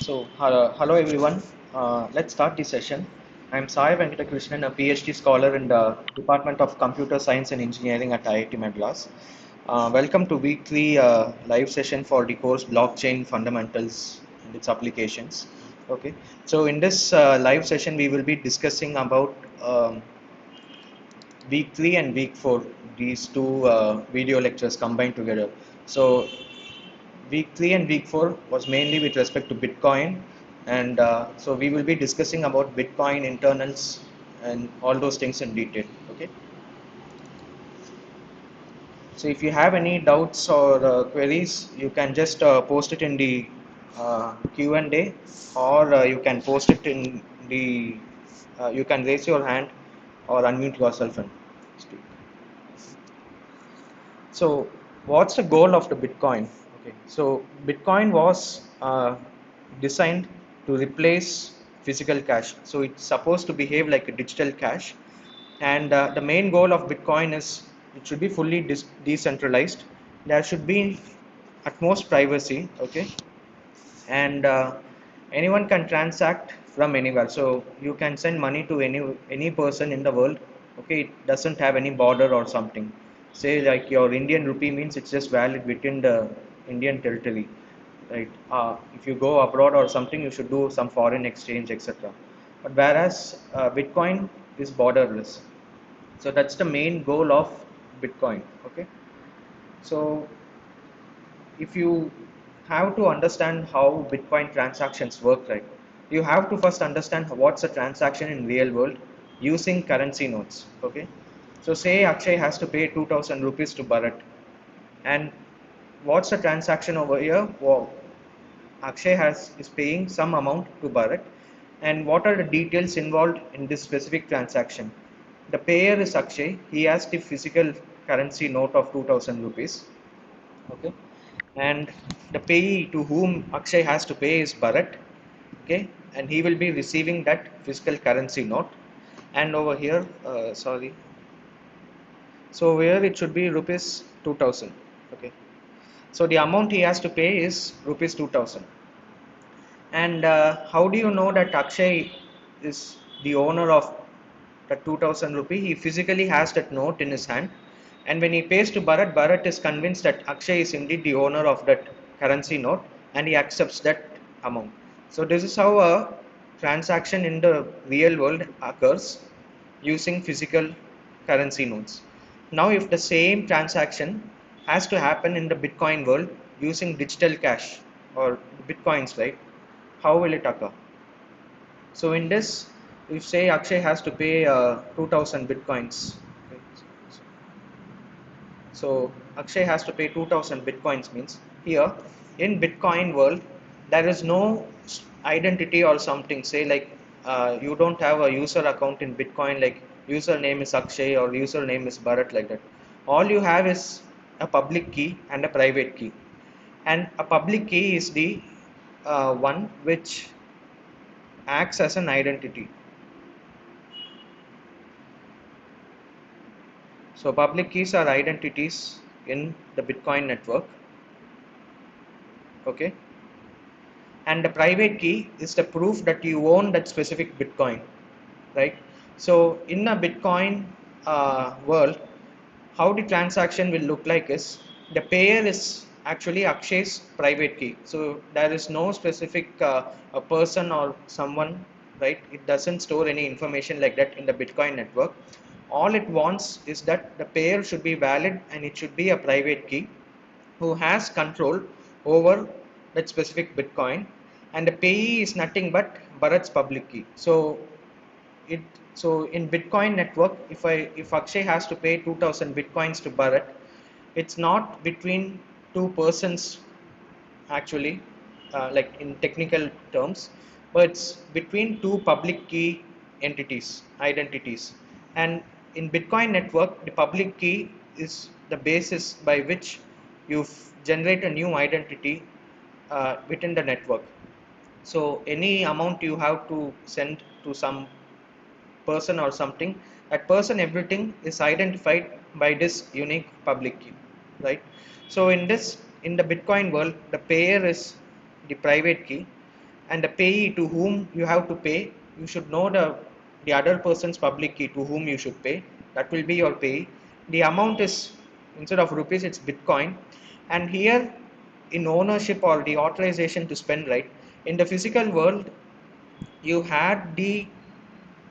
Hello everyone. Let's start the session. I'm Sai Venkatakrishnan, a PhD scholar in the Department of Computer Science and Engineering at IIT Madras. Welcome to week 3 live session for the course Blockchain Fundamentals and its applications. Okay, so in this live session, we will be discussing about week 3 and week 4, these two video lectures combined together. So week 3 and week 4 was mainly with respect to Bitcoin, and so we will be discussing about Bitcoin internals and all those things in detail. Okay, so if you have any doubts or queries, you can just post it in the Q&A, or you can post it in the you can raise your hand or unmute yourself and speak. So, what's the goal of the Bitcoin? Okay, so Bitcoin was designed to replace physical cash. So it's supposed to behave like a digital cash, and the main goal of Bitcoin is it should be fully decentralized. There should be utmost privacy. Okay, and anyone can transact from anywhere, so you can send money to any person in the world. Okay, it doesn't have any border or something. Say like your Indian rupee means it's just valid within the Indian territory, right? If you go abroad or something, you should do some foreign exchange, etc. But whereas Bitcoin is borderless, so that's the main goal of Bitcoin. Okay, so if you have to understand how Bitcoin transactions work, right, you have to first understand what's a transaction in real world using currency notes. Okay, so say Akshay has to pay 2000 rupees to Bharat, and what's the transaction over here? Well, Akshay is paying some amount to Bharat, and what are the details involved in this specific transaction? The payer is Akshay. He has the physical currency note of 2000 rupees. Okay, and the payee to whom Akshay has to pay is Bharat. Okay, and he will be receiving that physical currency note. And over here, sorry, so here it should be rupees 2000. Okay, so the amount he has to pay is rupees 2000. And how do you know that Akshay is the owner of the 2000 rupee? He physically has that note in his hand, and when he pays to Bharat, Bharat is convinced that Akshay is indeed the owner of that currency note, and he accepts that amount. So this is how a transaction in the real world occurs using physical currency notes. Now if the same transaction has to happen in the Bitcoin world using digital cash or Bitcoins, right, how will it occur? So in this, if say Akshay has to pay 2000 bitcoins, okay. So Akshay has to pay 2000 bitcoins means here in Bitcoin world there is no identity or something. Say like you don't have a user account in Bitcoin, like username is Akshay or username is Bharat, like that. All you have is a public key and a private key, and a public key is the one which acts as an identity. So public keys are identities in the Bitcoin network. Okay, and the private key is the proof that you own that specific Bitcoin, right? So in a Bitcoin world, how the transaction will look like is the payer is actually Akshay's private key. So there is no specific a person or someone, right? It doesn't store any information like that in the Bitcoin network. All it wants is that the payer should be valid and it should be a private key who has control over that specific Bitcoin, and the payee is nothing but Bharat's public key. It so in Bitcoin network, if Akshay has to pay 2000 Bitcoins to Bharat, it's not between two persons actually, like in technical terms, but it's between two public key identities. And in Bitcoin network, the public key is the basis by which you generate a new identity within the network. So any amount you have to send to some person or something, that person everything is identified by this unique public key, right? So in the Bitcoin world, the payer is the private key, and the payee to whom you have to pay, you should know the other person's public key to whom you should pay. That will be your payee. The amount is, instead of rupees, it's Bitcoin. And here, in ownership or the authorization to spend, right, in the physical world, you had the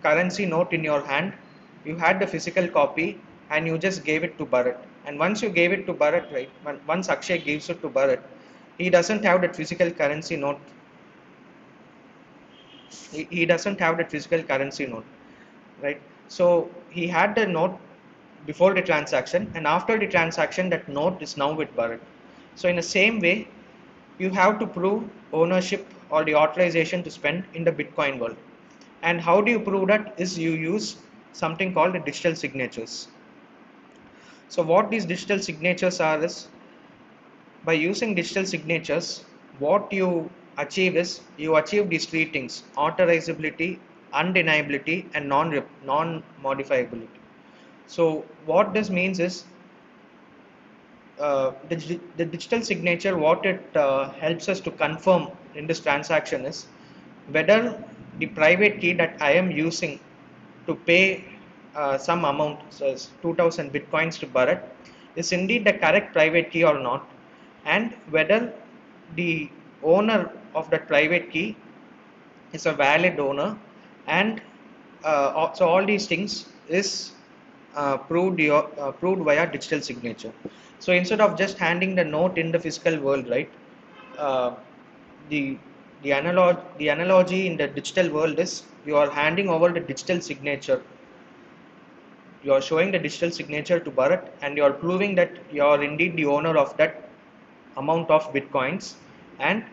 currency note in your hand, you had the physical copy, and you just gave it to Bharat. And once you gave it to Bharat, right, once Akshay gives it to Bharat, he doesn't have that physical currency note. He doesn't have that physical currency note, right? So he had the note before the transaction, and after the transaction, that note is now with Bharat. So in the same way, you have to prove ownership or the authorization to spend in the Bitcoin world. And how do you prove that is you use something called the digital signatures. So what these digital signatures are is, by using digital signatures, what you achieve is you achieve these three things: authorizability, undeniability, and non-modifiability. So what this means is, the digital signature, what it helps us to confirm in this transaction is whether the private key that I am using to pay some amount, so 2000 bitcoins to Bharat, is indeed the correct private key or not, and whether the owner of that private key is a valid owner. And so all these things is proved via digital signature. So instead of just handing the note in the physical world, right, uh, the the analogy in the digital world is you are handing over the digital signature. You are showing the digital signature to Bharat, and you are proving that you are indeed the owner of that amount of bitcoins, and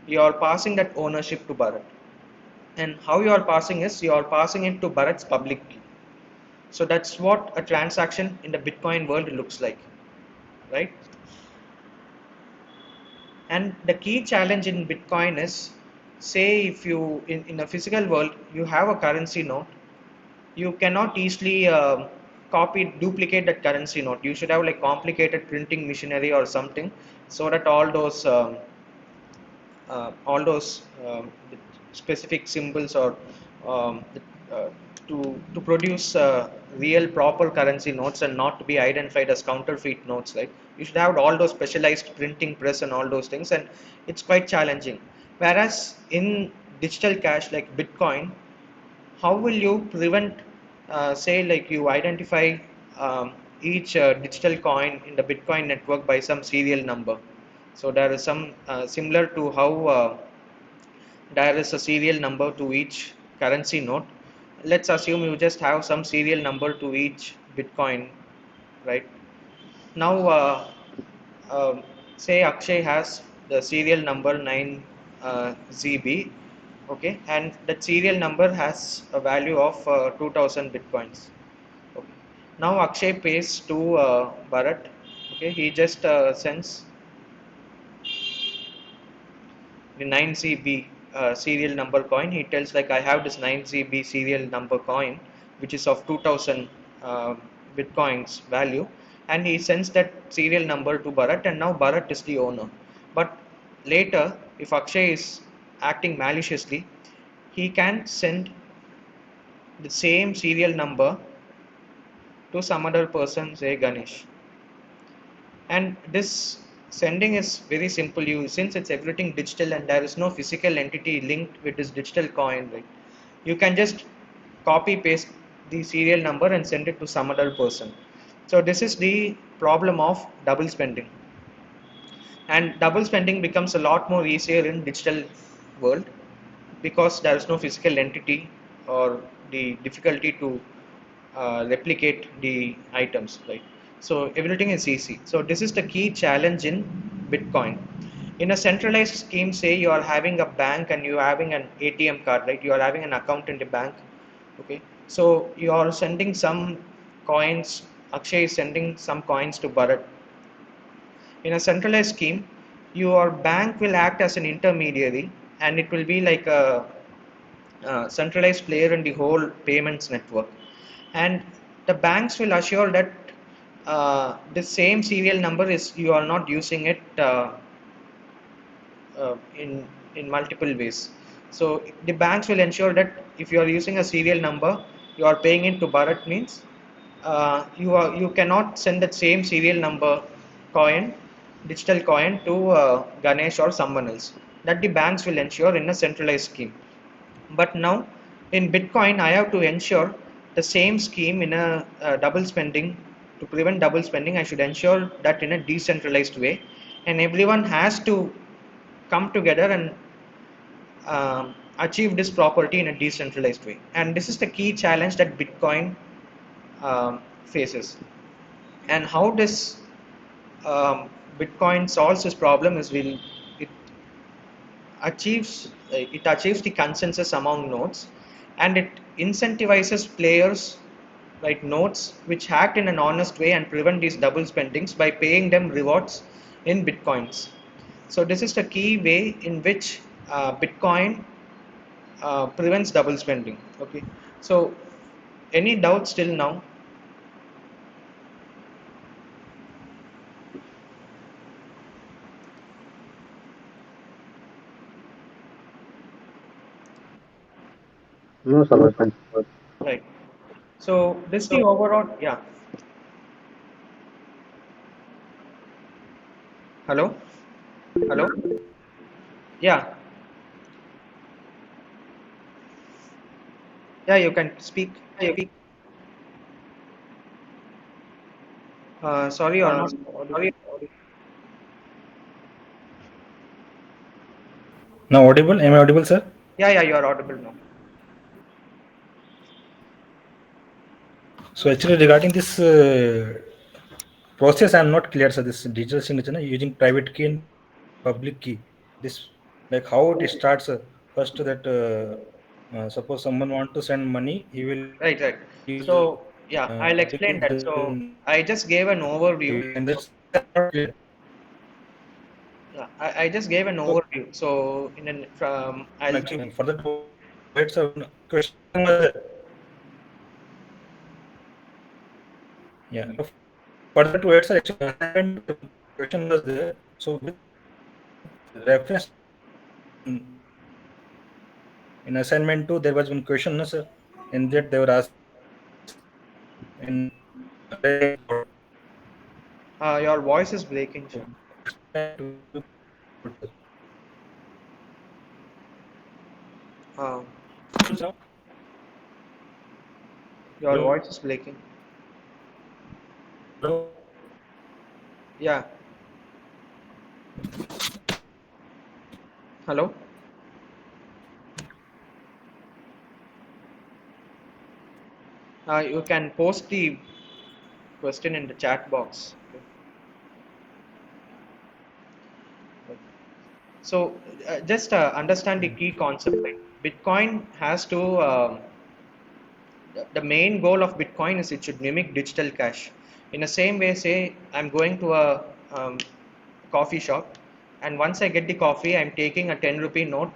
you are passing that ownership to Bharat. And how you are passing is you are passing it to Bharat's public key. So that's what a transaction in the Bitcoin world looks like, right? And the key challenge in Bitcoin is, say if you in a physical world you have a currency note, you cannot easily duplicate that currency note. You should have like complicated printing machinery or something, so that all those specific symbols or um, uh, to produce real proper currency notes and not to be identified as counterfeit notes, like you should have all those specialized printing press and all those things, and it's quite challenging. Whereas in digital cash like Bitcoin, how will you prevent, say like you identify each digital coin in the Bitcoin network by some serial number. So there is some similar to how there is a serial number to each currency note. Let's assume you just have some serial number to each Bitcoin, right? Now, say Akshay has the serial number 9 ZB, okay, and that serial number has a value of 2000 Bitcoins. Okay. Now Akshay pays to Bharat, okay, he just sends the 9ZB serial number coin. He tells like I have this 9ZB serial number coin which is of 2000 uh, bitcoins value, and he sends that serial number to Bharat, and now Bharat is the owner. But later, if Akshay is acting maliciously, he can send the same serial number to some other person, say Ganesh. And this sending is very simple. You, since it's everything digital and there is no physical entity linked with this digital coin, right, you can just copy paste the serial number and send it to some other person. So this is the problem of double spending. And double spending becomes a lot more easier in digital world because there is no physical entity or the difficulty to replicate the items, right? So everything is easy. So this is the key challenge in Bitcoin. In a centralized scheme, say you are having a bank and you are having an ATM card, right? You are having an account in the bank, okay? So you are sending some coins. Akshay is sending some coins to Bharat. In a centralized scheme, your bank will act as an intermediary, and it will be like a centralized player in the whole payments network. And the banks will assure that the same serial number is you are not using it in multiple ways. So the banks will ensure that if you are using a serial number, you are paying it to Bharat means you cannot send that same serial number coin, digital coin to Ganesh or someone else. That the banks will ensure in a centralized scheme. But now in Bitcoin, I have to ensure the same scheme in a double spending. To prevent double spending, I should ensure that in a decentralized way, and everyone has to come together and achieve this property in a decentralized way. And this is the key challenge that Bitcoin faces. And how this Bitcoin solves this problem is it it achieves the consensus among nodes, and it incentivizes players like nodes which act in an honest way and prevent these double spendings by paying them rewards in bitcoins. So this is the key way in which Bitcoin prevents double spending. Okay, so any doubts till now? No, Samanthan. Right. So this the overall. Yeah. Hello. Hello. Yeah. Yeah. You can speak. Sorry, you're not audible. Now audible? Am I audible, sir? Yeah. Yeah. You are audible now. So actually, regarding this process, I am not clear. So this digital signature using private key and public key. This like how it starts. First, that suppose someone want to send money, he will Right. Right. use So yeah, I'll public key. explain that. So Then I just gave an he overview. will, and that's not clear. Yeah, I just gave an So overview. So in an from I'll actually, for that waits a question was there. Yeah. For that waits actually assignment question was there. So with reference to that in assignment 2 there was one question, no, sir, in that they were asking in array code. your voice is breaking, So Shyam. that's why I took the code, sir. Uh, So, your hello, voice is breaking. hello. Yeah. Hello. You can post the question in the chat box. Okay. So just understand the key concept. Right? Bitcoin has to the main goal of Bitcoin is it should mimic digital cash. In the same way, say I'm going to a coffee shop, and once I get the coffee, I'm taking a 10 rupee note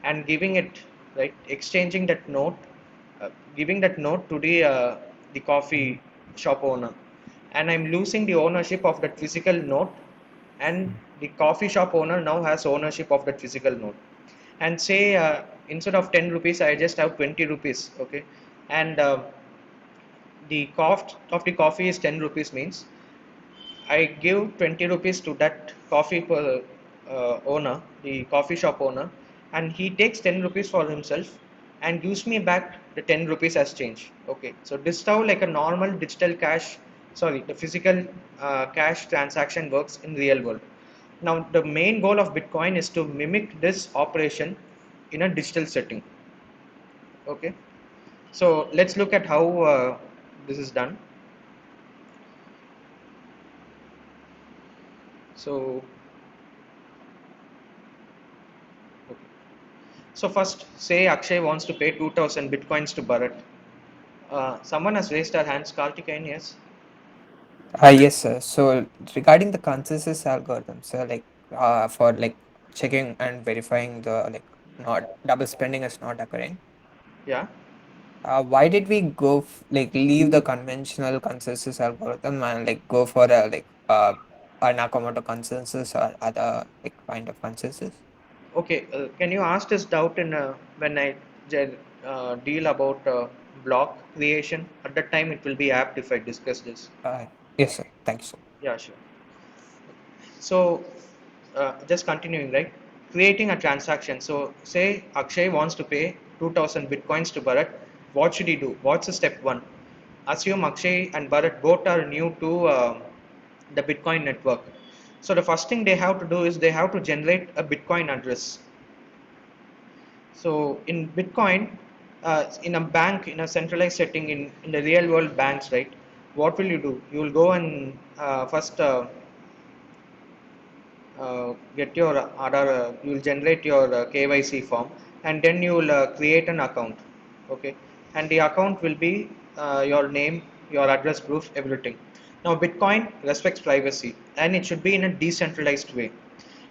and giving it, right, exchanging that note, giving that note to the coffee shop owner, and I'm losing the ownership of that physical note, and the coffee shop owner now has ownership of that physical note. And say instead of 10 rupees, I just have 20 rupees. Okay, and the cost of the coffee is 10 rupees means I give 20 rupees to that owner, the coffee shop owner, and he takes 10 rupees for himself and gives me back the 10 rupees as change. Okay, so this is how like a normal digital cash, sorry, the physical cash transaction works in real world. Now, the main goal of Bitcoin is to mimic this operation in a digital setting. Okay, so let's look at how this is done. So, okay. So first, say Akshay wants to pay 2000 bitcoins to Bharat. Someone has raised their hands. Kartikeyan, yes. Yes, sir. So regarding the consensus algorithm, so like for like checking and verifying the like not double spending is not occurring. Yeah. Why did we like leave the conventional consensus algorithm and like go for a like a Nakamoto consensus or other like kind of consensus? Okay, can you ask this doubt in when I deal about block creation? At that time, it will be apt if I discuss this. Uh, yes, sir. Thank you, sir. Yeah, sure. So, just continuing, right? Creating a transaction. So, say Akshay wants to pay 2000 bitcoins to Bharat. What should he do? What's the step one? Assume Akshay and Bharat both are new to the Bitcoin network. So, the first thing they have to do is they have to generate a Bitcoin address. So in Bitcoin, in a bank, in a centralized setting, in the real world banks, right? What will you do? You will go and first get your Aadhaar, you will generate your KYC form, and then you will create an account, okay? And the account will be your name, your address proof, everything. Now Bitcoin respects privacy, and it should be in a decentralized way.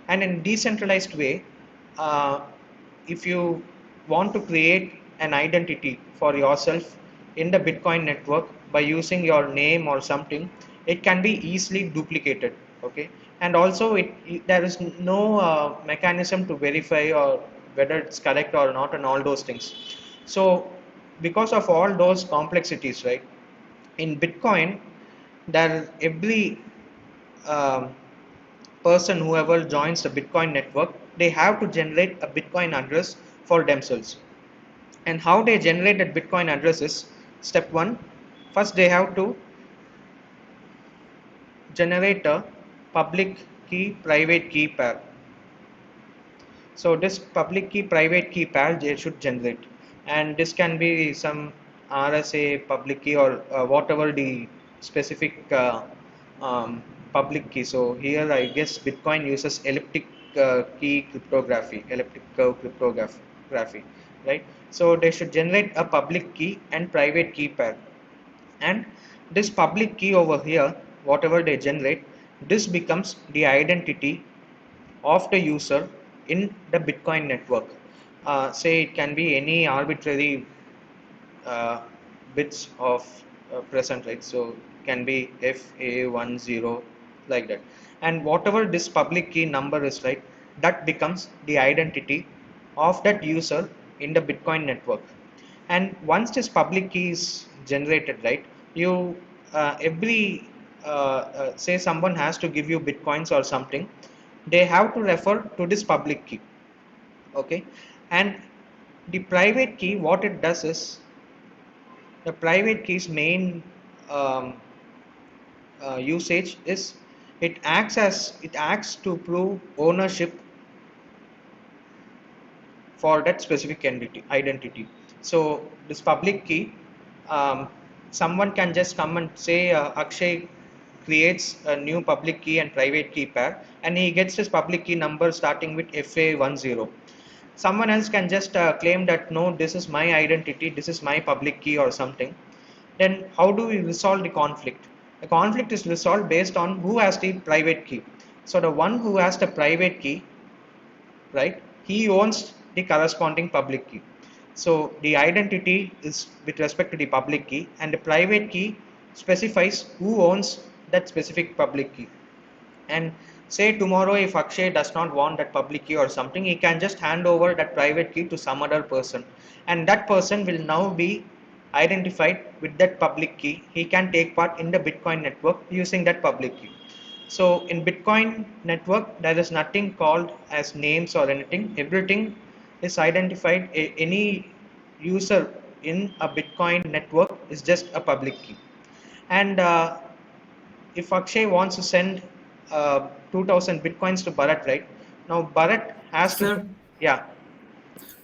And in decentralized way, uh, if you want to create an identity for yourself in the Bitcoin network by using your name or something, it can be easily duplicated, okay? And also there is no mechanism to verify or whether it's correct or not and all those things. So because of all those complexities, right, in Bitcoin, there every um, person whoever joins the Bitcoin network, they have to generate a Bitcoin address for themselves. And how they generate that Bitcoin address is step one. First, they have to generate a public key private key pair. So this public key private key pair they should generate, and this can be some RSA public key or whatever the specific public key. So here I guess Bitcoin uses elliptic key cryptography, elliptic curve cryptography, right? So they should generate a public key and private key pair, and this public key over here, whatever they generate, this becomes the identity of the user in the Bitcoin network. Say it can be any arbitrary uh, bits of present, right? So can be FA10 like that, and whatever this public key number is, right, that becomes the identity of that user in the Bitcoin network. And once this public key is generated, right, you every say someone has to give you bitcoins or something, they have to refer to this public key, okay? And the private key, what it does is, the private key's main um, usage is it acts to prove ownership for that specific identity. So this public key, um, someone can just come and say Akshay creates a new public key and private key pair, and he gets his public key number starting with FA10. Someone else can just claim that no, this is my identity, this is my public key or something. Then how do we resolve the conflict? The conflict is resolved based on who has the private key. So the one who has the private key, right, he owns the corresponding public key. So the identity is with respect to the public key, and the private key specifies who owns that specific public key. And say tomorrow if Akshay does not want that public key or something, he can just hand over that private key to some other person, and that person will now be identified with that public key. He can take part in the Bitcoin network using that public key. So in Bitcoin network, there is nothing called as names or anything. Everything is identified. Any user in a Bitcoin network is just a public key. And if Akshay wants to send 2000 bitcoins to Bharat, right? Now Bharat has to, Sir, yeah,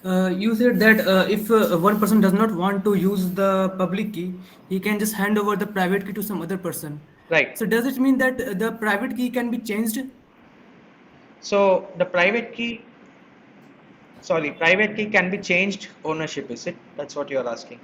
you said that if one person does not want to use the public key, he can just hand over the private key to some other person. right. So does it mean that the private key can be changed? So the private key, sorry, private key can be changed ownership, is it? That's what you are asking.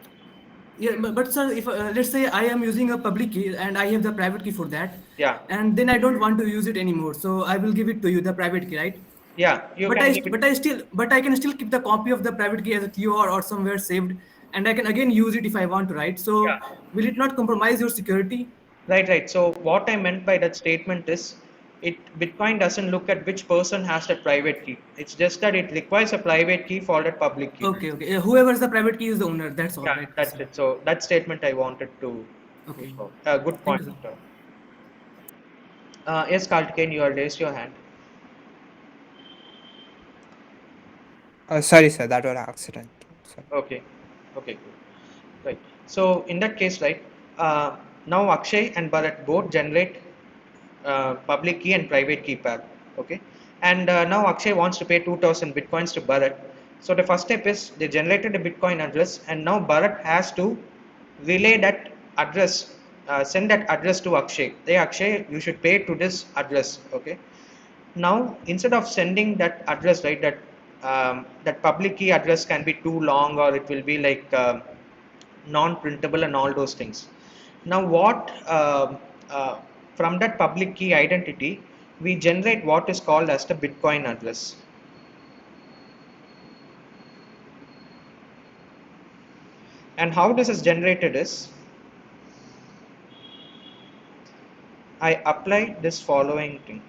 Yeah, but sir, if let's say I am using a public key and I have the private key for that, Yeah, and then I don't want to use it anymore, so I will give it to you, the private key, right? yeah, you can give it. But I can still keep the copy of the private key as a QR or somewhere saved, and I can again use it if I want to, right? So Yeah, will it not compromise your security? right, right. So what I meant by that statement is, Bitcoin doesn't look at which person has that private key. It's just that it requires a private key for that public key. Okay, okay. Whoever is the private key is the owner. That's all, Yeah, right? that's it. So that statement I wanted to Okay. push forward. Good Thank point. you, sir. Yes, Kartikeyan, you are raised your hand. Sorry, sir, that was an accident. Sorry. Okay. Okay, good. Right. So in that case, right, now Akshay and Bharat both generate public key and private key pair. Okay. And now Akshay wants to pay 2000 bitcoins to Bharat. So the first step is they generated a bitcoin address, and now Bharat has to relay that address, send that address to Akshay. Hey Akshay, you should pay to this address. Okay. Now instead of sending that address, right, that public key address can be too long, or it will be like non-printable and all those things. Now what from that public key identity we generate what is called as the Bitcoin address. And how this is generated is I apply this following thing.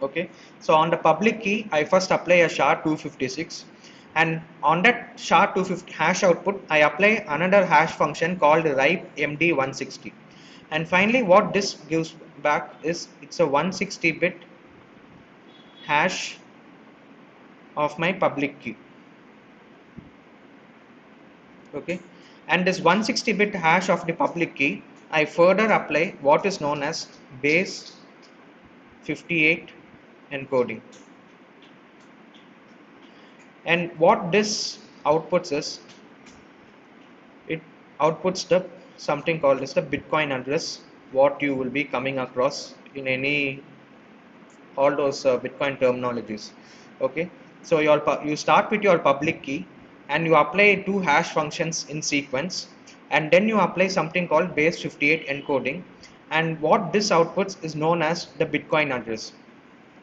Okay, so on the public key I first apply a SHA-256, and on that SHA-250 hash output I apply another hash function called ripe md160, and finally what this gives back is it's a 160 bit hash of my public key. Okay, and this 160 bit hash of the public key I further apply what is known as base 58 encoding. And what this outputs is it outputs the something called as the Bitcoin address, what you will be coming across in any all those Bitcoin terminologies. Okay, so you start with your public key and you apply two hash functions in sequence, and then you apply something called base 58 encoding, and what this outputs is known as the Bitcoin address.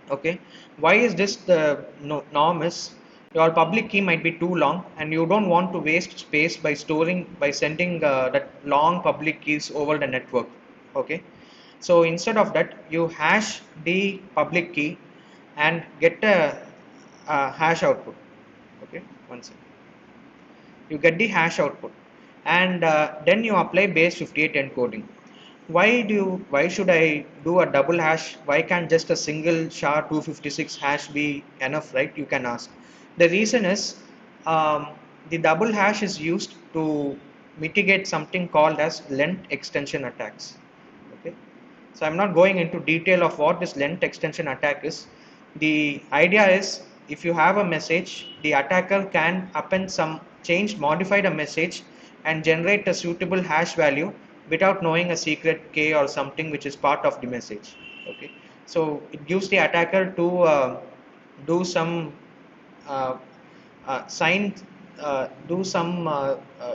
Okay, why is this the norm is your public key might be too long and you don't want to waste space by sending that long public keys over the network. Okay, so instead of that you hash the public key and get a hash output. Okay, one second, you get the hash output, and then you apply base 58 encoding. Why should I do a double hash? Why can't just a single SHA-256 hash be enough, right? You can ask. The reason is the double hash is used to mitigate something called as length extension attacks. Okay, so I'm not going into detail of what this length extension attack is. The idea is if you have a message, the attacker can append some change, modify the message and generate a suitable hash value without knowing a secret key or something which is part of the message. Okay, so it gives the attacker to do some uh, sign do some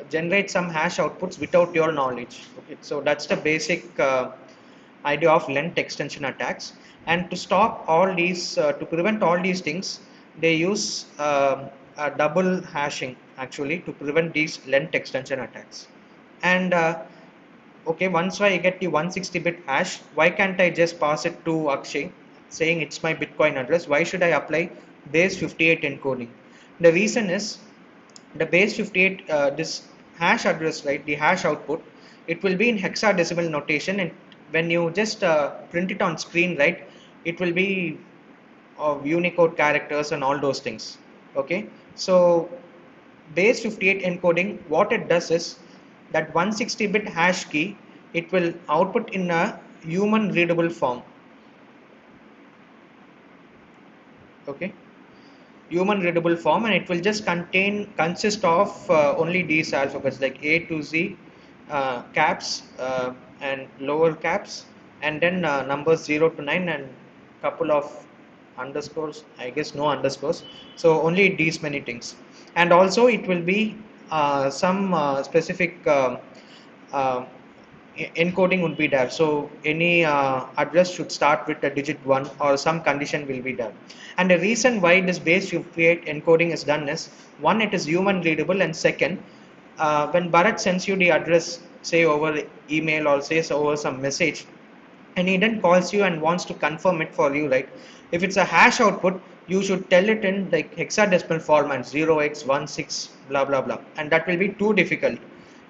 generate some hash outputs without your knowledge. Okay, so that's the basic idea of length extension attacks. And to stop all these to prevent all these things, they use a double hashing actually to prevent these length extension attacks. And okay, once I get the 160 bit hash, why can't I just pass it to Akshay saying it's my Bitcoin address? Why should I apply base 58 encoding? The reason is the base 58 this hash address, right, the hash output, it will be in hexadecimal notation, and when you just print it on screen, right, it will be of Unicode characters and all those things. Okay, so base 58 encoding, what it does is that 160 bit hash key, it will output in a human readable form. Okay, human readable form, and it will just consist of only these alphabets like A to Z, caps and lower caps, and then numbers 0 to 9 and couple of underscores, I guess no underscores, so only these many things. And also it will be some specific uh, encoding would be there. So any address should start with a digit 1 or some condition will be there. And the reason why this base shift create encoding is done is, one, it is human readable, and second, when Bharat sends you the address, say over email or says over some message, and he then calls you and wants to confirm it for you, right? If it's a hash output, you should tell it in like hexadecimal format, 0x16 blah blah blah, and that will be too difficult.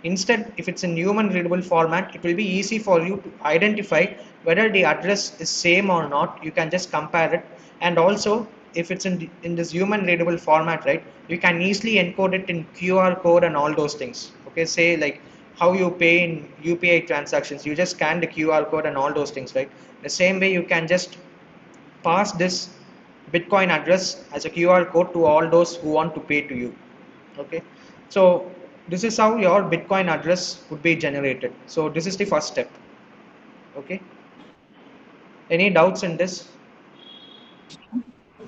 Instead, if it's in human readable format, it will be easy for you to identify whether the address is same or not. You can just compare it. And also, if it's in this human readable format, right, you can easily encode it in QR code and all those things. Okay, say like how you pay in UPI transactions, you just scan the QR code and all those things, right? The same way you can just pass this Bitcoin address as a QR code to all those who want to pay to you. Okay, so this is how your Bitcoin address would be generated. So this is the first step. Okay, any doubts in this?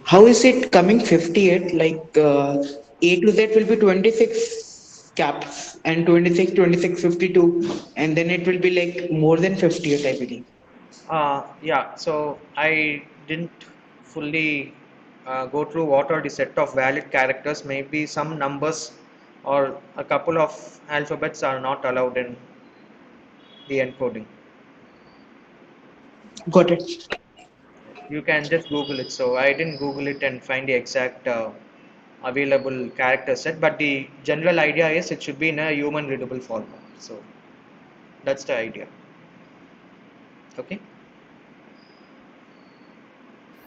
How is it coming 58? Like A to Z will be 26 caps and 26, 26, 52, and then it will be like more than 58, I believe. Yeah, so I didn't fully go through what are the set of valid characters. Maybe some numbers or a couple of alphabets are not allowed in the encoding. Got it. You can just Google it. So I didn't Google it and find the exact available character set, but the general idea is it should be in a human readable format. So that's the idea. Okay.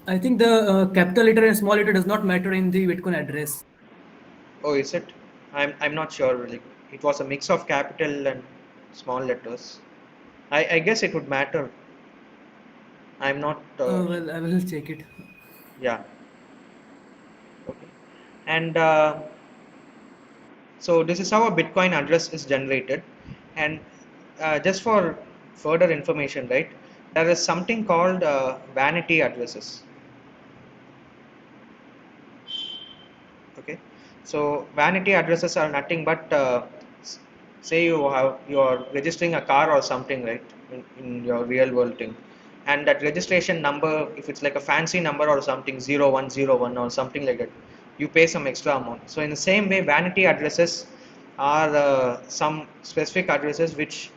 I think the capital letter and small letter does not matter in the Bitcoin address. Oh, is it? I'm not sure. Like it was a mix of capital and small letters. I guess it would matter. I'm not. Well, I will check it. Yeah. Okay. And so this is how a Bitcoin address is generated. And just for further information, right? There is something called vanity addresses. Okay, so vanity addresses are nothing but say you're registering a car or something, right, in your real world thing, and that registration number, if it's like a fancy number or something, 0101 or something like that, you pay some extra amount. So in the same way, vanity addresses are some specific addresses which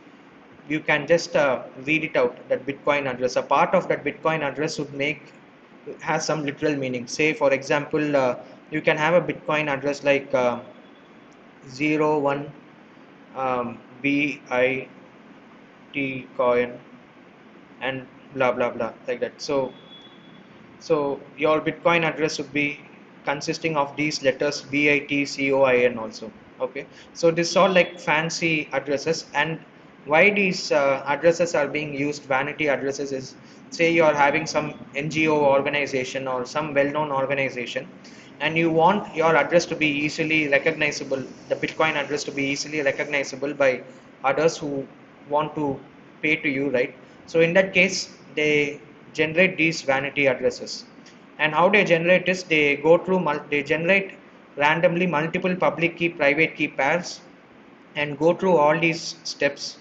you can just read it out, that Bitcoin address, a part of that Bitcoin address would make, has some literal meaning. Say for example, you can have a Bitcoin address like 01 BIT coin and blah blah blah, like that. So your Bitcoin address would be consisting of these letters BITCOIN also. Okay, so this all like fancy addresses. And why these addresses are being used, vanity addresses, is say you are having some NGO organization or some well-known organization, and you want your address to be easily recognizable, the Bitcoin address to be easily recognizable by others who want to pay to you, right? So in that case, they generate these vanity addresses. And how they generate is, they go through they generate randomly multiple public key private key pairs and go through all these steps,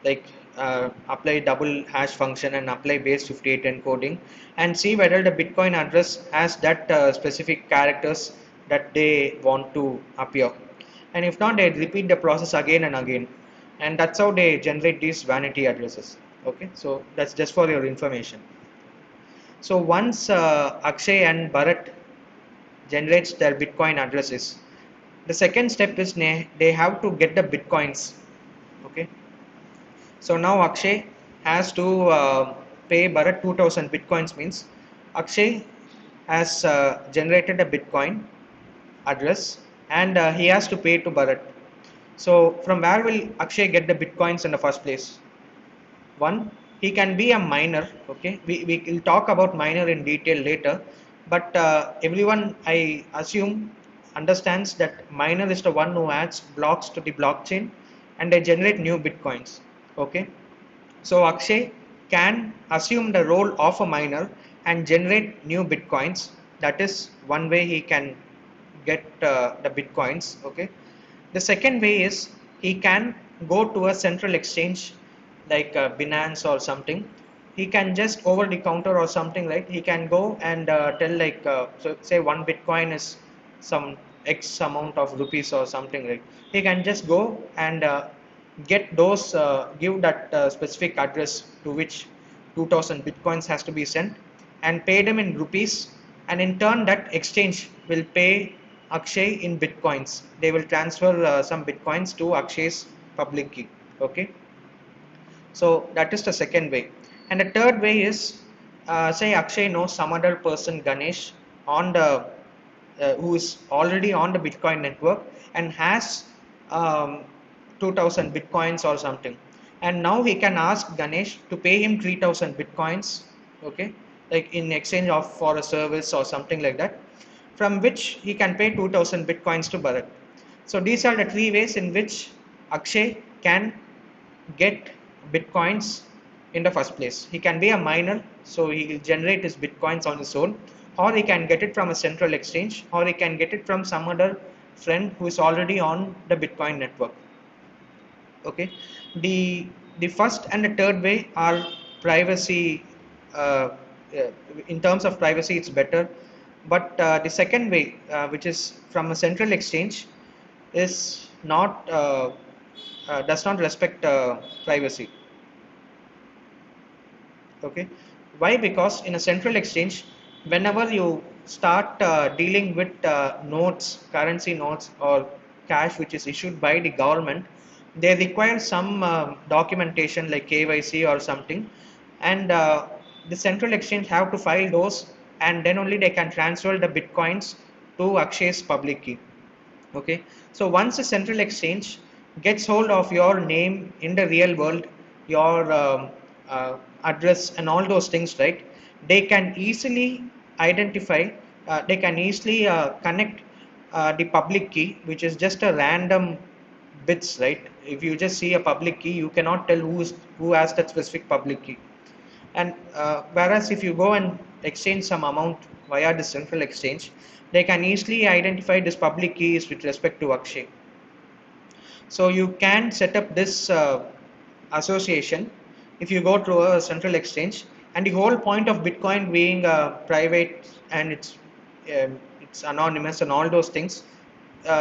like apply double hash function and apply base 58 encoding, and see whether the Bitcoin address has that specific characters that they want to appear. And if not, they repeat the process again and again, and that's how they generate these vanity addresses. Okay, so that's just for your information. So once Akshay and Bharat generates their Bitcoin addresses, the second step is they have to get the Bitcoins. Okay, so now Akshay has to pay Bharat 2000 Bitcoins, means Akshay has generated a Bitcoin address, and he has to pay to Bharat. So from where will Akshay get the Bitcoins in the first place? One, he can be a miner. Okay, we will talk about miner in detail later, but everyone, I assume, understands that miner is the one who adds blocks to the blockchain and they generate new Bitcoins. Okay, so Akshay can assume the role of a miner and generate new Bitcoins. That is one way he can get the Bitcoins. Okay, the second way is he can go to a central exchange like Binance or something, he can just over the counter or something, right? He can go and tell like so say one Bitcoin is some X amount of rupees or something, right? He can just go and get those give that specific address to which 2000 Bitcoins has to be sent and pay them in rupees, and in turn that exchange will pay Akshay in Bitcoins. They will transfer some Bitcoins to Akshay's public key. Okay, so that is the second way. And the third way is, say Akshay knows some other person, Ganesh, on the who is already on the Bitcoin network and has 2000 Bitcoins or something. And now he can ask Ganesh to pay him 3000 Bitcoins, okay, like in exchange of for a service or something like that, from which he can pay 2000 Bitcoins to Bharat. So these are the three ways in which Akshay can get bitcoins in the first place. He can be a miner, so he will generate his bitcoins on his own, or he can get it from a central exchange, or he can get it from some other friend who is already on the Bitcoin network. Okay, the the first and the third way are privacy. Uh, uh, in terms of privacy, it's better, but the second way, which is from a central exchange, is not does not respect privacy. Okay, why? Because in a central exchange, whenever you start dealing with notes, currency notes or cash which is issued by the government, they require some documentation like KYC or something, and the central exchange have to file those, and then only they can transfer the bitcoins to Akshay's public key. Okay, so once a central exchange gets hold of your name in the real world, your address and all those things, right, they can easily identify, they can easily connect the public key, which is just a random bits, right? If you just see a public key, you cannot tell who has that specific public key. And whereas if you go and exchange some amount via the central exchange, they can easily identify this public keys with respect to Akshay. So you can set up this association if you go through a central exchange, and the whole point of Bitcoin being private and it's anonymous and all those things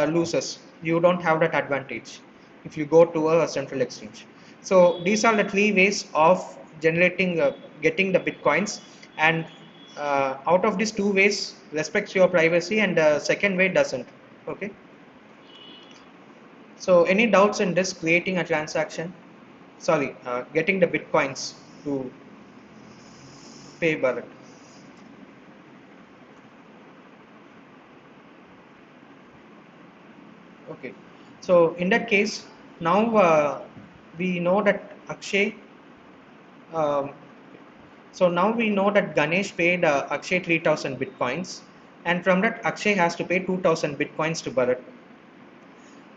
loses. You don't have that advantage if you go to a central exchange. So these are the three ways of generating, getting the Bitcoins, and out of these two ways respects your privacy, and the second way doesn't. Okay. So any doubts in this creating a transaction? Sorry, getting the bitcoins to pay Bharat. Okay. So in that case, now we know that Akshay. Um, so now we know that Ganesh paid Akshay 3000 bitcoins, and from that Akshay has to pay 2000 bitcoins to Bharat.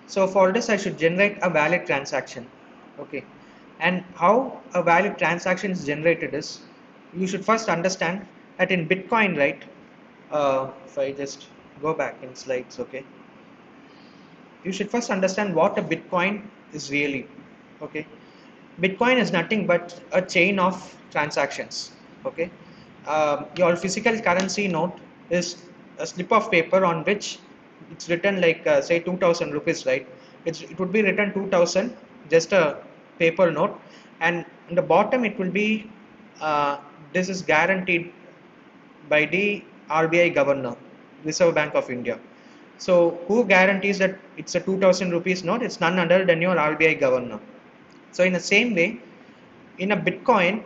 So for this, I should generate a valid transaction. Okay. And how a valid transaction is generated is, you should first understand that in Bitcoin, right? If I just go back in slides, okay. You should first understand what a Bitcoin is really. Okay. Bitcoin is nothing but a chain of transactions. Okay. Your physical currency note is a slip of paper on which it's written like say 2000 rupees, right? It would be written 2000, just a paper note, and in the bottom it will be uh, this is guaranteed by the RBI governor, Reserve Bank of India. So who guarantees that it's a 2000 rupees note? It's none other than your RBI governor. So in the same way, in a Bitcoin,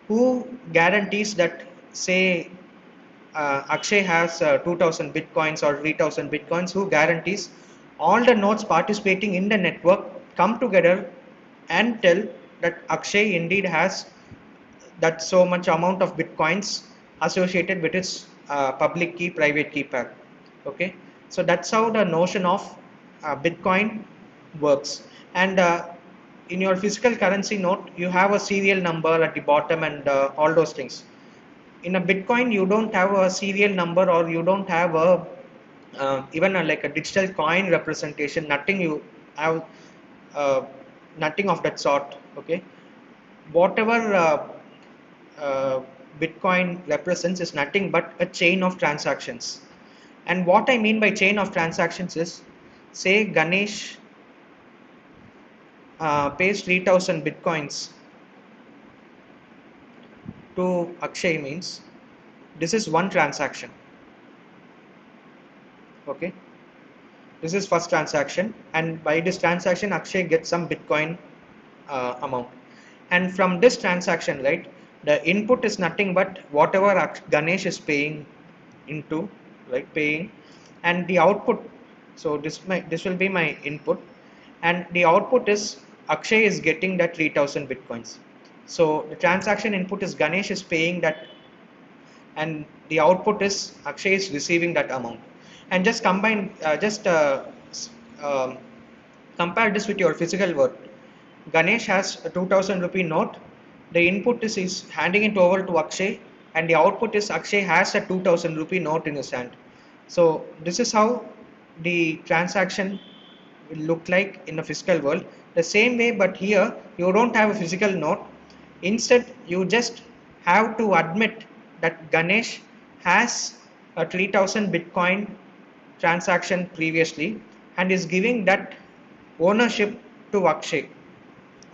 who guarantees that, say, Akshay has 2000 Bitcoins or 3000 Bitcoins, who guarantees all the nodes participating in the network come together and tell that Akshay indeed has that so much amount of bitcoins associated with its public key private key pair. Okay, so that's how the notion of bitcoin works. And in your physical currency note, you have a serial number at the bottom and all those things. In a bitcoin, you don't have a serial number, or you don't have a even like a digital coin representation, nothing. You have uh, nothing of that sort. Okay, whatever Bitcoin represents is nothing but a chain of transactions. And what I mean by chain of transactions is, say Ganesh pays 3000 Bitcoins to Akshay, means this is one transaction. Okay, this is first transaction, and by this transaction Akshay gets some Bitcoin amount. And from this transaction, right, the input is nothing but whatever Ganesh is paying into, right, paying, and the output. So this will be my input, and the output is Akshay is getting that 3000 Bitcoins. So the transaction input is Ganesh is paying that, and the output is Akshay is receiving that amount. And just combine, just compare this with your physical world. Ganesh has a 2000 rupee note. The input is handing it over to Akshay, and the output is Akshay has a 2000 rupee note in his hand. So this is how the transaction will look like in the physical world. The same way, but here you don't have a physical note. Instead, you just have to admit that Ganesh has a 3000 Bitcoin transaction previously and is giving that ownership to Akshay.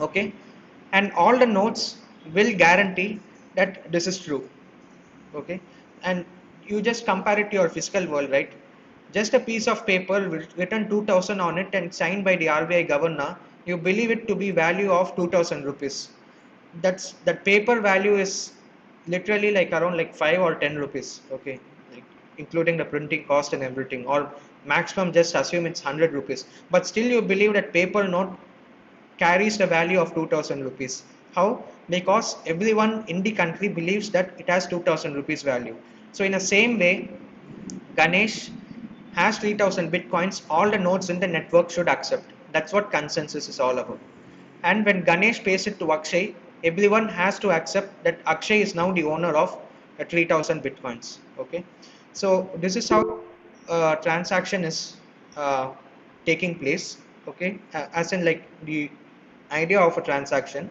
Okay, and all the notes will guarantee that this is true. Okay, and you just compare it to your physical world, right? Just a piece of paper written 2000 on it and signed by the RBI governor, you believe it to be value of 2000 rupees. That paper value is literally like around like 5 or 10 rupees. Okay, like including the printing cost and everything, or maximum just assume it's 100 rupees, but still you believe that paper note carries the value of 2000 rupees. How? Because everyone in the country believes that it has 2000 rupees value. So in the same way, Ganesh has 3000 bitcoins, all the nodes in the network should accept. That's what consensus is all about. And when Ganesh pays it to Akshay, everyone has to accept that Akshay is now the owner of the 3000 bitcoins. Okay, so this is how transaction is uh, taking place. Okay, as in like the idea of a transaction.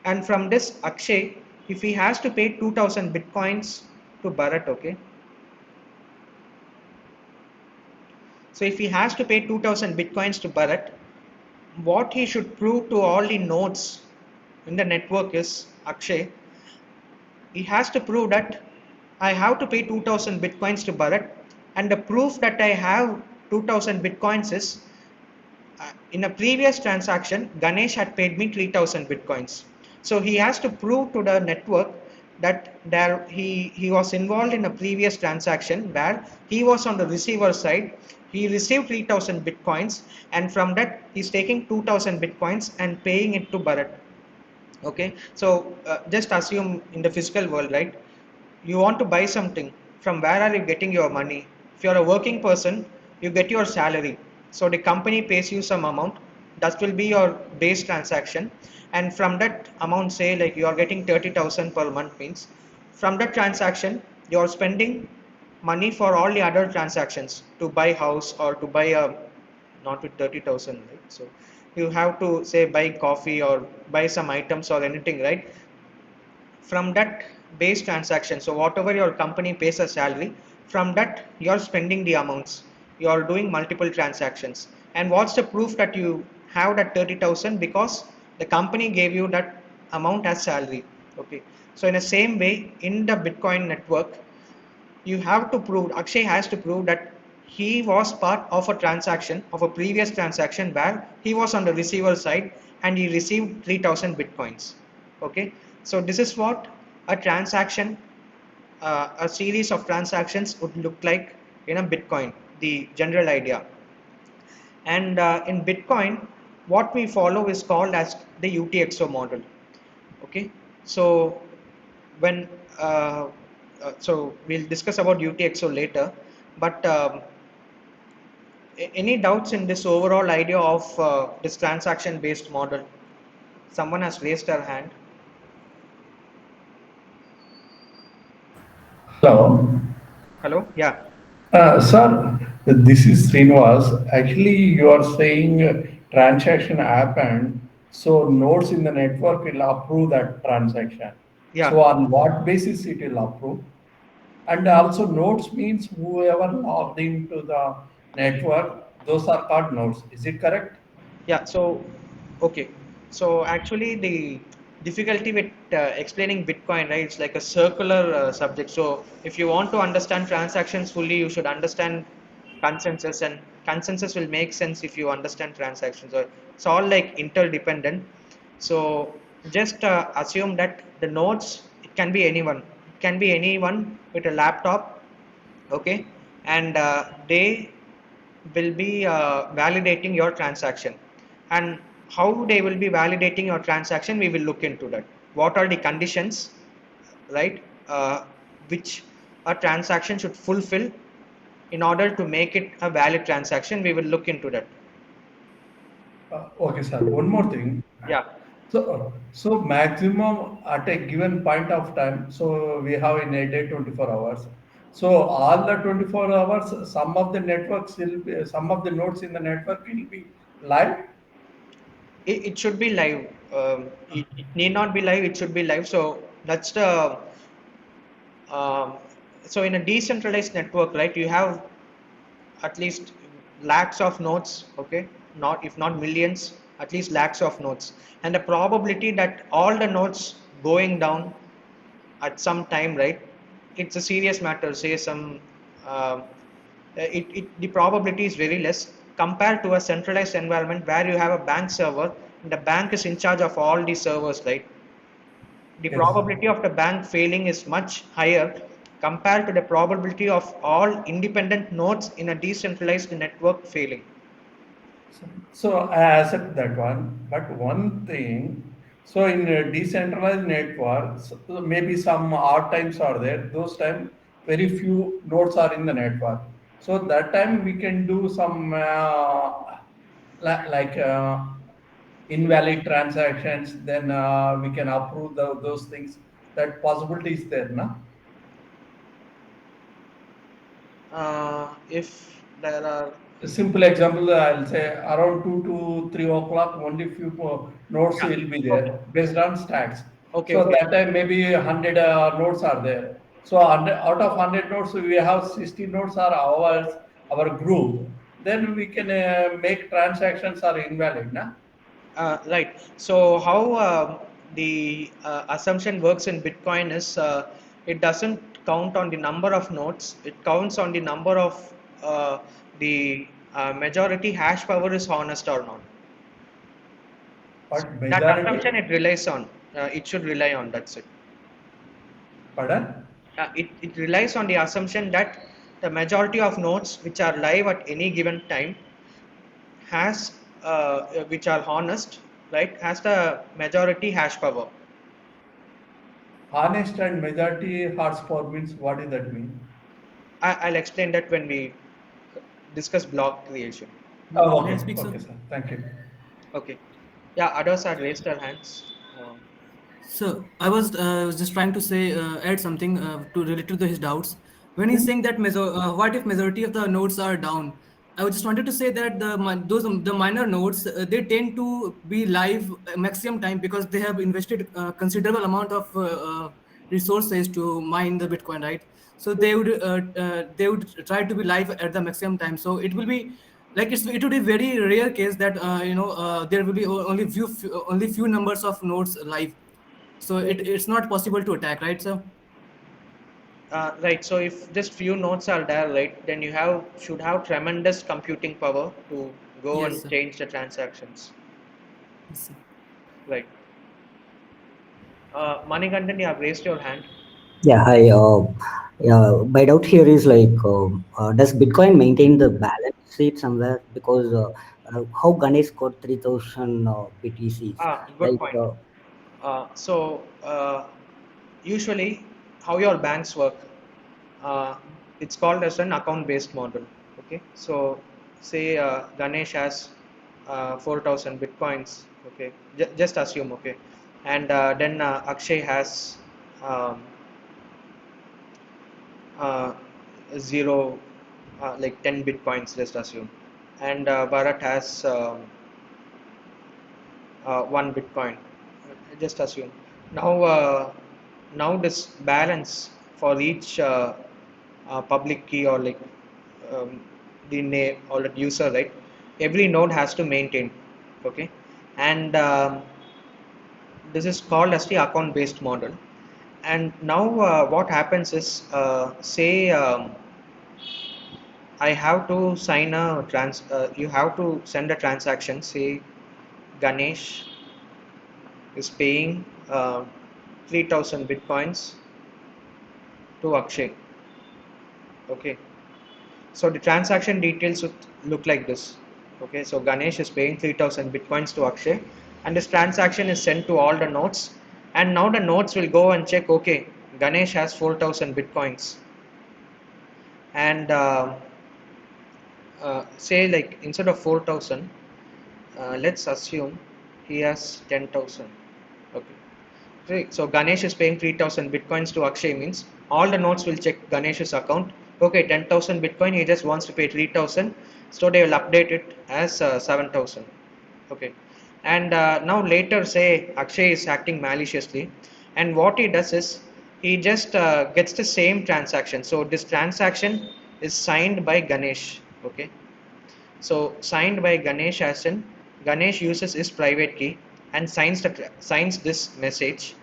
And from this Akshay, if he has to pay 2000 bitcoins to Bharat, okay, so if he has to pay 2000 bitcoins to Bharat, what he should prove to all the nodes in the network is, Akshay, he has to prove that I have to pay 2000 bitcoins to Bharat, and the proof that I have 2000 bitcoins is, in a previous transaction Ganesh had paid me 3000 bitcoins. So he has to prove to the network that he was involved in a previous transaction where he was on the receiver side, he received 3000 bitcoins, and from that he's taking 2000 bitcoins and paying it to Bharat. Okay, so just assume in the physical world, right, you want to buy something, from where are you getting your money? If you're a working person, you get your salary, so the company pays you some amount, that will be your base transaction. And from that amount, say like you are getting 30,000 per month, means from that transaction you are spending money for all the other transactions, to buy house or to buy a, not with 30,000, right? So you have to say buy coffee or buy some items or anything, right? From that base transaction, so whatever your company pays a salary, from that you're spending the amounts, you're doing multiple transactions. And what's the proof that you have that 30,000? Because the company gave you that amount as salary. Okay, so in the same way in the Bitcoin network, you have to prove, Akshay has to prove that he was part of a transaction, of a previous transaction where he was on the receiver side and he received 3000 bitcoins. Okay, so this is what a transaction, a series of transactions would look like in a Bitcoin, the general idea. And in Bitcoin, what we follow is called as the UTXO model. Okay, so when so we'll discuss about UTXO later, but any doubts in this overall idea of this transaction based model? Someone has raised their hand. Hello. Hello, yeah. Sir, this is Srinivas. Actually, you are saying transaction happened. So nodes in the network will approve that transaction. Yeah, So on what basis it will approve? And also nodes means whoever logged into the network, those are called nodes. Is it correct? yeah. So, okay. So actually, the difficulty with explaining Bitcoin, right? It's like a circular subject. So if you want to understand transactions fully, you should understand consensus, and consensus will make sense if you understand transactions. So it's all like interdependent. So just assume that the nodes, it can be anyone. It can be anyone with a laptop, okay, and they will be validating your transaction. And how they will be validating your transaction, we will look into that. What are the conditions, right, which a transaction should fulfill in order to make it a valid transaction? We will look into that. Okay, sir. One more thing. Yeah. So maximum at a given point of time. So we have in a day 24 hours. So all the 24 hours, some of the networks will be, some of the nodes in the network will be live. It should be live. It need not be live, it should be live. So that's the um, so in a decentralized network, right, you have at least lakhs of nodes, okay, not if not millions, at least lakhs of nodes, and the probability that all the nodes going down at some time, right, it's a serious matter. Say some um, the probability is very less compared to a centralized environment where you have a bank server and the bank is in charge of all the servers, right? The Yes. probability of the bank failing is much higher compared to the probability of all independent nodes in a decentralized network failing. So I accept that one. But one thing, so in a decentralized networks, so maybe some odd times are there. Those time, very few nodes are in the network. So that time we can do some like invalid transactions. Then we can approve those things. That possibility is there, na? If there are, A simple example, I'll say around 2 to 3 o'clock, only few nodes yeah, will be okay, there based on stacks. okay, So okay. that time maybe 100 nodes are there. So out of 100 nodes, we have 60 nodes are ours, our group. Then we can make transactions are invalid, na? Right. So how the assumption works in Bitcoin is it doesn't count on the number of nodes. It counts on the number of the majority hash power is honest or not. So But that assumption majority, it relies on. It should rely on. That's it. pardon? It relies on the assumption that the majority of nodes which are live at any given time has which are honest, right, has the majority hash power. Honest and majority horsepower means what does that mean? I'll explain that when we discuss block creation. Oh, May I okay, speak, sir? okay, sir. Thank you. Okay. Yeah, others had raised their hands. So I was just trying to say add something to related to his doubts. When he's saying that what if majority of the nodes are down? I just wanted to say that those the minor nodes they tend to be live maximum time because they have invested considerable amount of resources to mine the Bitcoin, right? So they would try to be live at the maximum time. So it will be like it would be very rare case that there will be only few numbers of nodes live, so it's not possible to attack, right? So Right. So if just few nodes are there, right, then you have should have tremendous computing power to go yes, and sir. change the transactions. Yes, sir. Right. Manikandan, you have raised your hand. Yeah, hi. Yeah, my doubt here is like, does Bitcoin maintain the balance sheet somewhere? Because how Ganesh got 3,000 BTCs, Good right? point. So usually, how your banks work, uh, it's called as an account-based model. Okay, so say Ganesh has 4,000 bitcoins. Okay, just assume. Okay, and then Akshay has um, uh, zero, like 10 bitcoins. Just assume, and Bharat has one Bitcoin. Just assume. Now this balance for each public key or like um, the name or the user, right? Every node has to maintain. Okay, and this is called as the account based model. And now what happens is, say I have to sign a you have to send a transaction. Say Ganesh is paying 3000 bitcoins to Akshay. Okay, so the transaction details would look like this. Okay, so Ganesh is paying 3000 bitcoins to Akshay, and this transaction is sent to all the nodes. And now the nodes will go and check. Okay, Ganesh has 4000 bitcoins, and say like instead of 4000, let's assume he has 10,000. Okay. Right. So Ganesh is paying 3000 bitcoins to Akshay means all the nodes will check Ganesh's account. Okay, 10,000 bitcoin, he just wants to pay 3000. So they will update it as 7,000. Okay. And now later, say Akshay is acting maliciously. And what he does is he just gets the same transaction. So this transaction is signed by Ganesh. Okay. So signed by Ganesh, as in Ganesh uses his private key and signs this message.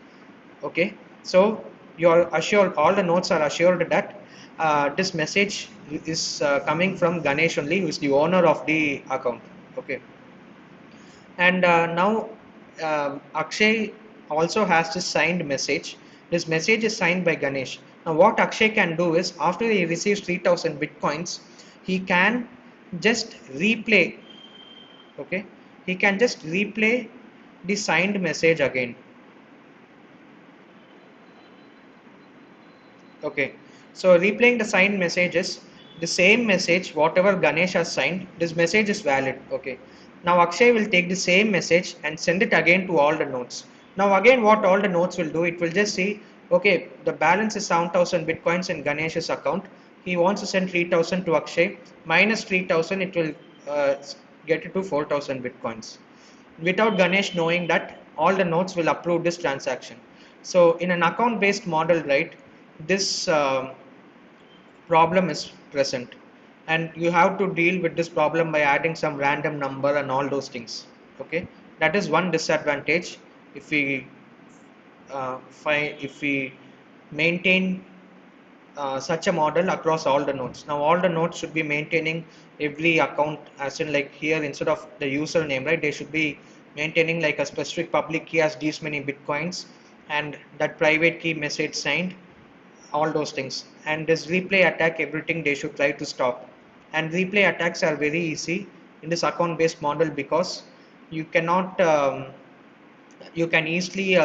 Okay, so you're assured, all the nodes are assured that this message is coming from Ganesh only, who is the owner of the account. Okay, and now Akshay also has this signed message. This message is signed by Ganesh. Now what Akshay can do is, after he receives 3000 bitcoins, he can just replay. Okay, he can just replay the signed message again. Okay, so replaying the signed messages, the same message, whatever Ganesh has signed, this message is valid. Okay, now Akshay will take the same message and send it again to all the nodes. Now again, what all the nodes will do, it will just see, okay, the balance is 7,000 bitcoins in Ganesh's account. He wants to send 3,000 to Akshay. Minus 3,000, it will get it to 4,000 bitcoins, without Ganesh knowing that all the nodes will approve this transaction. So in an account based model, right, this problem is present, and you have to deal with this problem by adding some random number and all those things. Okay, that is one disadvantage if we if we maintain such a model across all the nodes. Now all the nodes should be maintaining every account, as in like here, instead of the username, right, they should be maintaining like a specific public key as these many bitcoins, and that private key message signed, all those things. And this replay attack, everything they should try to stop. And replay attacks are very easy in this account based model, because you cannot you can easily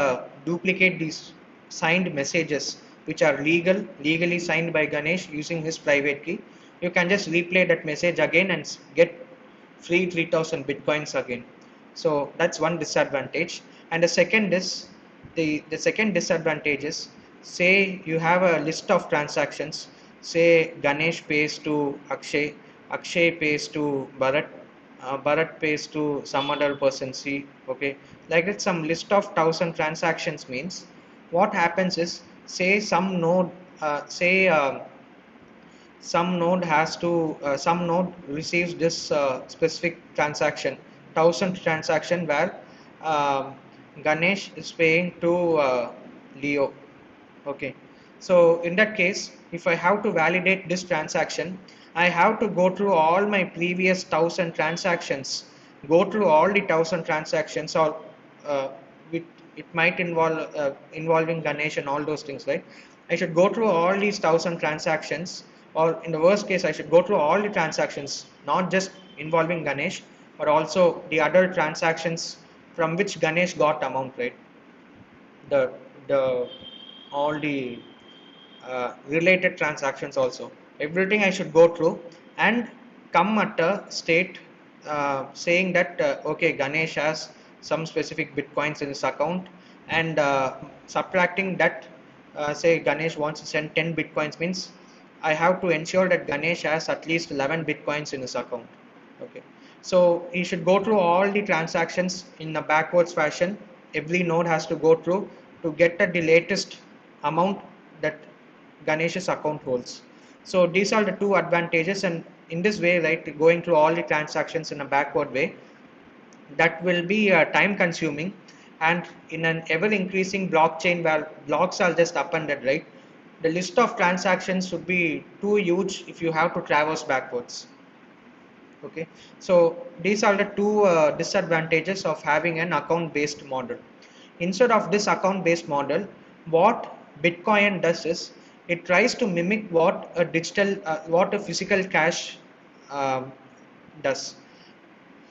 duplicate these signed messages which are legally signed by Ganesh using his private key. You can just replay that message again and get free 3000 bitcoins again. So that's one disadvantage. And the second is, the second disadvantage is, say you have a list of transactions. Say Ganesh pays to Akshay, Akshay pays to Bharat, Bharat pays to some other person C. Okay, like it's some list of 1000 transactions means, what happens is, say some node, say some node receives this specific transaction, 1000 transaction, where um, Ganesh is paying to Leo. Okay, so in that case, if I have to validate this transaction, I have to go through all my previous 1000 transactions, go through all the 1000 transactions, or uh, it might involve involving Ganesh and all those things, right? I should go through all these 1000 transactions, or in the worst case, I should go through all the transactions, not just involving Ganesh, but also the other transactions from which Ganesh got amount, right? The the all the related transactions also. Everything I should go through and come at a state saying that okay, Ganesh has some specific bitcoins in his account, and subtracting that, say Ganesh wants to send 10 bitcoins means I have to ensure that Ganesh has at least 11 bitcoins in his account. Okay, So he should go through all the transactions in a backwards fashion. Every node has to go through to get at the latest amount that Ganesh's account holds. So these are the two advantages, and in this way, right, going through all the transactions in a backward way, that will be time consuming, and in an ever increasing blockchain where blocks are just appended, right, the list of transactions would be too huge if you have to traverse backwards. Okay, so these are the two disadvantages of having an account based model. Instead of this account based model, what Bitcoin does is it tries to mimic what a physical cash um, does.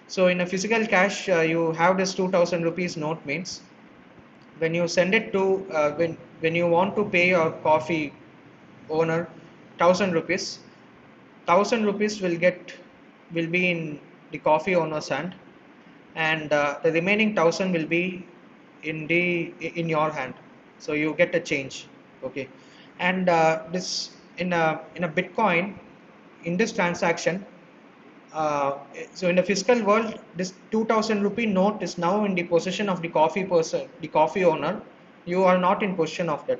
So in a physical cash, you have this 2000 rupees note. Means when you send it to when you want to pay your coffee owner 1000 rupees, 1000 rupees will be in the coffee owner's hand, and the remaining 1000 will be in your hand. So you get a change. Okay, and this in a Bitcoin, in this transaction, so in the physical world, this 2000 rupee note is now in the possession of the the coffee owner. You are not in possession of that.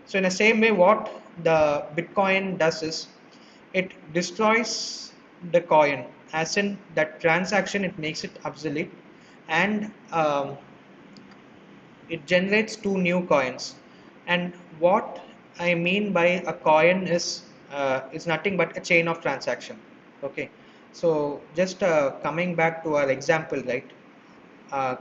So in the same way, what the Bitcoin does is it destroys the coin, as in that transaction, it makes it obsolete, and it generates two new coins. And what I mean by a coin is nothing but a chain of transaction. Okay, so just coming back to our example, right,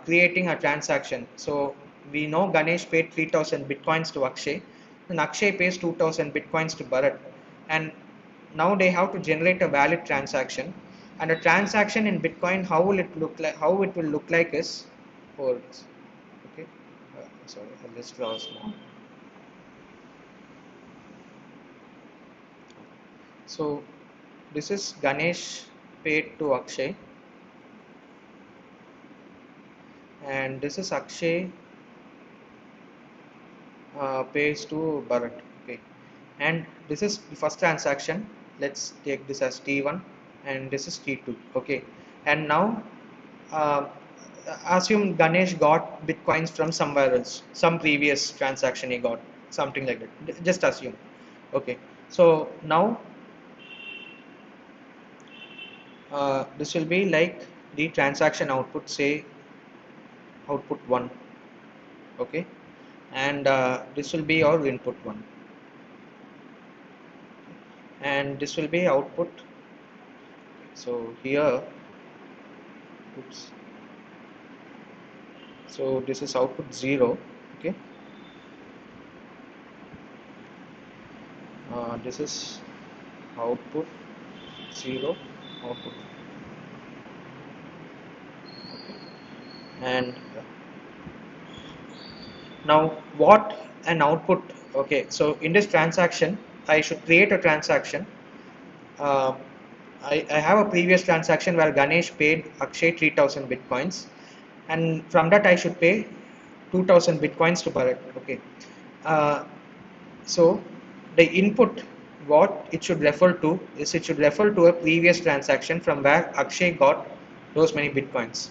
creating a transaction. So we know Ganesh paid 3000 bitcoins to Akshay, and Akshay pays 2000 bitcoins to Bharat, and now they have to generate a valid transaction. And a transaction in Bitcoin, how will it look like? How it will look like is, for okay, sorry, I'll just draw small. So this is Ganesh paid to Akshay, and this is Akshay pays to Bharat. Okay, and this is the first transaction. Let's take this as T1, and this is T2. Okay, and now uh, assume Ganesh got bitcoins from somewhere else, some previous transaction he got, something like that. Just assume. Okay, so now this will be like the transaction output, say output 1. Okay, and this will be our input 1, and this will be output. So here, oops, so this is output 0. Okay, this is output 0, output. Okay, and now what an output. Okay, so in this transaction I should create a transaction. uh, I have a previous transaction where Ganesh paid Akshay 3000 bitcoins, and from that I should pay 2000 bitcoins to Bharat. Okay, uh, so the input, what it should refer to is it should refer to a previous transaction from where Akshay got those many bitcoins.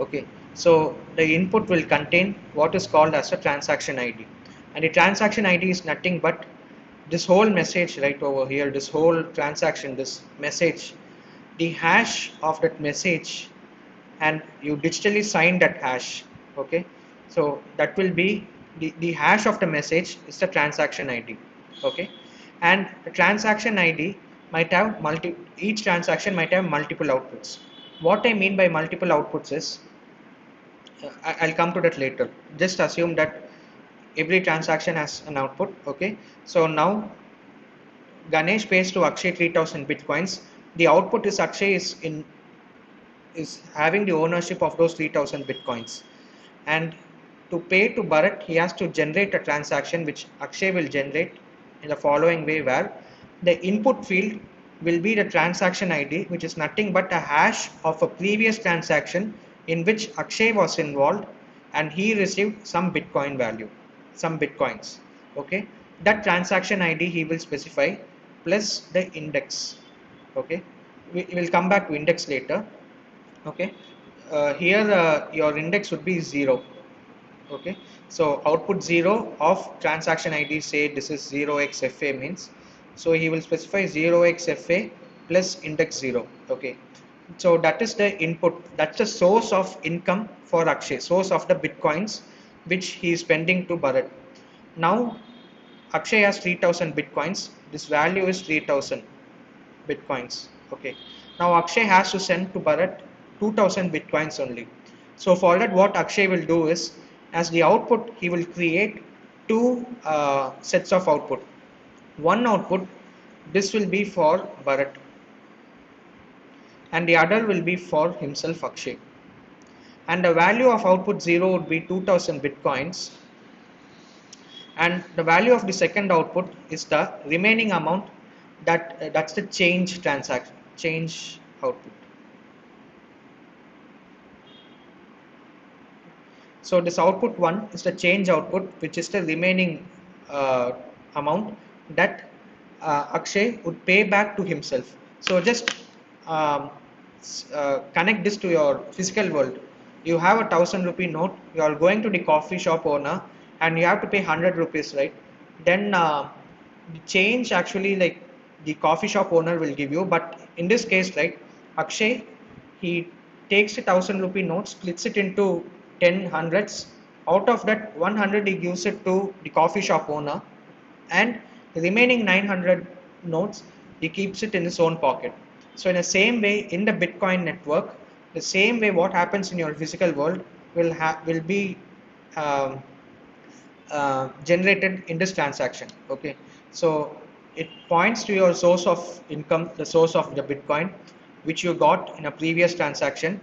Okay, so the input will contain what is called as a transaction ID, and the transaction ID is nothing but this whole message right over here, this whole transaction, this message, the hash of that message, and you digitally sign that hash. Okay, so that will be the hash of the message is the transaction ID. Okay, and the transaction ID might have each transaction might have multiple outputs. What I mean by multiple outputs is, I'll come to that later. Just assume that every transaction has an output. Okay, so now Ganesh pays to Akshay 3000 bitcoins. The output is Akshay is having the ownership of those 3000 bitcoins, and to pay to Bharat, he has to generate a transaction which Akshay will generate in the following way, where the input field will be the transaction ID, which is nothing but a hash of a previous transaction in which Akshay was involved, and he received some Bitcoin value, some Bitcoins. Okay, that transaction ID he will specify plus the index. Okay, we will come back to index later. Okay, here your index would be 0. Okay, so output 0 of transaction ID, say this is 0xFA means, so he will specify 0xFA plus index 0. Okay, so that is the input, that's the source of income for Akshay, source of the bitcoins which he is spending to Bharat. Now Akshay has 3000 bitcoins, this value is 3000 bitcoins. Okay, now Akshay has to send to Bharat 2000 bitcoins only. So for that, what Akshay will do is, as the output, he will create two sets of output. One output, this will be for Bharat, and the other will be for himself, Akshay. And the value of output 0 would be 2000 bitcoins, and the value of the second output is the remaining amount, that's the change transaction, change output. So this output 1 is the change output, which is the remaining amount that Akshay would pay back to himself. So just um, connect this to your physical world. You have a 1000 rupee note, you are going to the coffee shop owner and you have to pay 100 rupees, right? Then the change actually, like, the coffee shop owner will give you, but in this case, right, Akshay, he takes a 1000 rupee note, splits it into 10 hundreds. Out of that 100 he gives it to the coffee shop owner, and the remaining 900 notes he keeps it in his own pocket. So in the same way, in the Bitcoin network, the same way what happens in your physical world will be um, generated in this transaction. Okay, so it points to your source of income, the source of the Bitcoin which you got in a previous transaction.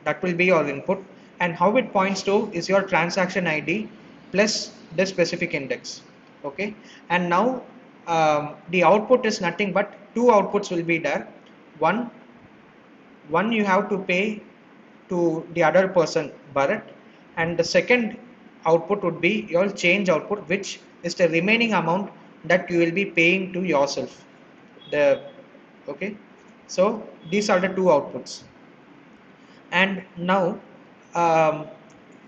That will be your input, and how it points to is your transaction ID plus the specific index. Okay, and now the output is nothing but two outputs will be there. One you have to pay to the other person, Bharat, and the second output would be your change output, which is the remaining amount that you will be paying to yourself. The Okay, so these are the two outputs. And now,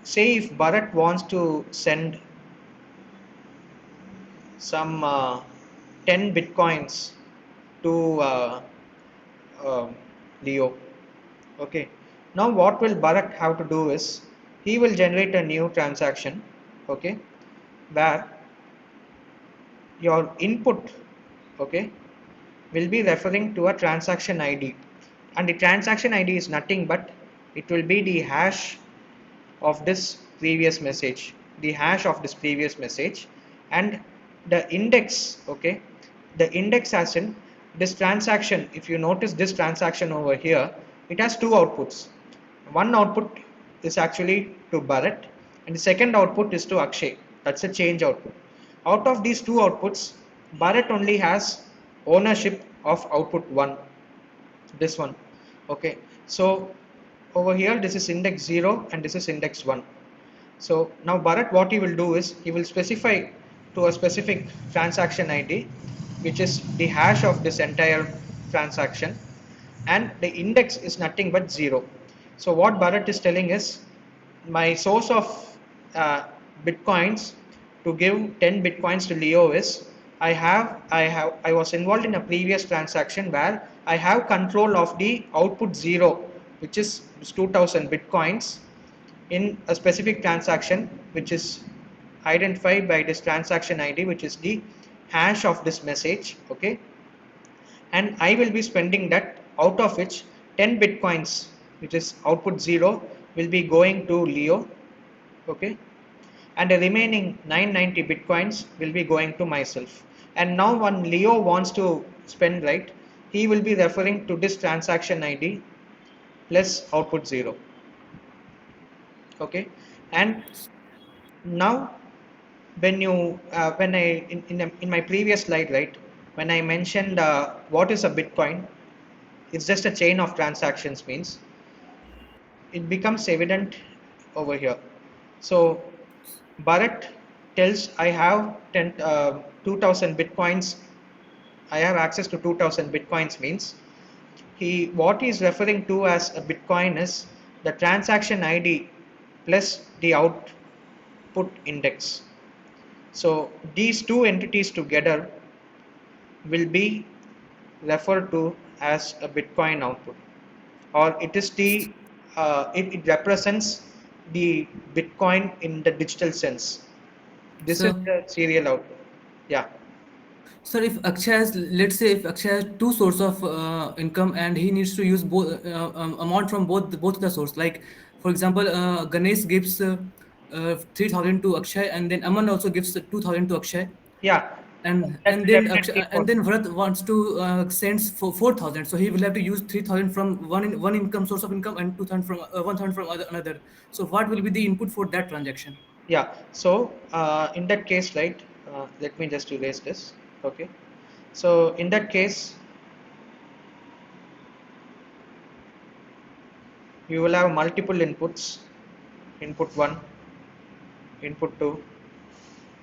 say if Bharat wants to send some 10 bitcoins to uh, Leo. Okay, now what will Bharat have to do is, he will generate a new transaction. Okay, where your input, okay, will be referring to a transaction ID, and the transaction ID is nothing but it will be the hash of this previous message, and the index. Okay, the index as in this transaction. If you notice this transaction over here, it has two outputs. One output is actually to Bharat, and the second output is to Akshay, that's a change output. Out of these two outputs, Bharat only has ownership of output 1, this one. Okay, so over here this is index 0 and this is index 1. So now Bharat, what he will do is, he will specify to a specific transaction ID, which is the hash of this entire transaction, and the index is nothing but 0. So what Bharat is telling is, my source of uh, bitcoins to give 10 bitcoins to Leo is, I was involved in a previous transaction where I have control of the output 0, which is 2000 bitcoins, in a specific transaction which is identified by this transaction ID, which is the hash of this message. Okay, and I will be spending that, out of which 10 bitcoins, which is output 0, will be going to Leo. Okay, and the remaining 990 bitcoins will be going to myself. And now when Leo wants to spend, right, he will be referring to this transaction ID plus output 0. Okay, and now when I in my previous slide, right, when I mentioned what is a Bitcoin, it's just a chain of transactions means, it becomes evident over here. So Bharat tells, I have 2000 bitcoins, I have access to 2000 bitcoins means, what he is referring to as a Bitcoin is the transaction ID plus the output index. So these two entities together will be referred to as a Bitcoin output, or it is it represents the Bitcoin in the digital sense. This is So, the serial output. Yeah. sir, if Akshay has, let's say, if Akshay has two source of income and he needs to use both amount from both the source, like for example, Ganesh gives 3,000 to Akshay, and then Aman also gives 2,000 to Akshay, Yeah, and that and will then definitely and work. then Vrat wants to send for 4,000, so he will have to use 3,000 from one income source of income and 2,000 from 1,000 from another. So what will be the input for that transaction? Yeah, so in that case, right, let me just erase this. Okay, so in that case, you will have multiple inputs: input 1, input 2,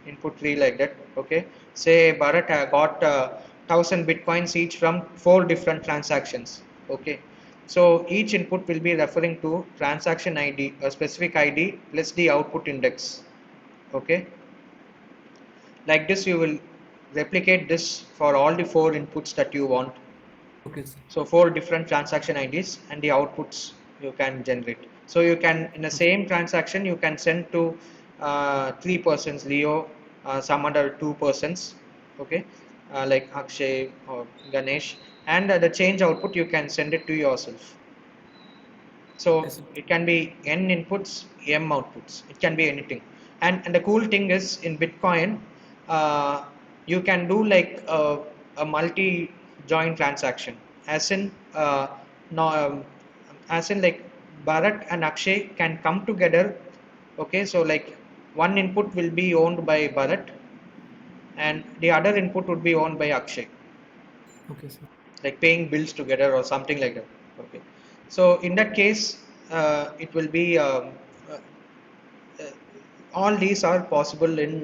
input 3, like that. Okay, say Bharat got 1,000 bitcoins each from 4 different transactions. Okay, so each input will be referring to transaction ID, a specific ID plus the output index. Okay, like this, you will replicate this for all the 4 inputs that you want. Okay, sir. So 4 different transaction IDs and the outputs you can generate. So you can, in the same transaction, you can send to 3 persons, Leo, some other 2 persons, okay, like Akshay or Ganesh, and the change output you can send it to yourself. Okay, So sir. it can be n inputs, m outputs. It can be anything. And the cool thing is in Bitcoin, you can do like a multi join transaction, as in no, as in like Bharat and Akshay can come together. Okay, so like one input will be owned by Bharat and the other input would be owned by Akshay, Okay, sir. like paying bills together or something like that. Okay, so in that case, it will be uh, uh, all these are possible in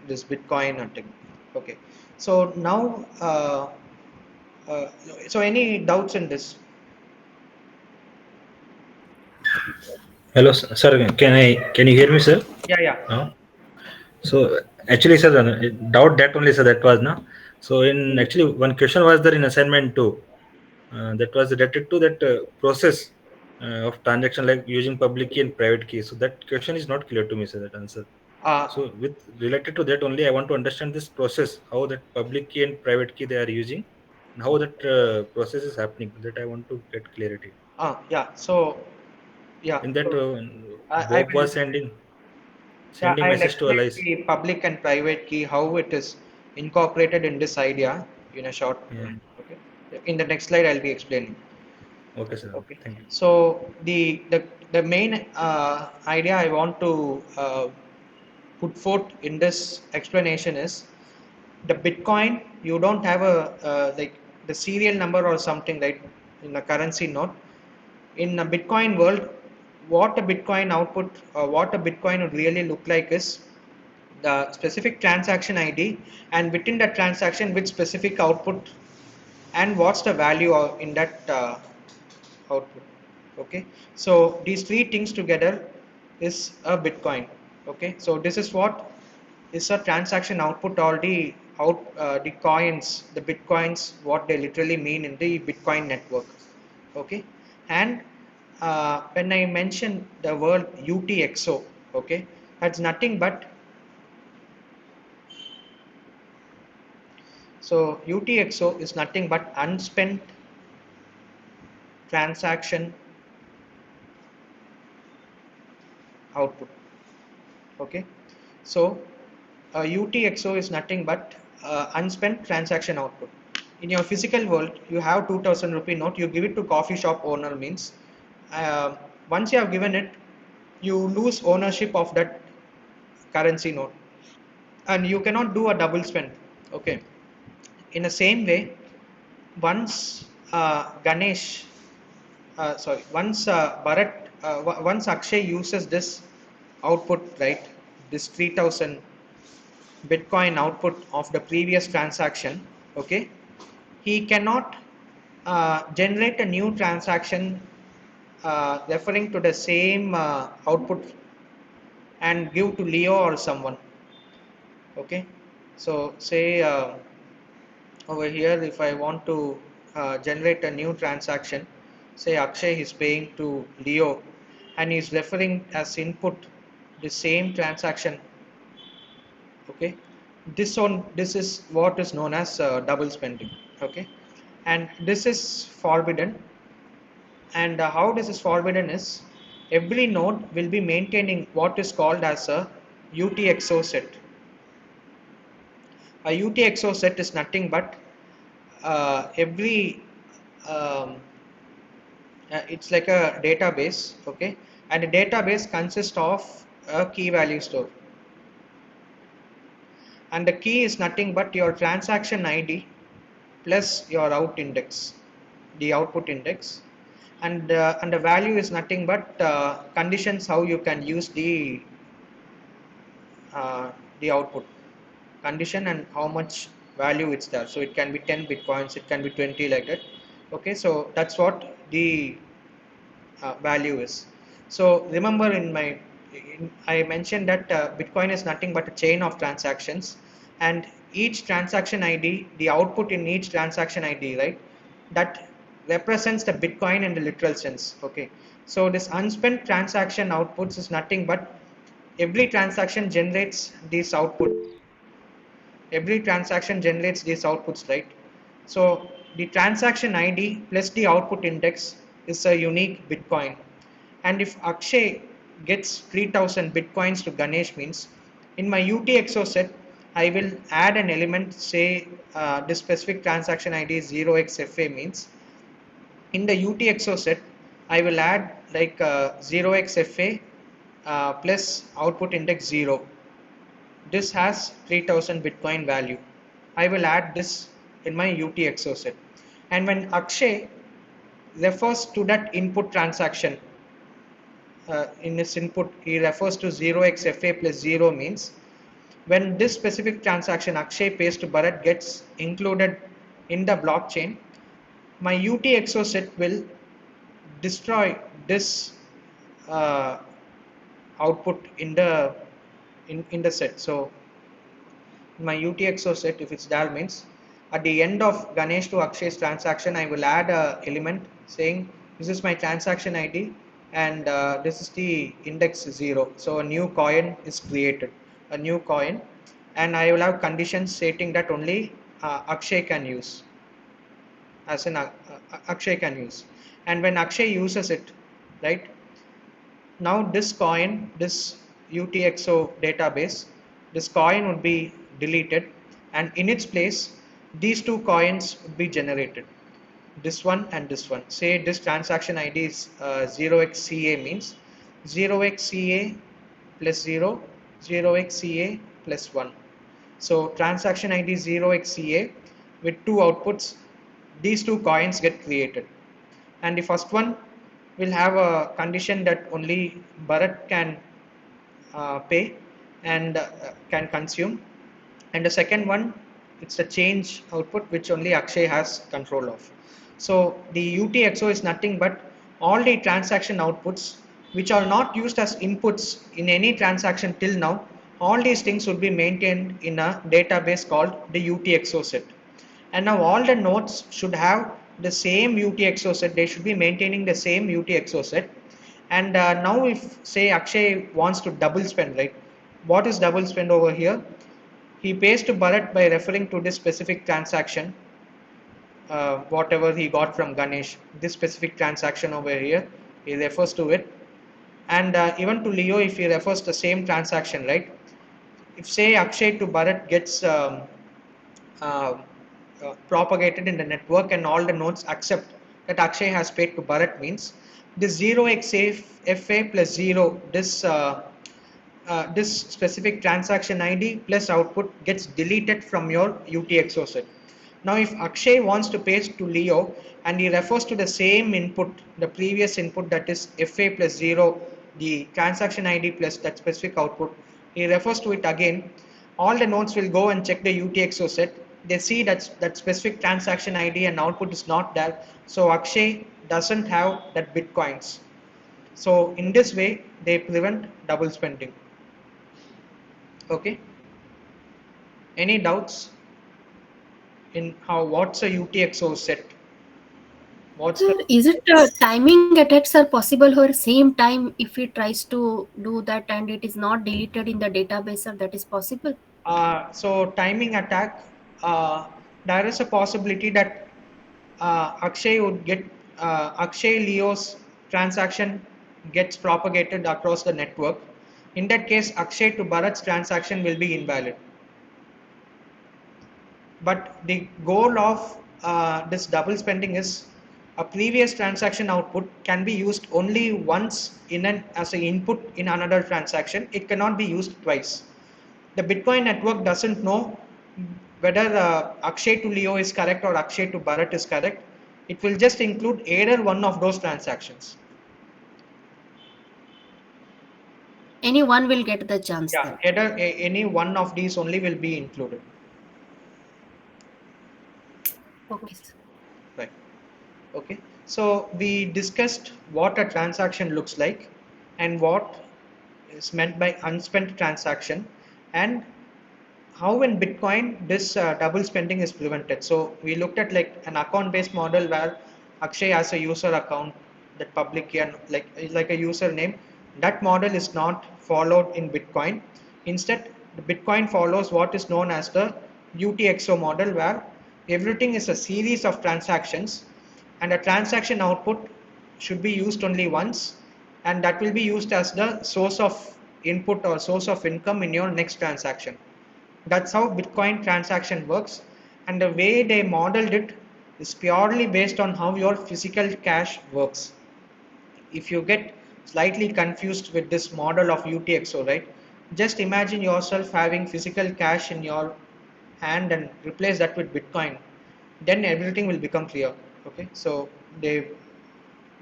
this Bitcoin hunting. Okay, so now uh, so any doubts in this? Hello, sir. Can you hear me, sir? Yeah, yeah. No. So actually, sir, doubt that only, sir. That was no. So in actually one question was there in assignment too. That was related to that process of transaction, like using public key and private key. So that question is not clear to me, sir. That answer. uh, So with related to that only, I want to understand this process, how that public key and private key they are using, and how that process is happening. That I want to get clarity. yeah, so yeah, In that, so I Bob will, was yeah, sending I'll message to explain Alice. the public and private key, how it is incorporated in this idea in a short. Yeah. Okay, in the next slide I'll be explaining. Okay, sir. Okay. Okay, Thank you. so the main idea I want to put forth in this explanation is the Bitcoin. You don't have a like the serial number or something, right, in the currency note. In a Bitcoin world, what a Bitcoin output or what a Bitcoin would really look like is the specific transaction ID, and within that transaction with specific output, and what's the value in that output. Okay, so these 3 things together is a Bitcoin. Okay, so this is what is a transaction output, or the coins, the Bitcoins, what they literally mean in the Bitcoin network. Okay, and when I mention the word UTXO, okay, that's nothing but, so UTXO is nothing but unspent transaction output. Okay, so UTXO is nothing but unspent transaction output. In your physical world, you have 2000 rupee note, you give it to coffee shop owner, means uh, once you have given it, you lose ownership of that currency note, and you cannot do a double spend. Okay, in the same way, once Ganesh, sorry, once Bharat, once Akshay uses this output, right, this 3000 Bitcoin output of the previous transaction, okay, he cannot generate a new transaction referring to the same output and give to Leo or someone. Okay, so say over here, if I want to generate a new transaction, say Akshay is paying to Leo and is referring as input the same transaction. Okay, this is what is known as double spending. Okay, and this is forbidden. And how this is forbidden is every node will be maintaining what is called as a UTXO set. A UTXO set is nothing but every it's like a database. Okay, and a database consists of a key value store, and the key is nothing but your transaction ID plus your out index, the output index, and the value is nothing but conditions how you can use the output condition and how much value it's there. So it can be 10 bitcoins, it can be 20, like that. Okay, so that's what the value is. So remember I mentioned that Bitcoin is nothing but a chain of transactions, and each transaction ID, the output in each transaction ID, right, that represents the Bitcoin in the literal sense. Okay, so this unspent transaction outputs is nothing but every transaction generates this output. Every transaction generates these outputs, right? So the transaction ID plus the output index is a unique Bitcoin. And if Akshay gets 3000 Bitcoins to Ganesh, means in my UTXO set, I will add an element, say this specific transaction ID is 0xFA, means in the UTXO set, I will add like 0xFA plus output index 0. This has 3000 Bitcoin value. I will add this in my UTXO set. And when Akshay refers to that input transaction, in his input, he refers to 0xFA plus 0, means when this specific transaction Akshay pays to Bharat gets included in the blockchain, my UTXO set will destroy this uh, output in the set. So my UTXO set, if it's there, means at the end of Ganesh to Akshay's transaction, I will add a element saying this is my transaction ID and this is the index 0. So a new coin is created, a new coin, and I will have conditions stating that only Akshay can use, as in Akshay can use. And when Akshay uses it, right, now this coin, this UTXO database, this coin would be deleted, and in its place these two coins would be generated, this one and this one. Say this transaction ID is 0xCA, means 0xCA plus 0, 0xCA plus 1. So transaction ID 0xCA with two outputs, these two coins get created, and the first one will have a condition that only Bharat can pay and can consume, and the second one, it's a change output which only Akshay has control of. So the UTXO is nothing but all the transaction outputs which are not used as inputs in any transaction till now. All these things would be maintained in a database called the UTXO set. And now all the nodes should have the same UTXO set. They should be maintaining the same UTXO set. And now if say Akshay wants to double spend, right? What is double spend over here? He pays to Bharat by referring to this specific transaction, whatever he got from Ganesh, this specific transaction over here, he refers to it. And even to Leo, if he refers to the same transaction, right? If say Akshay to Bharat gets uh, propagated in the network and all the nodes accept that Akshay has paid to Bharat, means this 0xFA plus 0, this specific transaction ID plus output gets deleted from your UTXO set. Now if Akshay wants to paste to Leo and he refers to the same input, the previous input, that is FA plus 0, the transaction ID plus that specific output, he refers to it again, all the nodes will go and check the UTXO set. they see that specific transaction ID and output is not there. So Akshay doesn't have that bitcoins. So in this way, they prevent double spending. Okay. Any doubts in how what's a UTXO set? What's Sir, the is it timing attacks are possible for same time if he tries to do that and it is not deleted in the database, sir? That is possible. so timing attack? There is a possibility that Akshay would get Akshay Leo's transaction gets propagated across the network. In that case, Akshay to Bharat's transaction will be invalid. But the goal of this double spending is a previous transaction output can be used only once in an as an input in another transaction. It cannot be used twice. The Bitcoin network doesn't know whether Akshay to Leo is correct or Akshay to Bharat is correct. It will just include either one of those transactions. Anyone will get the chance Yeah, then. either any one of these only will be included. Okay, sir. Right. Okay. So we discussed what a transaction looks like and what is meant by unspent transaction, and how in Bitcoin this double spending is prevented. So we looked at like an account-based model where Akshay has a user account that public key and like a username. That model is not followed in Bitcoin. Instead, the Bitcoin follows what is known as the UTXO model, where everything is a series of transactions, and a transaction output should be used only once, and that will be used as the source of input or source of income in your next transaction. That's how Bitcoin transaction works, and the way they modeled it is purely based on how your physical cash works. If you get slightly confused with this model of UTXO, right, just imagine yourself having physical cash in your hand and replace that with Bitcoin, then everything will become clear. Okay, so they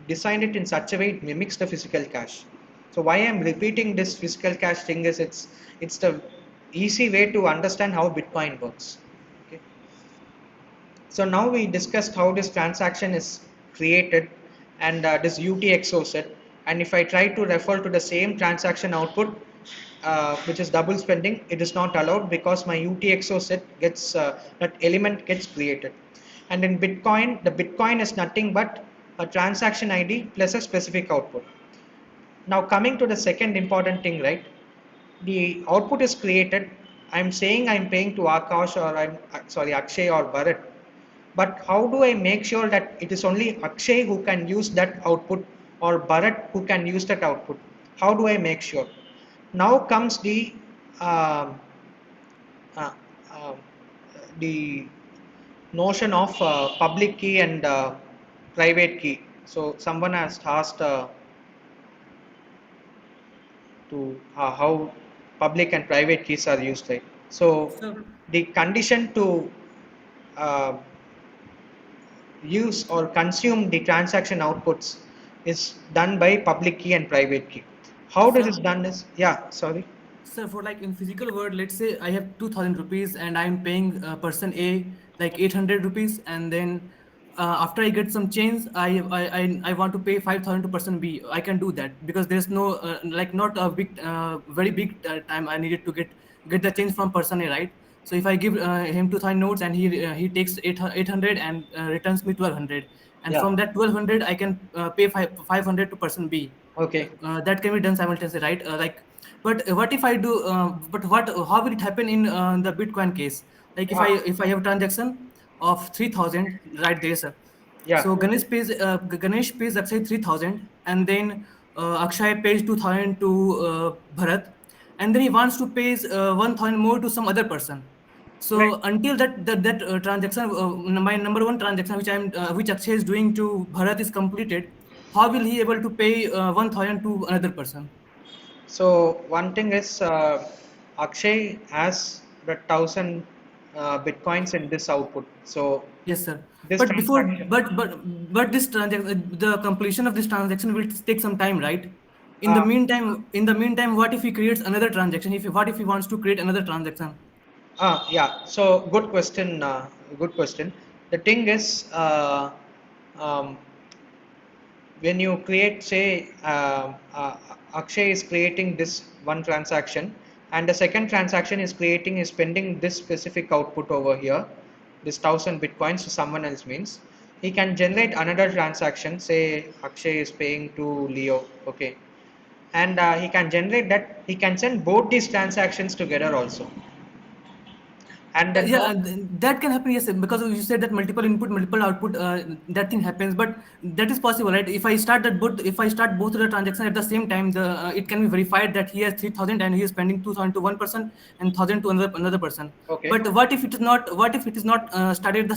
designed it in such a way it mimics the physical cache. So why I'm repeating this physical cache thing is it's the easy way to understand how Bitcoin works. Okay. So now we discussed how this transaction is created and this UTXO set. And if I try to refer to the same transaction output, which is double spending, it is not allowed because my UTXO set gets that element gets created. And in Bitcoin, the Bitcoin is nothing but a transaction ID plus a specific output. Now coming to the second important thing, right? The output is created. I'm saying I'm paying to Akash or I'm sorry Akshay or Bharat, but how do I make sure that it is only Akshay who can use that output or Bharat who can use that output? How do I make sure? Now comes um uh, uh, the notion of public key and private key. So someone has asked to how public and private keys are used, right? So So, the condition to uh, use or consume the transaction outputs is done by public key and private key. How this is so done is, yeah, sorry. Sir, for like in physical world, let's say I have 2000 rupees and I'm paying person A like 800 rupees, and then after I get some change, I want to pay 5000 to person B. I can do that because there's no like not a big very big time I needed to get the change from person A, right? So if I give him 2000 notes and he takes 800 and returns me 1200, and Yeah, from that 1200 I can pay 500 to person B. okay. That can be done simultaneously, right? But what if I do? But what? How will it happen in the Bitcoin case? Like Ah, if I have a transaction of 3000 right there, sir. yeah, So Ganesh pays Akshay 3000, and then Akshay pays 2000 to Bharat, and then he wants to pay 1000 more to some other person. right. So until that transaction, my number one transaction which Akshay is doing to Bharat is completed, how will he able to pay 1000 to another person? So one thing is Akshay has the 1000 bitcoins in this output. So Yes, sir. this But before, transaction, but this transaction, the completion of this transaction will take some time, right? uh, In the meantime, what if he creates another transaction? What if he wants to create another transaction? Yeah. So good question. Good question. The thing is, um, when you create, say, Akshay is creating this one transaction, and the second transaction is spending this specific output over here, this 1,000 bitcoins to someone else, means he can generate another transaction. Say Akshay is paying to Leo, okay, and he can generate that. He can send both these transactions together also, and the Yeah, note. that can happen. Yes, because you said that multiple input, multiple output. That thing happens, but that is possible, right? If I start both of the transactions at the same time, the it can be verified that he has 3,000 and he is spending 2,000 to one person and 1,000 to another person. Okay. But what if it is not? What if it is not started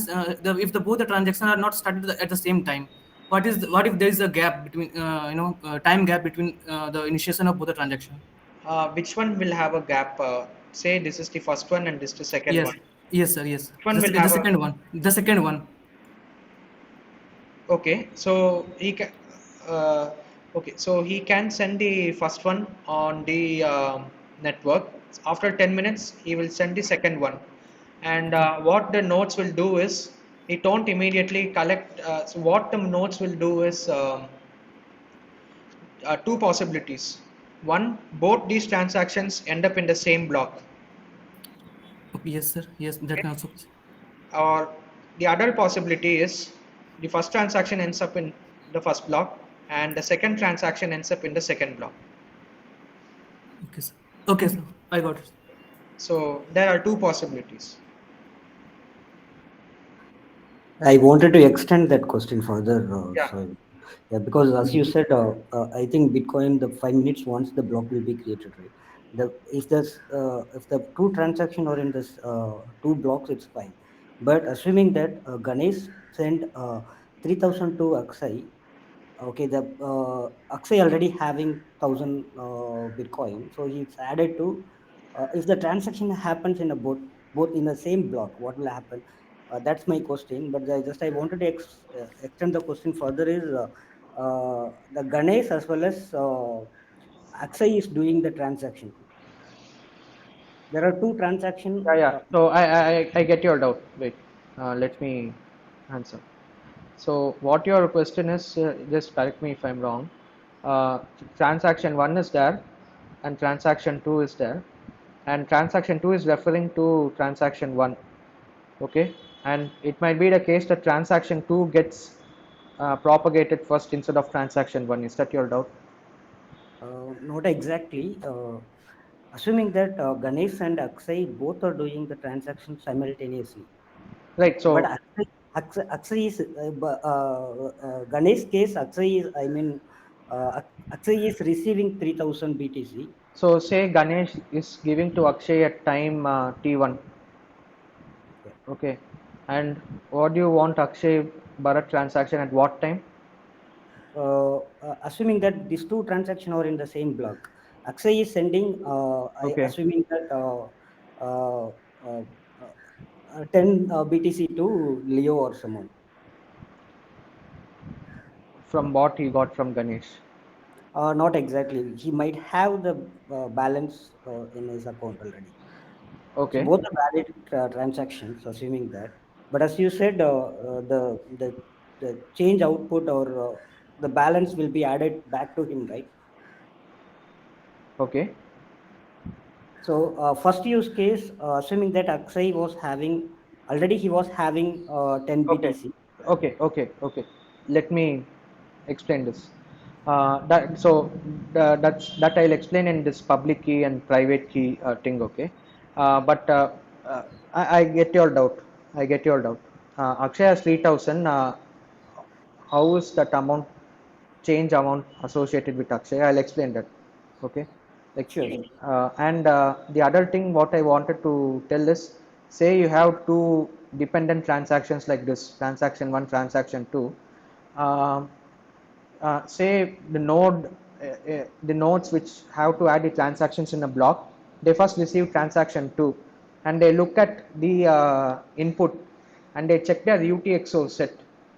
if the both the transactions are not started at the same time? What if there is a gap between time gap between the initiation of both the transaction? Which one will have a gap? Say this is the first one and this is the second Yes, one. yes, sir. Yes, Which one will the have a? second one. The second one. Okay, so he can. Uh, okay, so he can send the first one on the network. After 10 minutes, he will send the second one. And Okay. what the nodes will do is, it don't immediately collect. So what the nodes will do is, two possibilities. One, both these transactions end up in the same block. Okay, yes, sir. Yes, that Okay? can also. Or the other possibility is, the first transaction ends up in the first block and the second transaction ends up in the second block. Okay, sir. Okay, sir. I got it. So there are two possibilities. I wanted to extend that question further. Yeah. Yeah, because as you said, I think Bitcoin, the 5 minutes once the block will be created, right? If the two transaction are in this two blocks, it's fine. But assuming that Ganesh sent 3,000 to Akshay, okay, the Akshay already having 1,000 Bitcoin, so it's added to. If the transaction happens in a both in the same block, what will happen? That's my question. But I wanted to extend the question further. Is the Ganesh as well as Akshay is doing the transaction. There are two transaction. Yeah, yeah. So I get your doubt. Wait, let me answer. So what your question is, just correct me if I'm wrong. Uh, Transaction one is there, and transaction two is there, and transaction two is referring to transaction one. Okay, and it might be the case that transaction two gets propagated first instead of transaction one. Is that your doubt? Not exactly. Assuming that Ganesh and Akshay both are doing the transaction simultaneously. Right. But So Akshay is Ganesh case. Akshay is, I mean, Akshay is receiving 3,000 BTC. so say Ganesh is giving to Akshay at time t1. Yeah. Okay, and what do you want Akshay Bharat transaction at what time? Assuming that these two transactions are in the same block, Akshay is sending. Okay, Assuming that uh, uh, 10 BTC to Leo or someone. from what he got from Ganesh. Not exactly. He might have the balance in his account already. So Okay, both are valid transactions, assuming that. But as you said, the change output or the balance will be added back to him, right? okay, So first use case, assuming that Akshay was having already he was having 10 okay, BTC. okay. Let me explain this. That I'll explain in this public key and private key thing. Okay, but I get your doubt. I get your doubt. Akshay has 3,000. How is that amount change amount associated with Akshay? I'll explain that. Okay, like, Sure. and the other thing what I wanted to tell is, say you have two dependent transactions like this, transaction one, transaction two. Um, Say the nodes which have to add the transactions in a block, they first receive transaction 2 and they look at the input and they check their UTXO set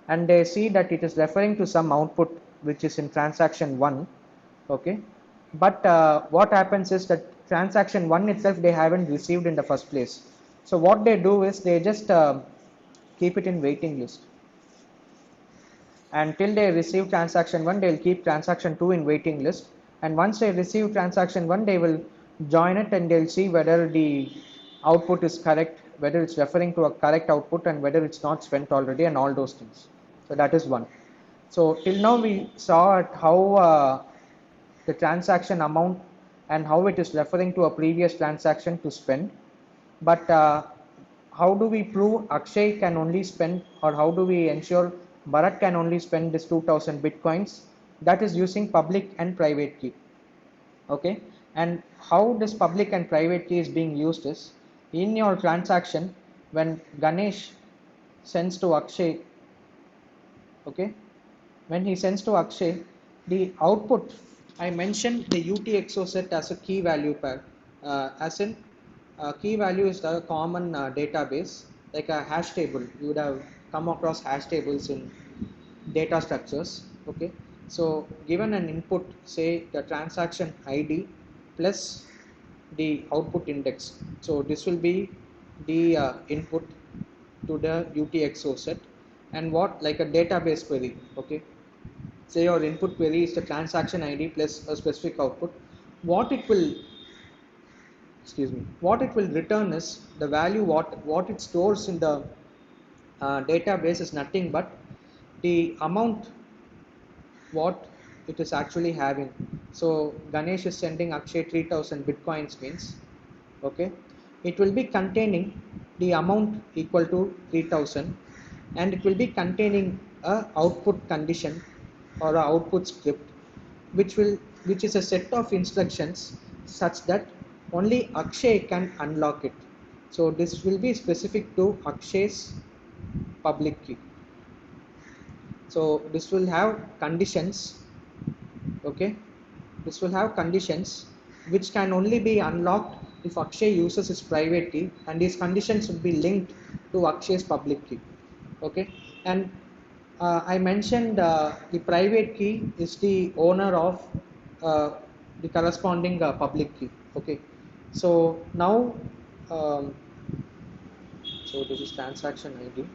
and they see that it is referring to some output which is in transaction 1. Okay, but what happens is that transaction 1 itself they haven't received in the first place. So what they do is they just keep it in waiting list. Until they receive transaction 1, they will keep transaction 2 in waiting list, and once they receive transaction 1, they will join it and they will see whether the output is correct, whether it's referring to a correct output, and whether it's not spent already, and all those things. So that is one. So till now we saw at how the transaction amount and how it is referring to a previous transaction to spend, but how do we prove Akshay can only spend, or how do we ensure Bharat can only spend this 2000 bitcoins? That is using public and private key. Okay, and how this public and private key is being used is, in your transaction when Ganesh sends to Akshay, okay, when he sends to Akshay, the output, I mentioned the UTXO set as a key value pair, as in key value is the common database, like a hash table. You would have come across hash tables in data structures. Okay, so given an input, say the transaction ID plus the output index, so this will be the input to the UTXO set, and what, like a database query. Okay, say your input query is the transaction ID plus a specific output, what it will, excuse me, what it will return is the value, what it stores in the database is nothing but the amount what it is actually having. So Ganesh is sending Akshay 3000 bitcoins means, okay, it will be containing the amount equal to 3000, and it will be containing a output condition or a output script, which is a set of instructions such that only Akshay can unlock it. So this will be specific to Akshay's public key. So this will have conditions, okay, this will have conditions which can only be unlocked if Akshay uses his private key, and these conditions will be linked to Akshay's public key. Okay, and I mentioned the private key is the owner of the corresponding public key. Okay, so now so this is transaction ID.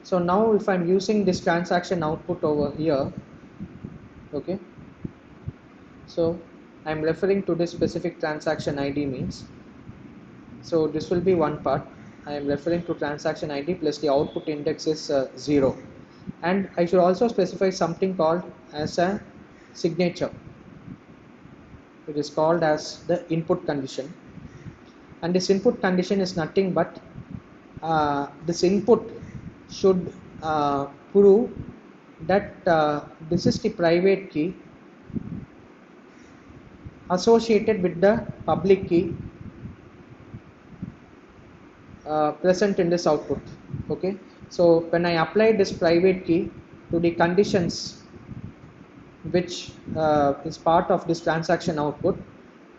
So now if I'm using this transaction output over here, okay, so I'm referring to this specific transaction ID means, so this will be one part. I am referring to transaction ID plus the output index is 0, and I should also specify something called as a signature. It is called as the input condition, and this input condition is nothing but this input should prove that this is the private key associated with the public key present in this output. Okay, so when I apply this private key to the conditions which is part of this transaction output,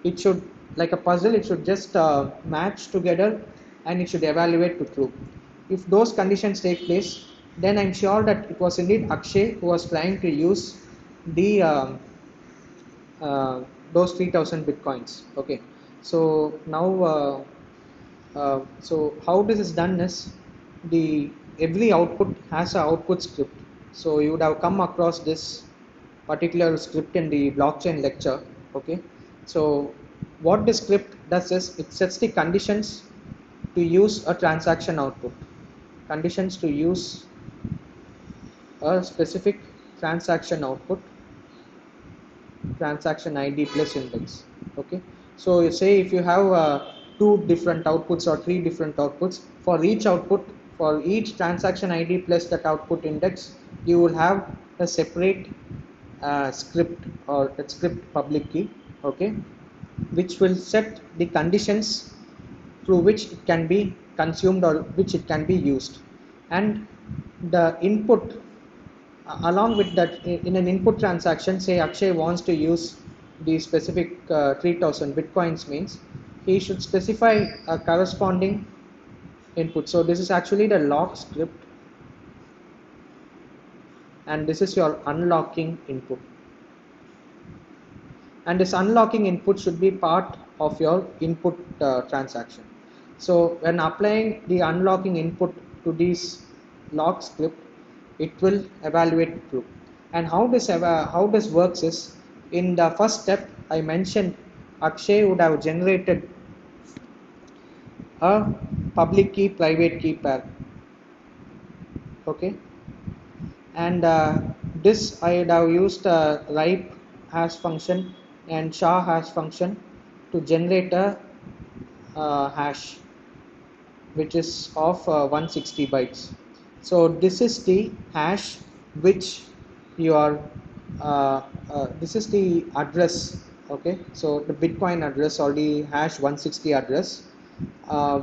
it should, like a puzzle, it should just match together and it should evaluate to true. If those conditions take place, then I'm sure that it was indeed Akshay who was trying to use the those 3000 bitcoins. Okay, so now so how this is done is, the every output has an output script. So you would have come across this particular script in the blockchain lecture. Okay, so what the script does is, it sets the conditions to use a transaction output, conditions to use a specific transaction output, transaction ID plus index. Okay, so you say if you have two different outputs or three different outputs, for each output, for each transaction ID plus that output index, you will have a separate script or a script public key. Okay, which will set the conditions through which it can be consumed or which it can be used, and the input along with that, in an input transaction, say Akshay wants to use the specific 3000 bitcoins means, he should specify a corresponding input. So this is actually the lock script, and this is your unlocking input, and this unlocking input should be part of your input transaction. So when applying the unlocking input to this lock script, it will evaluate true. And how this works is, in the first step I mentioned, Akshay would have generated a public key private key pair. Okay, and this I would have used a ripe hash function and SHA hash function to generate a hash which is of 160 bytes. So this is the hash which you are this is the address. Okay, so the Bitcoin address or the hash 160 address,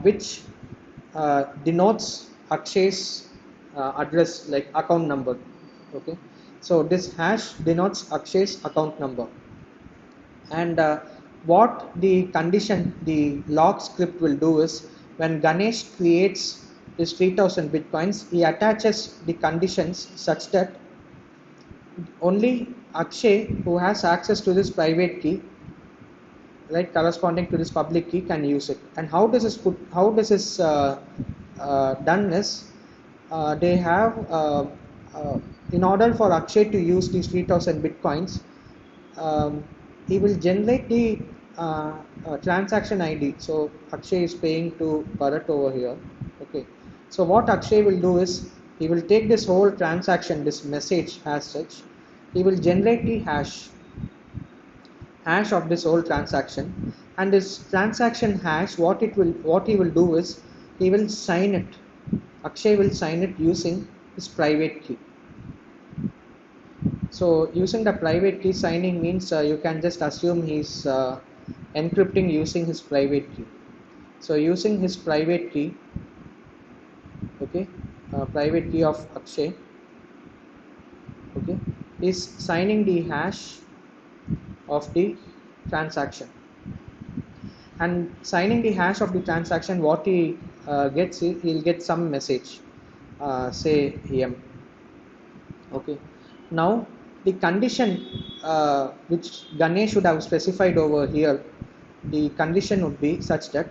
which denotes Akshay's address, like account number. Okay, so this hash denotes Akshay's account number. And what the condition the log script will do is, when Ganesh creates his 3000 bitcoins, he attaches the conditions such that only Akshay, who has access to this private key, right, corresponding to this public key, can use it. And how this is done is, they have in order for Akshay to use these 3000 bitcoins, he will generate the transaction ID. So Akshay is paying to Bharat over here. Okay, so what Akshay will do is, he will take this whole transaction, this message as such, he will generate the hash of this whole transaction, and this transaction hash, what he will do is, he will sign it. Akshay will sign it using his private key. So using the private key signing means, you can just assume he's encrypting using his private key. So using his private key, okay, private key of Akshay, okay, is signing the hash of the transaction. And signing the hash of the transaction, what he gets, he'll get some message, say M. Okay, now the condition which Ganesh should have specified over here, the condition would be such that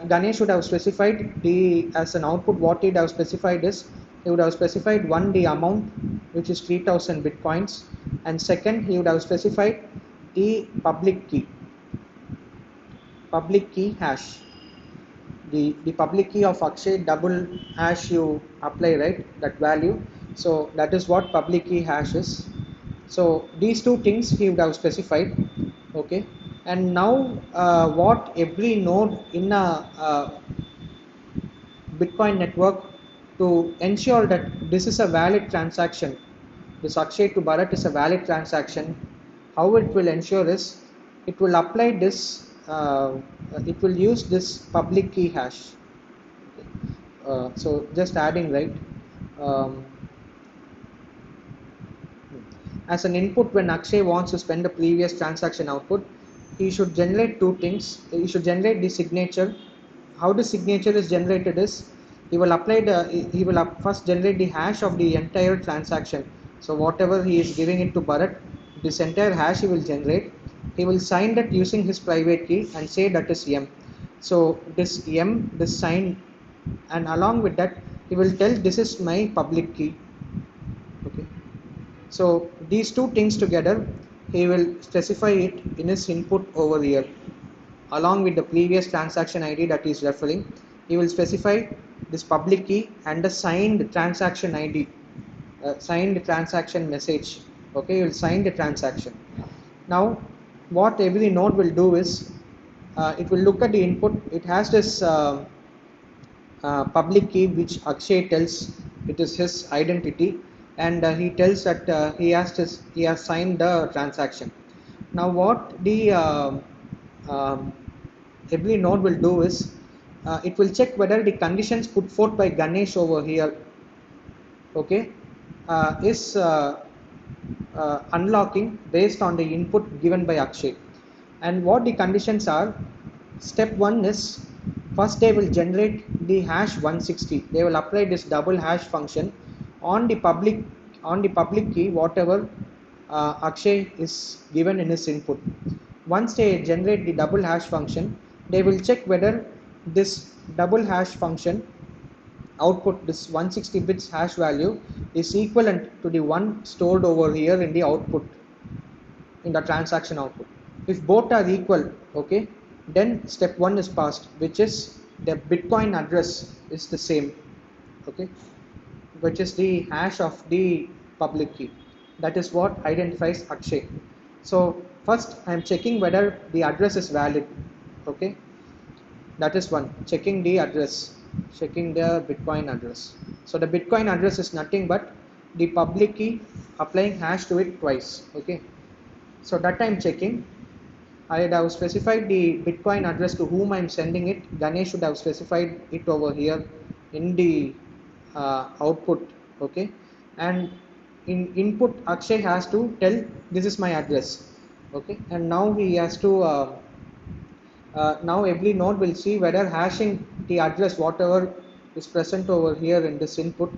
Ganesh should have specified as an output, what he would have specified is, he would have specified one, the amount, which is 3000 bitcoins, and second, he would have specified the public key hash. The public key of Akshay, double hash you apply, right, that value. So that is what public key hash is. So these two things he would have specified. Okay, and now what every node in a Bitcoin network, to ensure that this is a valid transaction, this Akshay to Bharat is a valid transaction, how it will ensure is, it will apply this, it will use this public key hash. So just adding, right, as an input, when Akshay wants to spend the previous transaction output, he should generate two things. He should generate the signature. How the signature is generated is, he will apply first generate the hash of the entire transaction. So whatever he is giving it to Bharat, this entire hash he will generate. He will sign that using his private key and say that is M. So this M, this sign, and along with that, he will tell this is my public key. Okay. So these two things together, he will specify it in his input over here, along with the previous transaction ID that he is referring. He will specify this public key and the signed transaction ID, signed transaction message. Okay, he will sign the transaction. Now, what every node will do is, it will look at the input. It has this public key which Akshay tells it is his identity, and he tells that he has signed the transaction. Now what the every node will do is, it will check whether the conditions put forth by Ganesh over here, okay, is unlocking based on the input given by Akshay. And what the conditions are, step 1 is, first they will generate the hash 160. They will apply this double hash function on the public key, whatever Akshay is given in his input. Once they generate the double hash function, they will check whether this double hash function output, this 160 bits hash value is equivalent to the one stored over here in the output, in the transaction output. If both are equal, okay, then step 1 is passed, which is the Bitcoin address is the same, okay, which is the hash of the public key. That is what identifies Akshay. So first I am checking whether the address is valid, okay. That is one, checking the address, checking the Bitcoin address. So the Bitcoin address is nothing but the public key, applying hash to it twice, okay. So that I'm checking. I have specified the Bitcoin address to whom I'm sending it. Ganesh should have specified it over here in the output, okay. And in input, Akshay has to tell this is my address, okay. And now he has to now every node will see whether hashing the address whatever is present over here in this input,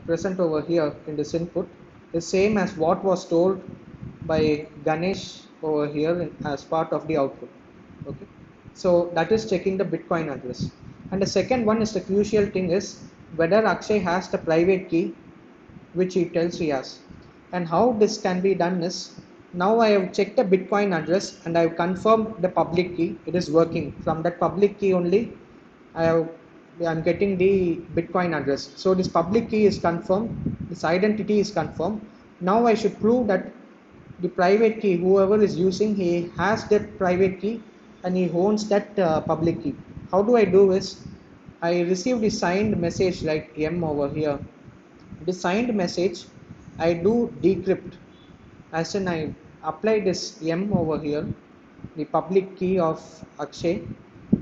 present over here in this input is same as what was stored by Ganesh over here as part of the output, okay. So that is checking the Bitcoin address. And the second one is the crucial thing is whether Akshay has the private key which he tells he has. And how this can be done is, now I have checked the Bitcoin address and I have confirmed the public key, it is working. From that public key only I'm getting the Bitcoin address. So this public key is confirmed, this identity is confirmed. Now I should prove that the private key, whoever is using, he has that private key and he owns that public key. How do I do is, I receive the signed message like M over here. The signed message I do decrypt, as in I apply this M over here, the public key of Akshay.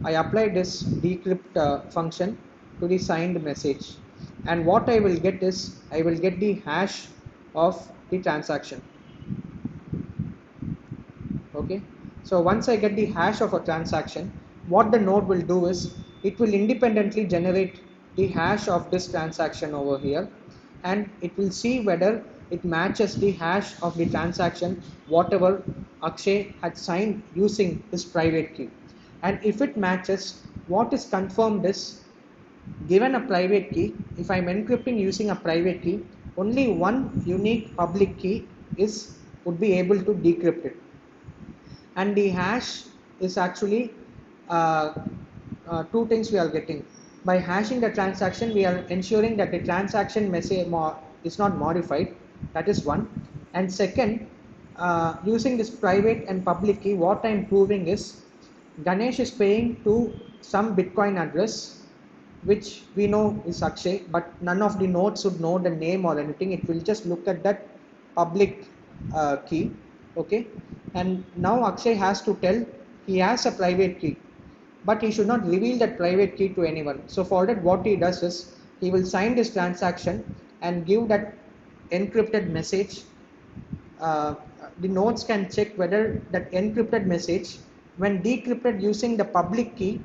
I apply this decrypt function to the signed message, and what I will get is I will get the hash of the transaction, okay. So once I get the hash of a transaction, what the node will do is it will independently generate the hash of this transaction over here, and it will see whether it matches the hash of the transaction whatever Akshay had signed using his private key. And if it matches, what is confirmed is, given a private key, if I'm encrypting using a private key, only one unique public key would be able to decrypt it, and the hash is actually uh, two things we are getting. By hashing the transaction, we are ensuring that the transaction message is not modified. That is one. And second, using this private and public key, what I am proving is Ganesh is paying to some Bitcoin address which we know is Akshay, but none of the nodes would know the name or anything. It will just look at that public key, okay. And now Akshay has to tell he has a private key, but he should not reveal that private key to anyone. So for that, what he does is he will sign this transaction and give that encrypted message. The nodes can check whether that encrypted message, when decrypted using the public key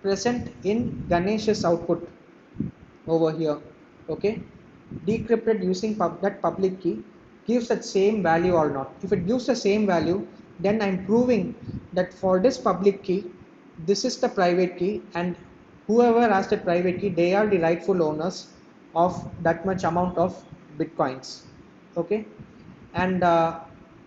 present in Ganesh's output over here, okay, decrypted using that public key, gives that same value or not. If it gives the same value, then I'm proving that for this public key, this is the private key, and whoever has the private key, they are the rightful owners of that much amount of bitcoins, okay. And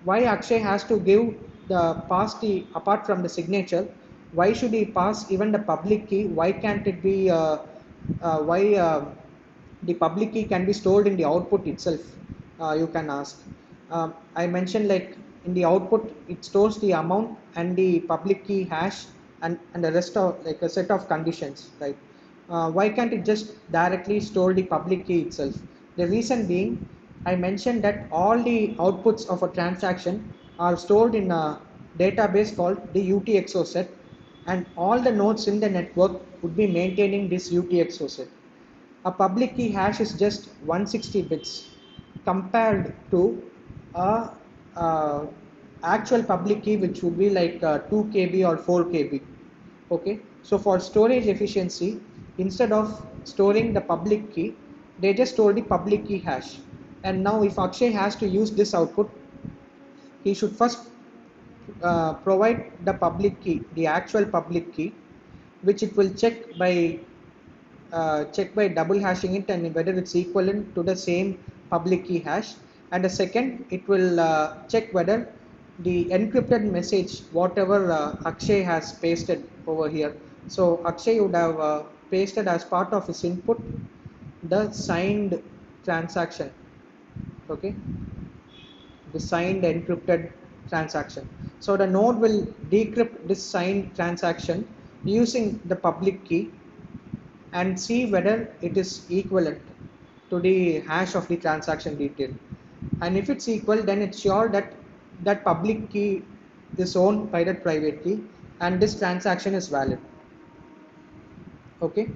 why Akshay has to give the pass the, apart from the signature, why should he pass even the public key? Why can't it be why the public key can be stored in the output itself, you can ask. I mentioned like in the output it stores the amount and the public key hash, and the rest of like a set of conditions, right. Why can't it just directly store the public key itself? The reason being, I mentioned that all the outputs of a transaction are stored in a database called the UTXO set, and all the nodes in the network would be maintaining this UTXO set. A public key hash is just 160 bits compared to a actual public key which would be like 2 KB or 4 KB. Okay, so for storage efficiency, instead of storing the public key, they just store the public key hash. And now if Akshay has to use this output, he should first provide the public key, the actual public key, which it will check by double hashing it and whether it's equivalent to the same public key hash. And the second, it will check whether the encrypted message, whatever Akshay has pasted over here. So Akshay would have pasted as part of his input the signed transaction. Okay, the signed encrypted transaction. So the node will decrypt this signed transaction using the public key and see whether it is equivalent to the hash of the transaction detail. And if it's equal, then it's sure that that public key is owned by that private key and this transaction is valid. Okay,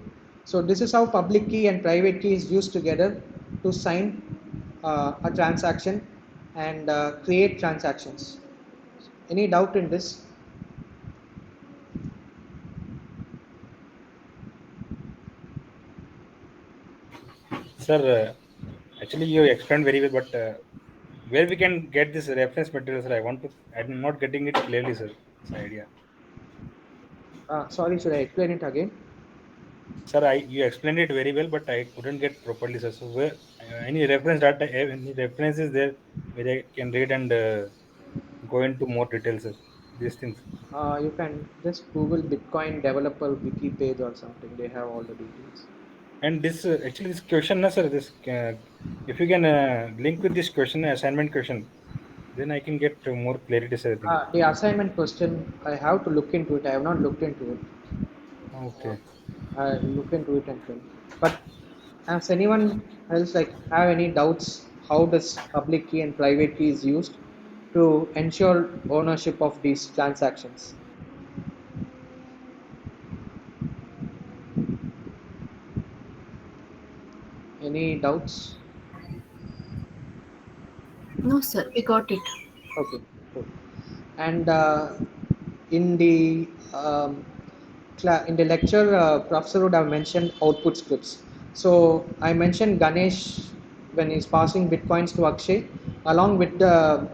so this is how public key and private key is used together to sign a transaction and create transactions. Any doubt in this? Sir, actually you explained very well, but where we can get this reference material, sir? I'm not getting it clearly, sir. This idea. Sorry, should I explain it again? Sir, you explained it very well, but I couldn't get properly, sir. So where any reference data, any references there where I can read and go into more details, sir? These things. You can just Google Bitcoin developer wiki page or something. They have all the details. And this actually this question, no, sir. This if you can link with this question, assignment question, then I can get more clarity, sir. I think. The assignment question, I have to look into it. I have not looked into it. Okay. I look into it and tell. But has anyone else like have any doubts? How does public key and private key is used to ensure ownership of these transactions? Any doubts? No, sir, we got it. Okay, cool. And in the in the lecture, professor would have mentioned output scripts. So I mentioned Ganesh when he's passing bitcoins to Akshay, along with the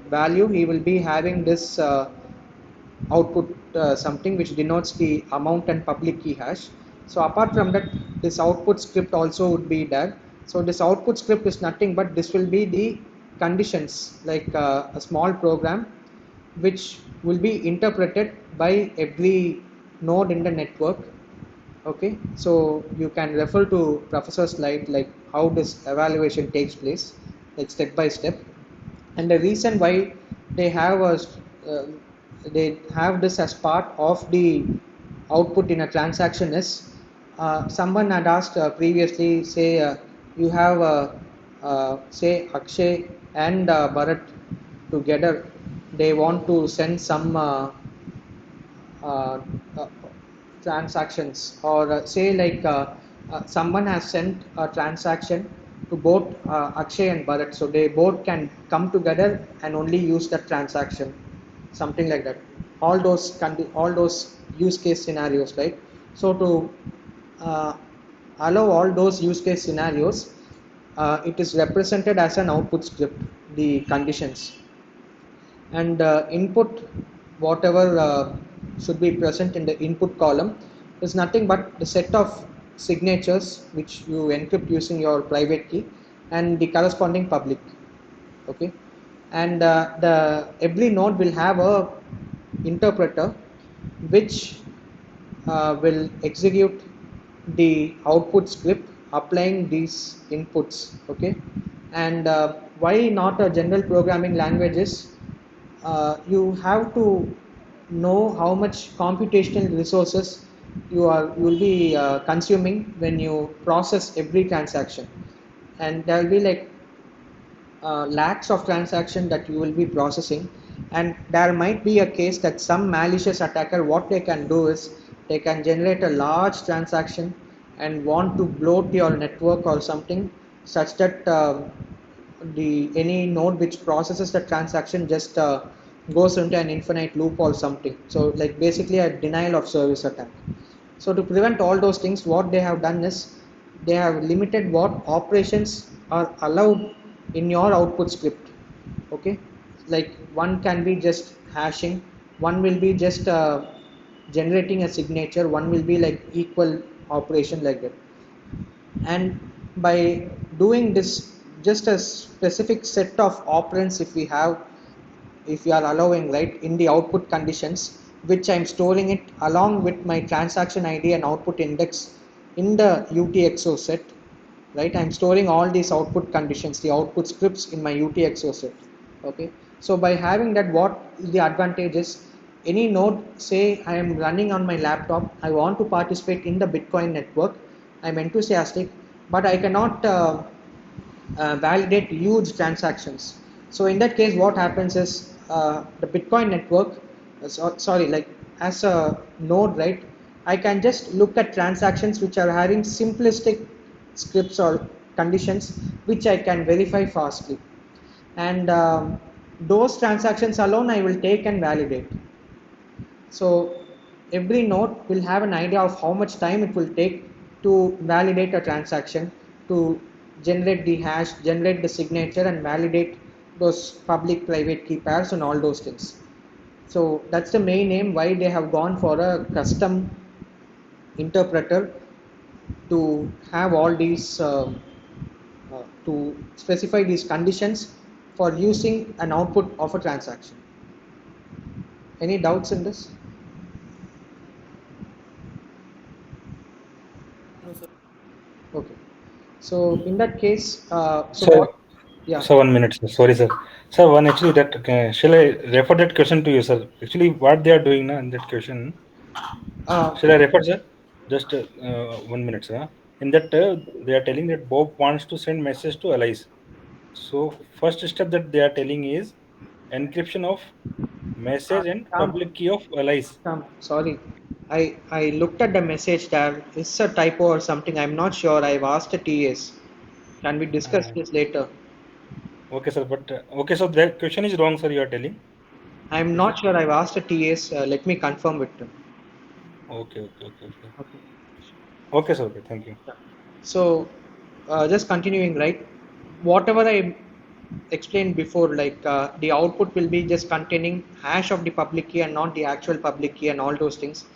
value, he will be having this output something which denotes the amount and public key hash. So apart from that, this output script also would be there. So this output script is nothing but this will be the conditions, like a small program which will be interpreted by every node in the network. Okay, so you can refer to professor's slide like how this evaluation takes place, like step by step. And the reason why they have a uh, they have this as part of the output in a transaction is someone had asked previously, say you have say Akshay and Bharat together, they want to send some uh, uh, transactions, or say like someone has sent a transaction to both Akshay and Bharat, so they both can come together and only use that transaction, something like that. All those use case scenarios, right? So to uh, allow all those use case scenarios, it is represented as an output script, the conditions, and input, whatever should be present in the input column, is nothing but the set of signatures which you encrypt using your private key and the corresponding public. Okay, and the every node will have a interpreter which will execute the output script applying these inputs. Okay, and why not a general programming languages? You have to know how much computational resources you will be consuming when you process every transaction, and there will be like lakhs of transactions that you will be processing, and there might be a case that some malicious attacker, what they can do is they can generate a large transaction and want to bloat your network or something, such that the any node which processes the transaction just goes into an infinite loop or something, so like basically a denial of service attack. So to prevent all those things, what they have done is they have limited what operations are allowed in your output script. Okay, like one can be just hashing, one will be just generating a signature, one will be like equal operation like that. And by doing this, just a specific set of operands, if we are allowing, right, in the output conditions, which I'm storing it along with my transaction ID and output index in the UTXO set, right. I'm storing all these output conditions, the output scripts in my UTXO set. Okay, so by having that, what the advantage is, any node, say I am running on my laptop, I want to participate in the Bitcoin network, I'm enthusiastic, but I cannot validate huge transactions. So in that case, what happens is, the Bitcoin network, sorry, like as a node, right? I can just look at transactions which are having simplistic scripts or conditions which I can verify fastly, and those transactions alone I will take and validate. So every node will have an idea of how much time it will take to validate a transaction, to generate the hash, generate the signature, and validate those public private key pairs and all those things. So that's the main aim why they have gone for a custom interpreter to have all these to specify these conditions for using an output of a transaction. Any doubts in this? No, sir. Okay. So in that case, so So, what? Yeah. so 1 minute, sir. Sorry, sir. Sir, one actually that shall I refer that question to you, sir? Actually, what they are doing now in that question, shall I Okay. refer, sir? Just 1 minute, sir. In that, they are telling that Bob wants to send message to allies. So, first step that they are telling is encryption of message and Shyam, public key of allies. sorry. I looked at the message there. It's a typo or something. I'm not sure. I've asked the TAs. Can we discuss Uh, this later? okay, sir. But okay, so that question is wrong, sir. You are telling, I'm is not it? sure. I've asked the TAs. Let me confirm with them. Okay, okay, okay, okay. Okay. Okay, sir. Okay, thank you. Yeah. So, just continuing, right? Whatever I explained before, like the output will be just containing hash of the public key and not the actual public key and all those things.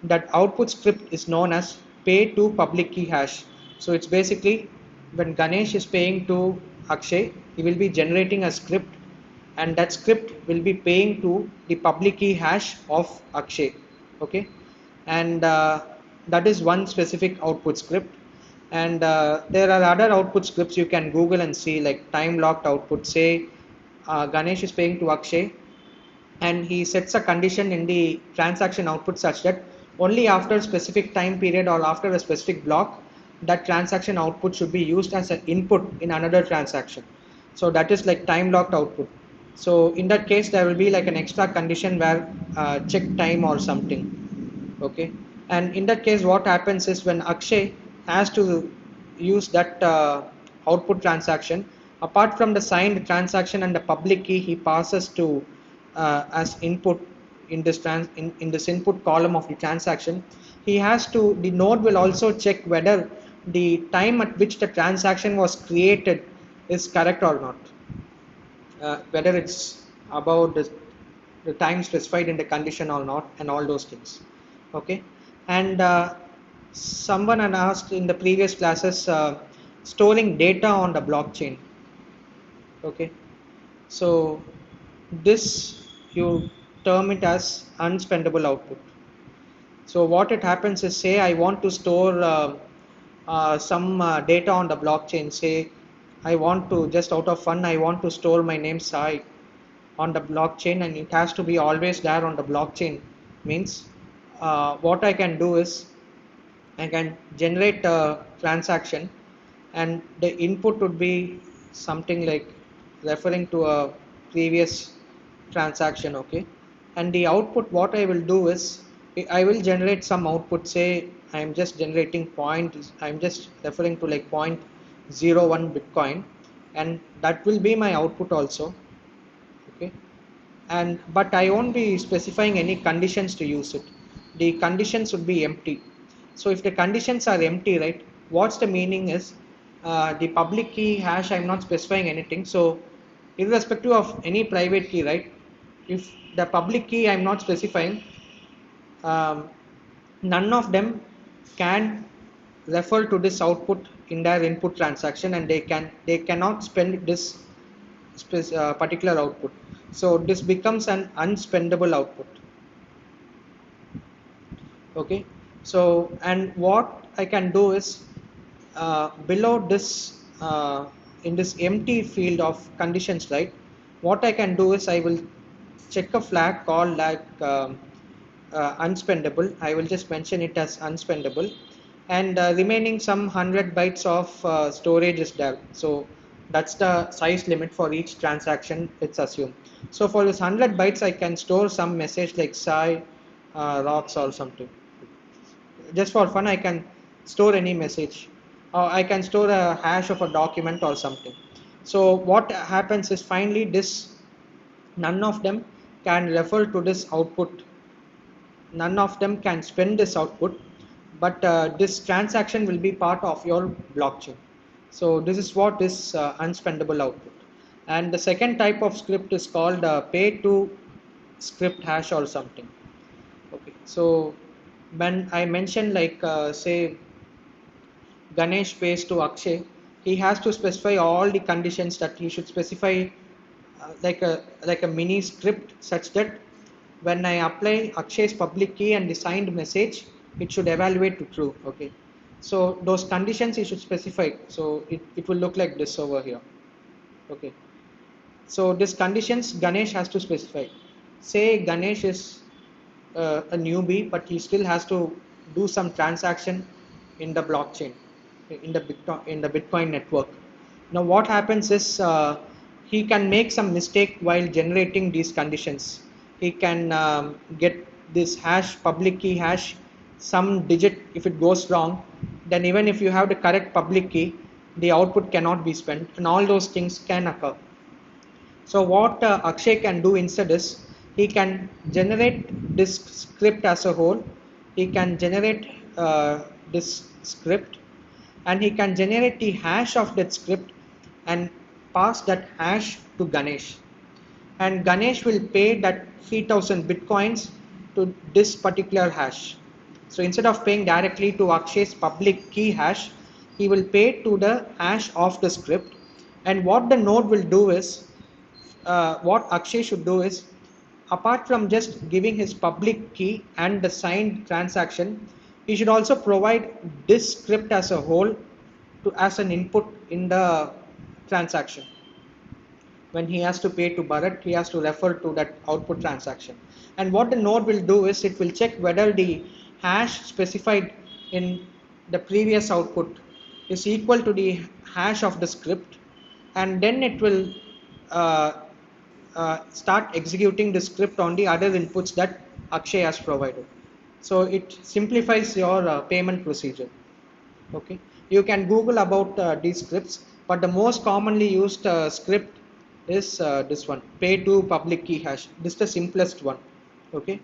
That output script is known as pay to public key hash. So it's basically when Ganesh is paying to Akshay, he will be generating a script, and that script will be paying to the public key hash of Akshay. Okay, and that is one specific output script. And there are other output scripts you can Google and see, like time locked output. Say Ganesh is paying to Akshay, and he sets a condition in the transaction output such that only after a specific time period or after a specific block, that transaction output should be used as an input in another transaction. So that is like time locked output. So in that case, there will be like an extra condition where check time or something. Okay, and in that case, what happens is when Akshay has to use that output transaction, apart from the signed transaction and the public key he passes to as input in this in this input column of the transaction, he has to, the node will also check whether the time at which the transaction was created is correct or not, whether it's about the time specified in the condition or not, and all those things. Okay, and someone had asked in the previous classes, storing data on the blockchain. Okay, so this you term it as unspendable output. So what it happens is, say I want to store some data on the blockchain. Say I want to, just out of fun, I want to store my name Sai on the blockchain, and it has to be always there on the blockchain. Means what I can do is I can generate a transaction, and the input would be something like referring to a previous transaction. Okay, and the output, what I will do is I will generate some output. Say I'm just generating I'm just referring to like 0.01 Bitcoin, and that will be my output also. Okay, and but I won't be specifying any conditions to use it. The conditions would be empty. So if the conditions are empty, right, what's the meaning is, the public key hash, I'm not specifying anything. So irrespective of any private key, right, if the public key I'm not specifying, none of them can refer to this output in their input transaction, and they cannot spend this particular output. So this becomes an unspendable output. Okay, so and what I can do is below this in this empty field of conditions, right, what I can do is I will check a flag called like unspendable. I will just mention it as unspendable, and remaining some 100 bytes of storage is there. So that's the size limit for each transaction, it's assumed. So for this 100 bytes I can store some message like Sai rocks or something. Just for fun I can store any message, or I can store a hash of a document or something. So what happens is finally this none of them can refer to this output, none of them can spend this output, but this transaction will be part of your blockchain. So this is what is unspendable output. And the second type of script is called pay to script hash or something. Okay, so when I mentioned like say Ganesh pays to Akshay, he has to specify all the conditions that he should specify like a mini script such that when I apply Akshay's public key and the signed message, it should evaluate to true. Okay, so those conditions he should specify. So it will look like this over here. Okay, so these conditions Ganesh has to specify. Say Ganesh is a newbie, but he still has to do some transaction in the blockchain, in the Bitcoin network. Now, what happens is he can make some mistake while generating these conditions. He can get this hash, public key hash, some digit. If it goes wrong, then even if you have the correct public key, the output cannot be spent, and all those things can occur. So what Akshay can do instead is he can generate this script as a whole. He can generate this script, and he can generate the hash of that script and pass that hash to Ganesh. And Ganesh will pay that 3000 bitcoins to this particular hash. So instead of paying directly to Akshay's public key hash, he will pay to the hash of the script. And what the node will do is what Akshay should do is, apart from just giving his public key and the signed transaction, he should also provide this script as a whole as an input in the transaction. When he has to pay to Bharat, he has to refer to that output transaction. And what the node will do is it will check whether the hash specified in the previous output is equal to the hash of the script, and then it will uh, start executing the script on the other inputs that Akshay has provided. So it simplifies your payment procedure. Okay, you can Google about these scripts, but the most commonly used script is this one, pay to public key hash. This is the simplest one. Okay,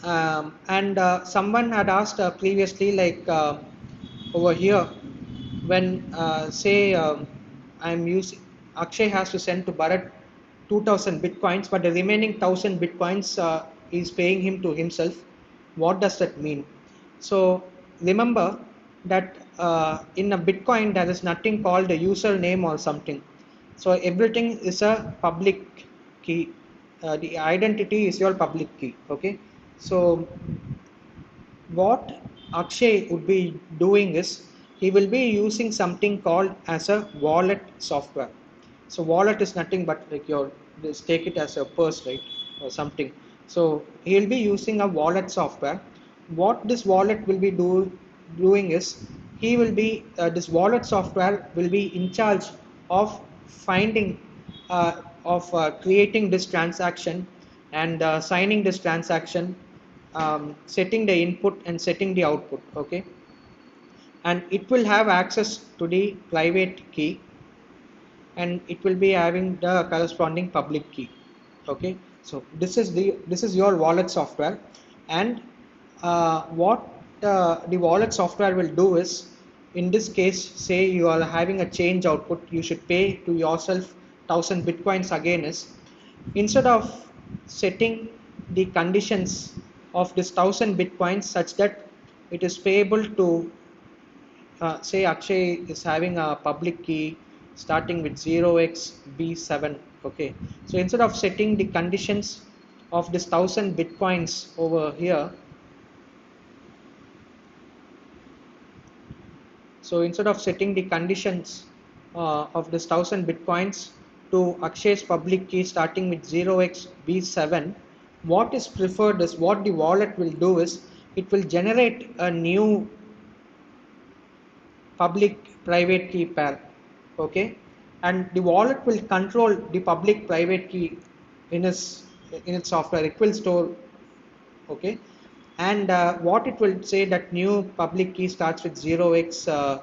and someone had asked previously, like over here, when say I'm using Akshay has to send to Bharat 2000 bitcoins, but the remaining 1000 bitcoins is paying him to himself. What does that mean? So remember that in a Bitcoin there is nothing called a username or something. So everything is a public key. The identity is your public key. Okay. So what Akshay would be doing is he will be using something called as a wallet software. So wallet is nothing but like your, just take it as a purse, right, or something. So he'll be using a wallet software. What this wallet will be doing is he will be this wallet software will be in charge of finding of creating this transaction and signing this transaction, setting the input and setting the output. Okay, and it will have access to the private key, and it will be having the corresponding public key. Okay, so this is your wallet software. And what the wallet software will do is, in this case, say you are having a change output, you should pay to yourself 1000 bitcoins again, is instead of setting the conditions of this 1000 bitcoins such that it is payable to say Akshay is having a public key starting with 0xb7. Okay, so instead of setting the conditions of this 1000 bitcoins over here, so instead of setting the conditions of this 1000 bitcoins to Akshay's public key starting with 0xb7, what is preferred is, what the wallet will do is, it will generate a new public private key pair. Okay, and the wallet will control the public private key in its software. It will store. Okay, and what it will say, that new public key starts with 0x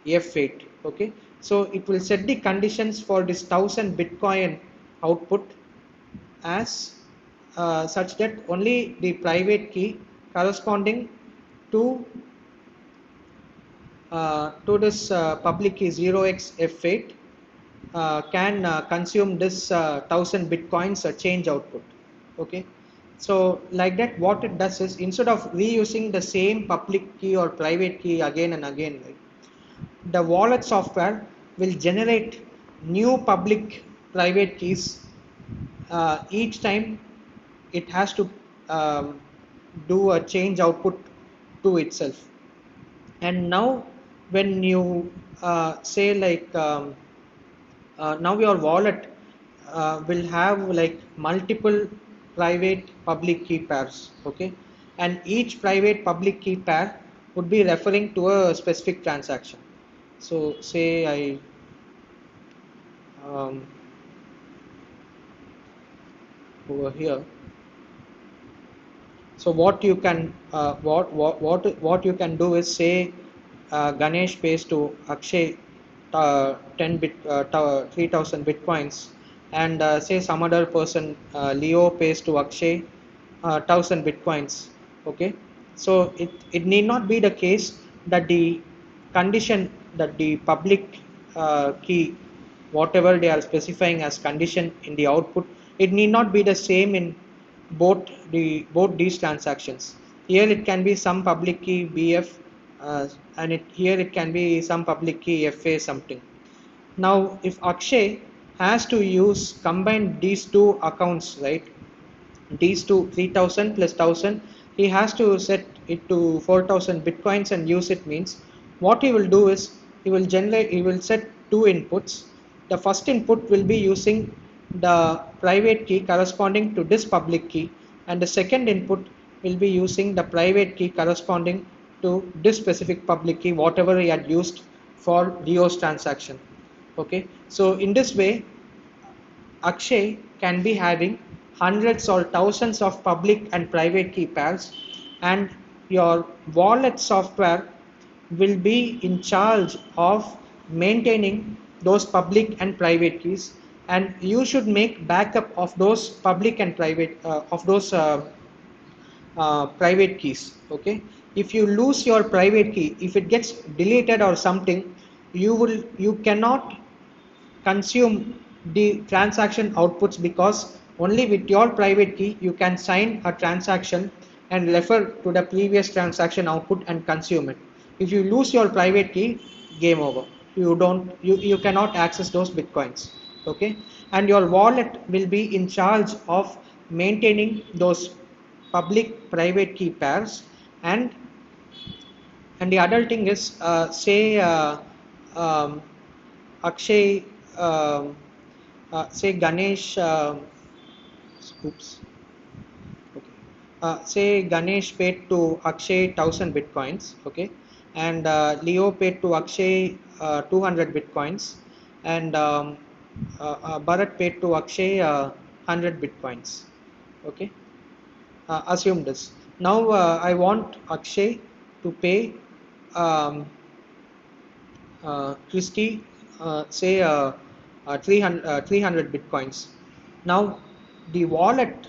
f8. Okay, so it will set the conditions for this 1000 bitcoin output as such that only the private key corresponding to this public key 0xf8 can consume this 1000 bitcoins change output. Okay, so like that, what it does is, instead of reusing the same public key or private key again and again, right, the wallet software will generate new public private keys each time it has to um, do a change output to itself. And now when you say like now your wallet will have like multiple private public key pairs. Okay, and each private public key pair would be referring to a specific transaction. So say I over here. So what you can what you can do is, say Ganesh pays to Akshay 3000 bitcoins, and say some other person Leo pays to Akshay 1000 bitcoins. Okay, so it need not be the case that the condition, that the public key, whatever they are specifying as condition in the output, it need not be the same in both these transactions. Here it can be some public key BF, and here it can be some public key FA something. Now if Akshay has to use combine these two accounts, right, these two 3000 plus 1000, he has to set it to 4000 bitcoins and use it. Means what he will do is, he will set two inputs. The first input will be using the private key corresponding to this public key, and the second input will be using the private key corresponding to this specific public key, whatever he had used for Leo's transaction. Okay, so in this way Akshay can be having hundreds or thousands of public and private key pairs, and your wallet software will be in charge of maintaining those public and private keys, and you should make backup of those public and private of those private keys. Okay, if you lose your private key, if it gets deleted or something, you cannot consume the transaction outputs, because only with your private key you can sign a transaction and refer to the previous transaction output and consume it. If you lose your private key, game over. You cannot access those bitcoins. Okay, and your wallet will be in charge of maintaining those public private key pairs. And the other thing is, say um, Akshay, say Ganesh, oops, okay. Say Ganesh paid to Akshay 1000 bitcoins, okay, and Leo paid to Akshay 200 bitcoins, and Bharat paid to Akshay 100 bitcoins, okay. Assume this. Now I want Akshay to pay um, Christie, say 300 bitcoins. Now the wallet,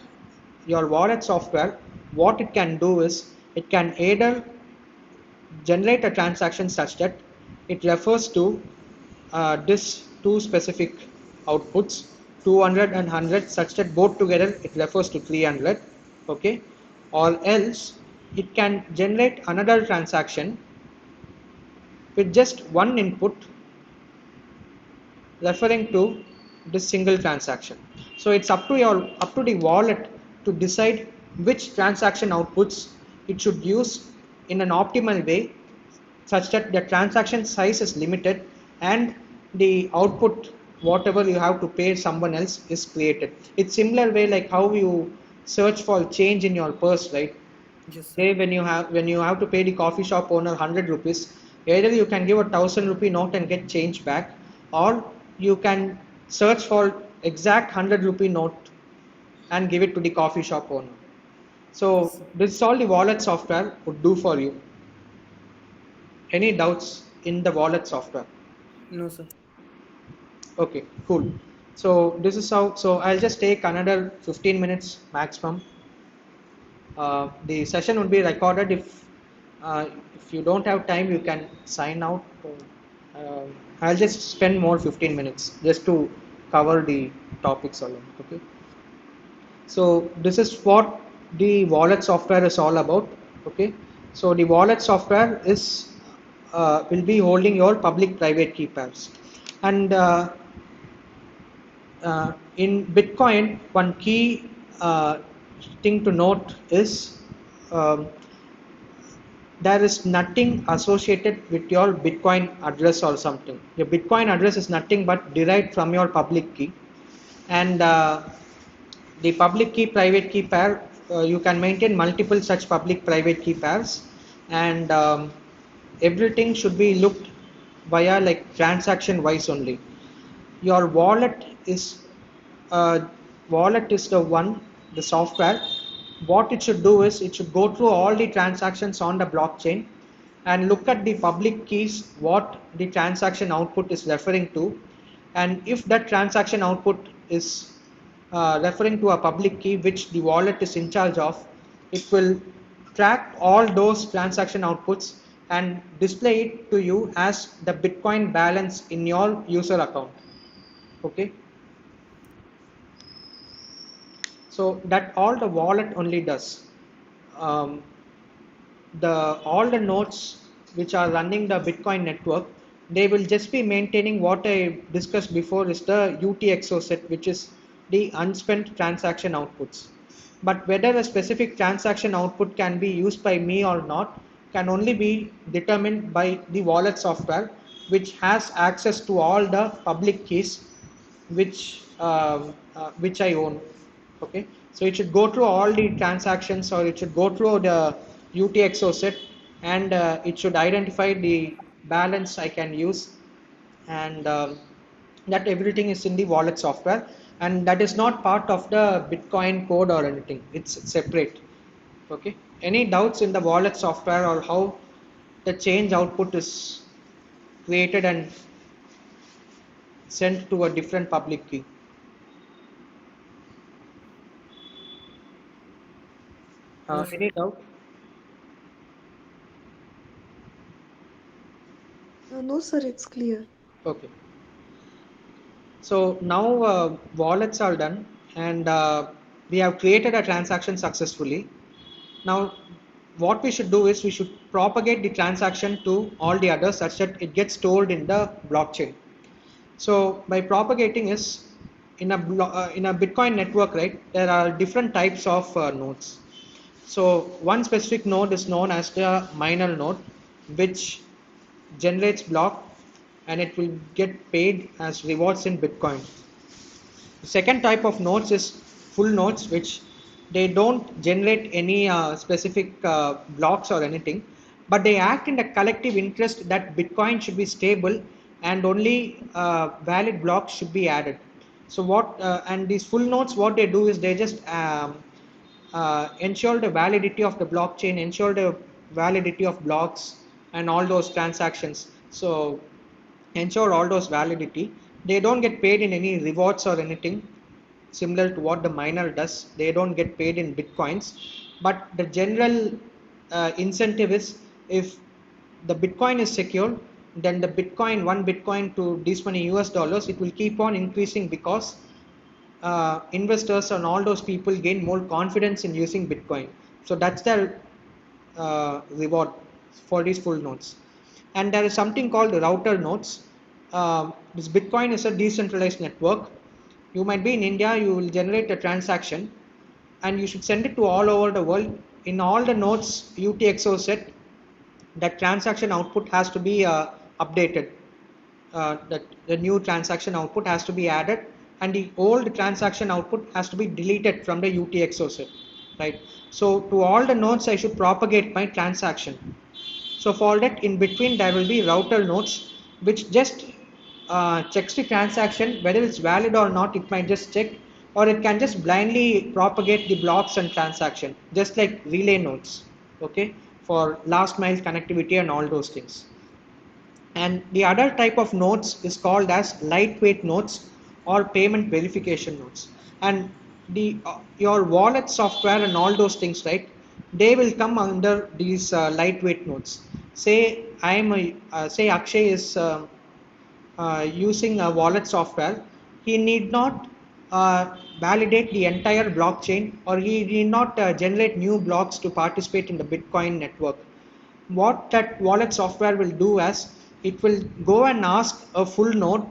your wallet software, what it can do is, it can either generate a transaction such that it refers to this two specific outputs, 200 and 100, such that both together it refers to 300. okay, or else it can generate another transaction with just one input referring to this single transaction. So it's up to the wallet to decide which transaction outputs it should use in an optimal way, such that the transaction size is limited and the output whatever you have to pay someone else is created. It's similar way like how you search for change in your purse, right? Yes, sir. Say when you have to pay the coffee shop owner 100 rupees, either you can give a 1,000 rupee note and get change back, or you can search for exact 100 rupee note and give it to the coffee shop owner. So Yes, sir. this is all the wallet software would do for you. Any doubts in the wallet software? No, sir. Okay, cool. So this is how, so I'll just take another 15 minutes maximum. The session would be recorded. Uh, if you don't have time, you can sign out. Uh, I'll just spend more 15 minutes just to cover the topics alone. Okay. So this is what the wallet software is all about. Okay. So the wallet software is will be holding your public-private key pairs, and in Bitcoin, one key thing to note is um, there is nothing associated with your Bitcoin address or something. Your Bitcoin address is nothing but derived from your public key, and the public key private key pair, you can maintain multiple such public private key pairs, and everything should be looked via like transaction wise only. Your uh, wallet is the software. What it should do is it should go through all the transactions on the blockchain and look at the public keys what the transaction output is referring to, and if that transaction output is referring to a public key which the wallet is in charge of, it will track all those transaction outputs and display it to you as the Bitcoin balance in your user account. Okay, so that all the wallet only does. um, the all the nodes which are running the Bitcoin network, they will just be maintaining what I discussed before is the UTXO set, which is the unspent transaction outputs. But whether a specific transaction output can be used by me or not can only be determined by the wallet software, which has access to all the public keys which I own. Okay, so it should go through all the transactions, or it should go through the UTXO set, and it should identify the balance I can use, and that everything is in the wallet software, and that is not part of the Bitcoin code or anything. It's separate. Okay. Any doubts in the wallet software or how the change output is created and sent to a different public key? No, sir. Any doubt? No, sir, it's clear. Okay. So now wallets are done, and we have created a transaction successfully. Now what we should do is we should propagate the transaction to all the others such that it gets stored in the blockchain. So by propagating is in a Bitcoin network, right? There are different types of nodes. So one specific node is known as the miner node, which generates block, and it will get paid as rewards in Bitcoin. The second type of nodes is full nodes, which they don't generate any specific blocks or anything, but they act in the collective interest that Bitcoin should be stable and only valid blocks should be added. So what and these full nodes, what they do is they just ensure the validity of the blockchain, ensure the validity of blocks and all those transactions. So ensure all those validity. They don't get paid in any rewards or anything similar to what the miner does. They don't get paid in Bitcoins, but the general incentive is if the Bitcoin is secure, then the Bitcoin, one Bitcoin to this many US dollars, it will keep on increasing because investors and all those people gain more confidence in using Bitcoin. So that's their reward for these full nodes. And there is something called router nodes. This Bitcoin is a decentralized network. You might be in India, you will generate a transaction and you should send it to all over the world. In all the nodes UTXO set, that transaction output has to be updated. That the new transaction output has to be added and the old transaction output has to be deleted from the UTXO set, right? So to all the nodes I should propagate my transaction. So for that, in between there will be router nodes which just checks the transaction whether it's valid or not. It might just check, or it can just blindly propagate the blocks and transaction, just like relay nodes, okay, for last mile connectivity and all those things. And the other type of nodes is called as lightweight nodes or payment verification nodes. And the your wallet software and all those things, right, they will come under these lightweight nodes. Say say Akshay is using a wallet software. He need not validate the entire blockchain, or he need not generate new blocks to participate in the Bitcoin network. What that wallet software will do is it will go and ask a full node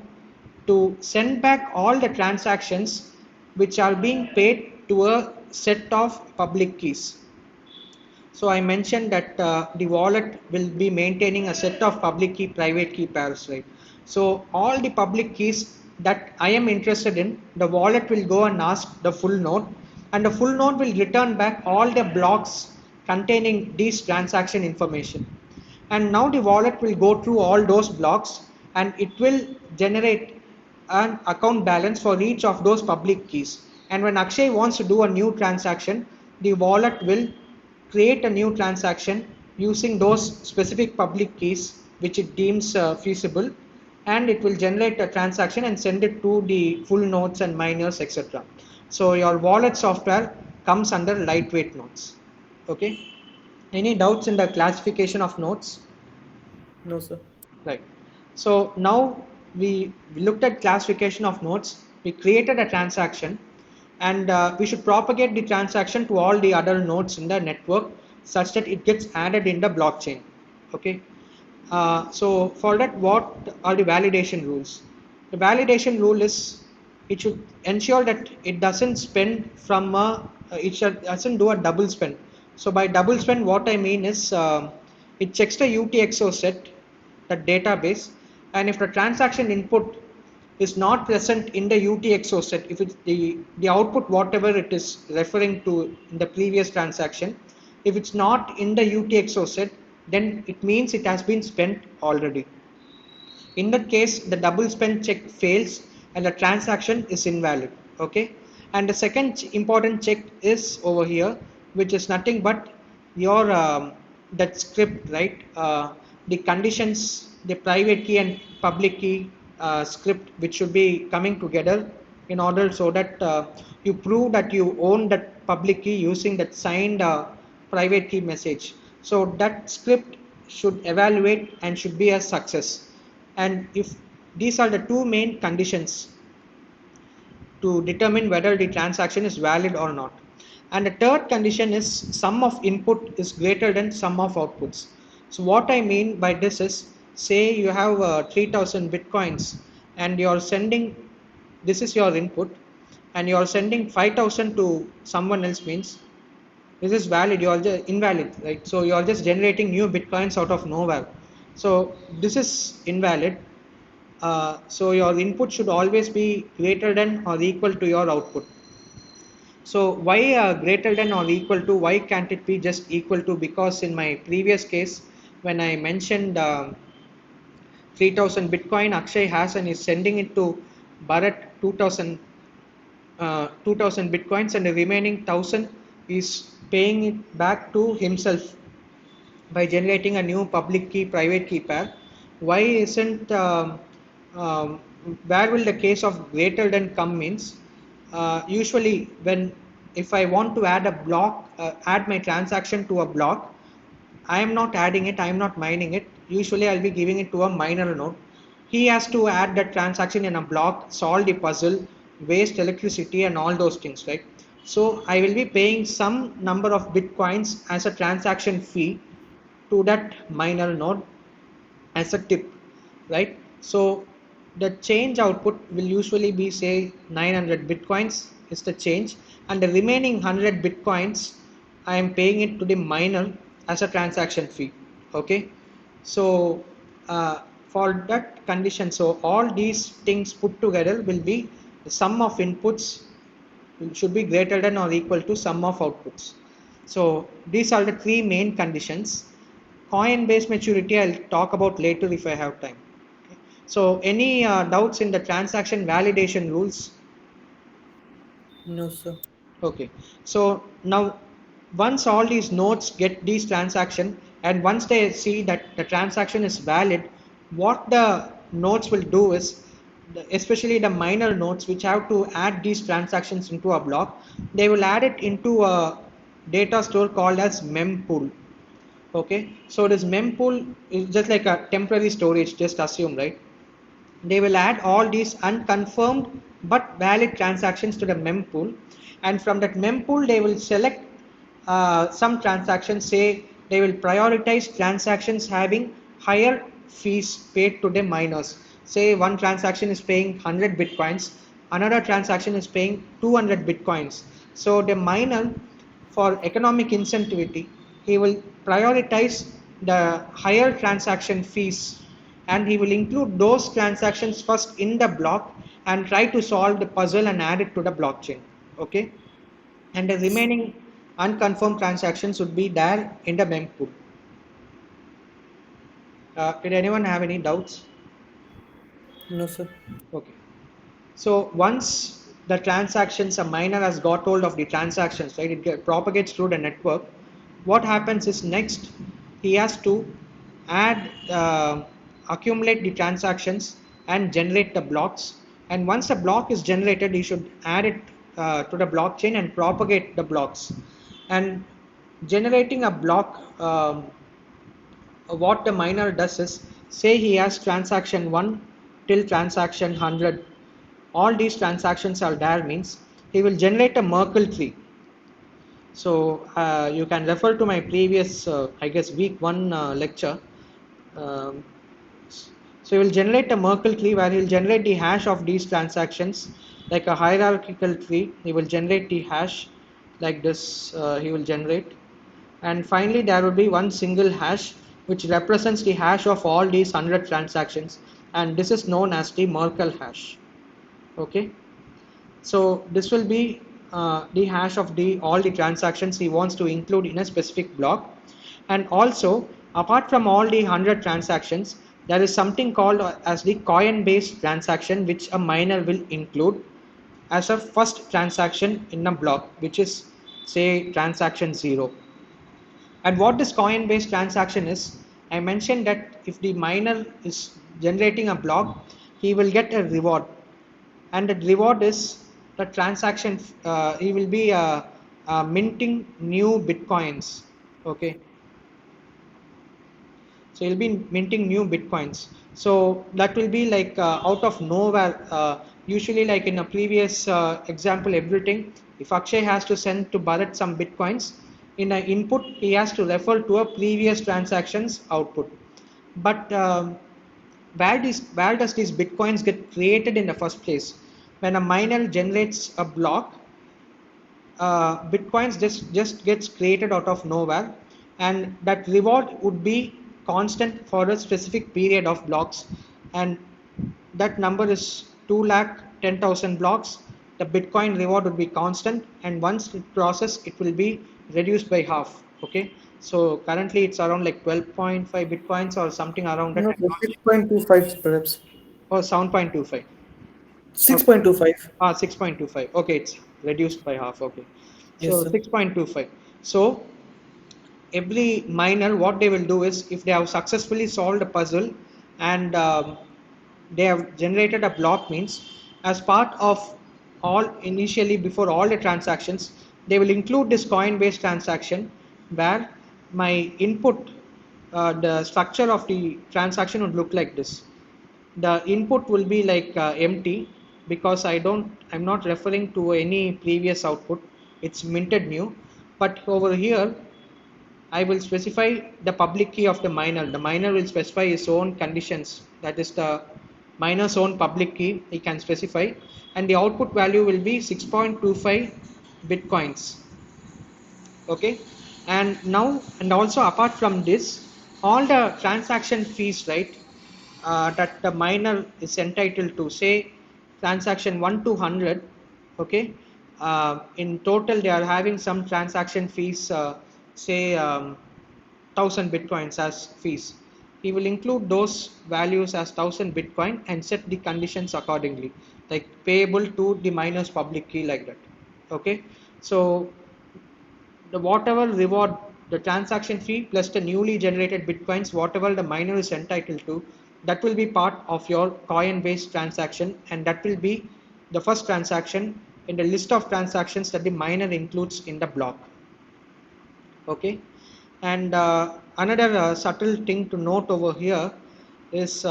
to send back all the transactions which are being paid to a set of public keys. So I mentioned that the wallet will be maintaining a set of public key, private key pairs, right? So all the public keys that I am interested in, the wallet will go and ask the full node, and the full node will return back all the blocks containing these transaction information. And now the wallet will go through all those blocks and it will generate an account balance for each of those public keys. And when Akshay wants to do a new transaction, the wallet will create a new transaction using those specific public keys which it deems feasible, and it will generate a transaction and send it to the full nodes and miners, etc. So your wallet software comes under lightweight nodes. Okay. Any doubts in the classification of nodes? No, sir. Right. So now we looked at classification of nodes. We created a transaction, and we should propagate the transaction to all the other nodes in the network such that it gets added in the blockchain. Okay. So for that, what are the validation rules? The validation rule is it should ensure that it doesn't spend from doesn't do a double spend. So by double spend, what I mean is it checks the UTXO set, that database, and if the transaction input is not present in the UTXO set, if it's the output whatever it is referring to in the previous transaction, if it's not in the UTXO set, then it means it has been spent already. In that case, the double spend check fails and the transaction is invalid. Okay. And the second important check is over here, which is nothing but your that script, right? The conditions, the private key and public key script, which should be coming together in order so that you prove that you own that public key using that signed private key message. So that script should evaluate and should be a success. And if these are the two main conditions to determine whether the transaction is valid or not. And the third condition is sum of input is greater than sum of outputs. So what I mean by this is, say you have 3000 bitcoins and you're sending, this is your input, and you're sending 5000 to someone else, means this is valid, you are just invalid, right? So you are just generating new bitcoins out of nowhere. So this is invalid. So your input should always be greater than or equal to your output. So why greater than or equal to? Why can't it be just equal to? Because in my previous case, when I mentioned 3000 Bitcoin Akshay has and is sending it to Bharat 2000 Bitcoins, and the remaining 1000 is paying it back to himself by generating a new public key private key pair. Why isn't um, where will the case of greater than come means? Usually when, if I want to add a block, add my transaction to a block, I am not adding it, I am not mining it. Usually I'll be giving it to a miner node. He has to add that transaction in a block, solve the puzzle, waste electricity and all those things, right? So I will be paying some number of bitcoins as a transaction fee to that miner node as a tip, right? So the change output will usually be say 900 bitcoins is the change, and the remaining 100 bitcoins I am paying it to the miner as a transaction fee. Okay, so for that condition, so all these things put together will be the sum of inputs should be greater than or equal to sum of outputs. So these are the three main conditions. Coin based maturity I'll talk about later if I have time. Okay. So any doubts in the transaction validation rules? No, sir. Okay, so now once all these nodes get these transaction, and once they see that the transaction is valid, what the nodes will do is, especially the minor nodes which have to add these transactions into a block, they will add it into a data store called as mempool. Okay, so this mempool is just like a temporary storage, just assume, right? They will add all these unconfirmed but valid transactions to the mempool, and from that mempool they will select some transactions. Say they will prioritize transactions having higher fees paid to the miners. Say one transaction is paying 100 bitcoins, another transaction is paying 200 bitcoins. So the miner, for economic incentivity, he will prioritize the higher transaction fees, and he will include those transactions first in the block and try to solve the puzzle and add it to the blockchain. Okay, and the remaining unconfirmed transactions would be there in the mempool. Did anyone have any doubts? No, sir. Okay. So once the transactions, a miner has got hold of the transactions, right, it propagates through the network. What happens is next he has to add, accumulate the transactions and generate the blocks. And once a block is generated, he should add it to the blockchain and propagate the blocks. And generating a block, what the miner does is, say he has transaction 1 till transaction 100, all these transactions are there means he will generate a Merkle tree. So you can refer to my previous I guess week 1 lecture. um, so he will generate a Merkle tree where he will generate the hash of these transactions like a hierarchical tree. He will generate the hash like this, he will generate, and finally there will be one single hash which represents the hash of all these 100 transactions, and this is known as the Merkle hash. Okay, so this will be the hash of the all the transactions he wants to include in a specific block. And also, apart from all the 100 transactions, there is something called as the coin based transaction which a miner will include as a first transaction in a block, which is say transaction 0. And what this coin based transaction is, I mentioned that if the miner is generating a block, he will get a reward, and the reward is the transaction, he will be minting new bitcoins. Okay, so you'll be minting new bitcoins. So that will be like out of nowhere. Usually, like in a previous example, everything, if Akshay has to send to Bharat some bitcoins, in an input he has to refer to a previous transactions output. But where does these bitcoins get created in the first place? When a miner generates a block, bitcoins just gets created out of nowhere, and that reward would be constant for a specific period of blocks, and that number is 210,000 blocks. The bitcoin reward would be constant, and once it process it will be reduced by half. Okay, so currently it's around like 12.5 bitcoins or something around that. No, sir. 6.25 perhaps. Or 7.25. Okay. 6.25. 6.25. Okay, it's reduced by half. Okay, Yes, so sir. 6.25. So every miner, what they will do is, if they have successfully solved a puzzle and they have generated a block means, as part of all initially before all the transactions, they will include this coin based transaction where my input, the structure of the transaction would look like this. The input will be like empty, because I'm not referring to any previous output. It's minted new. But over here, I will specify the public key of the miner. The miner will specify his own conditions. That is the miner's own public key. He can specify, and the output value will be 6.25 bitcoins. Okay, and now and also apart from this, all the transaction fees, right, that the miner is entitled to, say transaction 1 to 100. Okay, in total they are having some transaction fees, say 1000 bitcoins as fees. He will include those values as 1000 bitcoin and set the conditions accordingly, like payable to the miner's public key, like that. Okay, so the whatever reward, the transaction fee plus the newly generated bitcoins, whatever the miner is entitled to, that will be part of your coin based transaction, and that will be the first transaction in the list of transactions that the miner includes in the block. Okay, and another subtle thing to note over here is,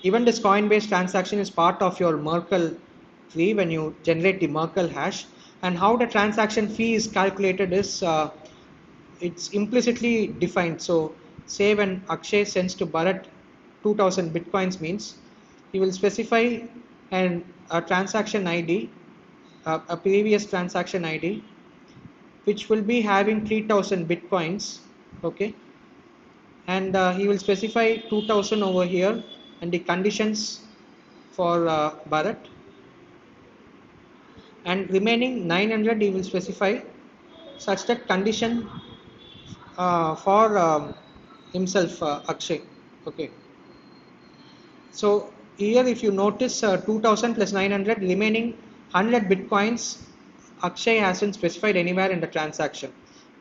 even this coin based transaction is part of your Merkle tree when you generate the Merkle hash. And how the transaction fee is calculated is, it's implicitly defined. So say when Akshay sends to Bharat 2000 bitcoins, means he will specify a transaction ID, a previous transaction ID, which will be having 3000 bitcoins. Okay, and he will specify 2000 over here and the conditions for Bharat, and remaining 900 he will specify such that condition for himself, Akshay. Okay, so here if you notice, 2000 plus 900, remaining 100 bitcoins Akshay hasn't specified anywhere in the transaction.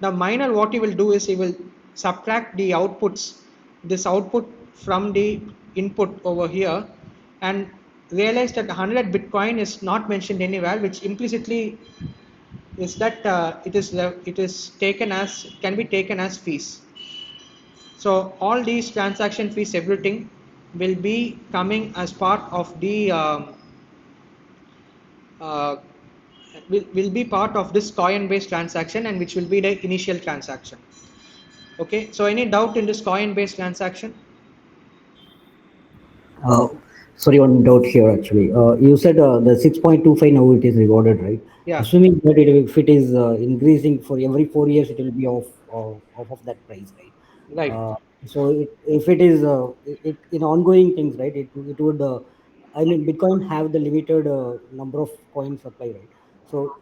The miner, what he will do is he will subtract the outputs, this output from the input over here, and realize that 100 bitcoin is not mentioned anywhere, which implicitly is that it is taken as, can be taken as fees. So all these transaction fees, everything will be coming as part of the uh, will be part of this coin based transaction, and which will be the initial transaction. Okay, so any doubt in this coin based transaction? Uh, Sorry, one doubt here actually. You said the 6.25 now it is rewarded, right? Yeah, Assuming that if it is increasing for every 4 years, it will be off of that price, right? right. So if it is in ongoing things, right? It would. I mean, Bitcoin have the limited number of coins supply, right? So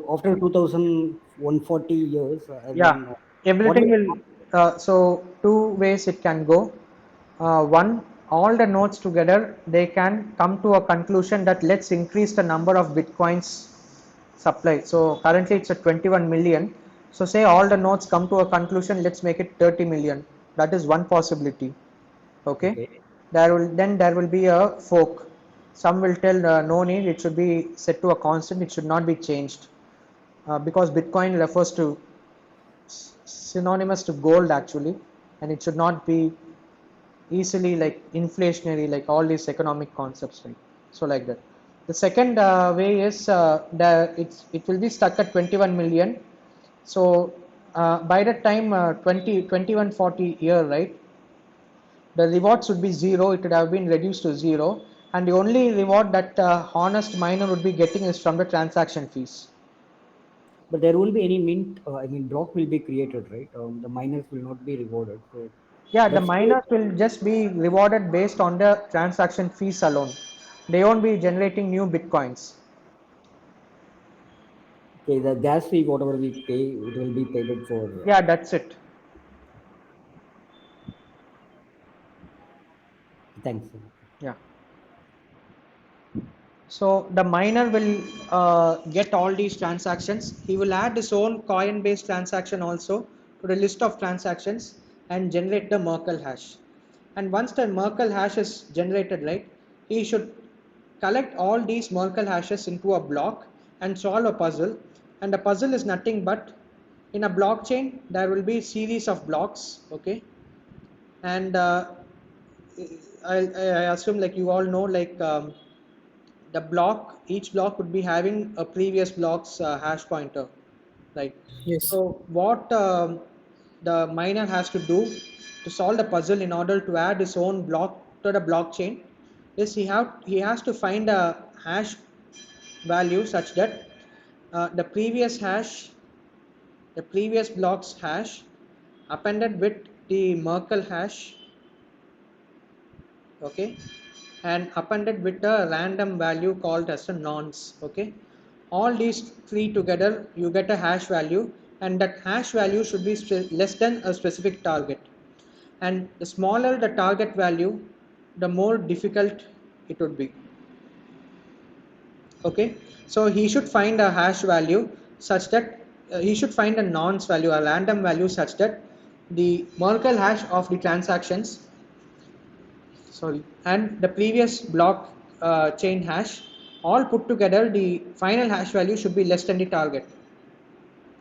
after 2140 years, I Yeah, mean, what everything will will. So two ways it can go. One, all the nodes together, they can come to a conclusion that let's increase the number of bitcoins supply. So currently it's at 21 million. So say all the nodes come to a conclusion, let's make it 30 million. That is one possibility. Okay, okay? there will be a fork. Some will tell, no need, it should be set to a constant, it should not be changed, because Bitcoin refers to synonymous to gold actually, and it should not be easily like inflationary, like all these economic concepts, right? So like that. The second way is, it will be stuck at 21 million. So by the time 2140 year, right, the rewards would be zero, it would have been reduced to zero, and the only reward that honest miner would be getting is from the transaction fees. But there won't be any mint. I mean, block will be created, right? The miners will not be rewarded. So Yeah, the that's miners will just be rewarded based on the transaction fees alone. They won't be generating new bitcoins. okay. The gas fee, whatever we pay, it will be paid for. Yeah, that's it. Thanks. Yeah. So the miner will get all these transactions. He will add his own coin based transaction also to the list of transactions and generate the Merkle hash. And once the Merkle hash is generated, right, he should collect all these Merkle hashes into a block and solve a puzzle. And the puzzle is nothing but, in a blockchain there will be series of blocks. Okay, and I assume like you all know, like each block would be having a previous block's hash pointer, right? Yes. So what the miner has to do to solve the puzzle in order to add his own block to the blockchain is he has to find a hash value such that the previous block's hash appended with the Merkle hash, okay, and appended with a random value called as a nonce, okay. All these three together you get a hash value, and that hash value should be less than a specific target, and the smaller the target value, the more difficult it would be, okay. So he should find a hash value such that he should find a nonce value, a random value, such that the Merkle hash of the transactions, sorry, and the previous block chain hash, all put together, the final hash value should be less than the target,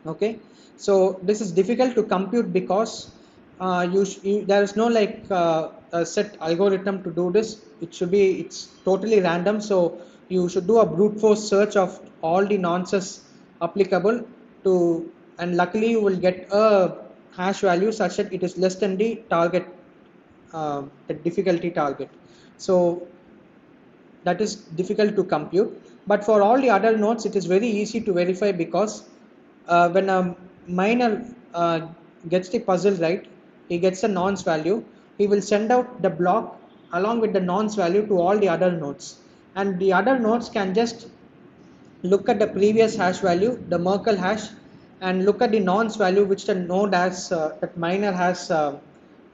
okay. So this is difficult to compute because there is no like a set algorithm to do this. It's totally random, so you should do a brute force search of all the nonces applicable to, and luckily you will get a hash value such that it is less than the target, the difficulty target. So that is difficult to compute, but for all the other nodes it is very easy to verify, because when a miner gets the puzzle right, he gets a nonce value, he will send out the block along with the nonce value to all the other nodes, and the other nodes can just look at the previous hash value, the Merkle hash, and look at the nonce value which the node has, that miner has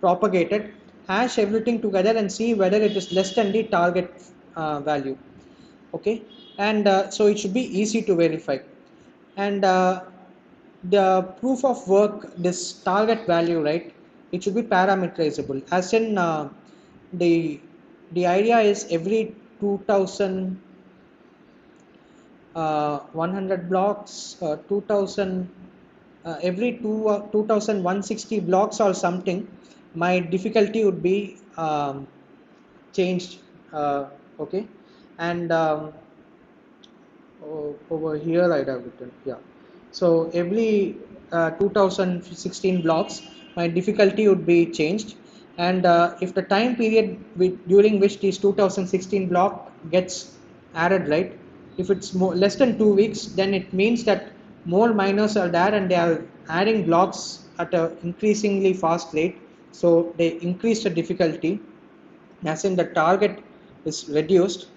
propagated, hash everything together and see whether it is less than the target value, okay. And so it should be easy to verify, and the proof of work, this target value, right, it should be parameterizable, as in the idea is every 2000 100 blocks, 2000 every 2160 blocks or something, my difficulty would be changed, okay. And over here I'd have written, yeah. So every 2016 blocks, my difficulty would be changed, and if the time period during which this 2016 block gets added, right, if it's less than 2 weeks, then it means that more miners are there and they are adding blocks at a increasingly fast rate, so they increase the difficulty, as in the target is reduced.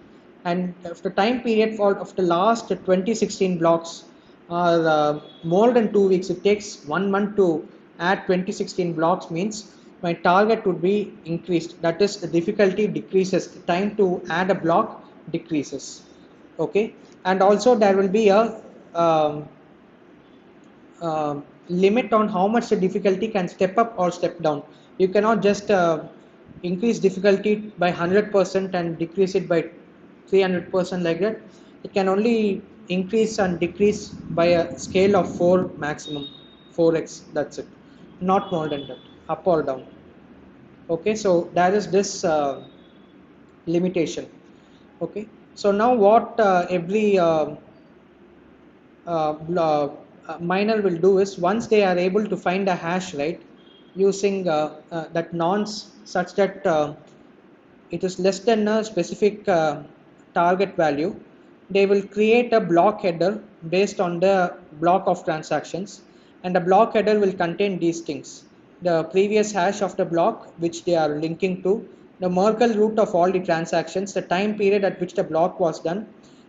And if the time period for of the last 2016 blocks are more than 2 weeks, it takes 1 month to add 2016 blocks, means my target would be increased, that is the difficulty decreases, the time to add a block decreases, okay. And also there will be a um, limit on how much the difficulty can step up or step down. You cannot just increase difficulty by 100% and decrease it by 300% like that. It can only increase and decrease by a scale of 4 maximum, 4x, that's it, not more than that, up or down, okay. So there is this limitation, okay. So now what every miner will do is, once they are able to find a hash, right, using that nonce such that it is less than a specific target value, they will create a block header based on the block of transactions, and the block header will contain these things: the previous hash of the block which they are linking to, the Merkle root of all the transactions, the time period at which the block was done,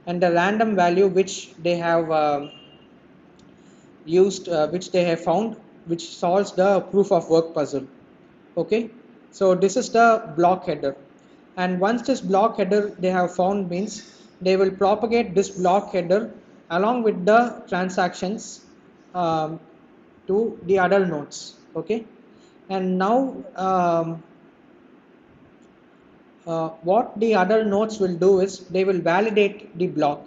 and the random value which they have used, which they have found, which solves the proof of work puzzle, okay. So this is the block header, and once this block header they have found, means they will propagate this block header along with the transactions um, to the other nodes, okay. And now what the other nodes will do is, they will validate the block,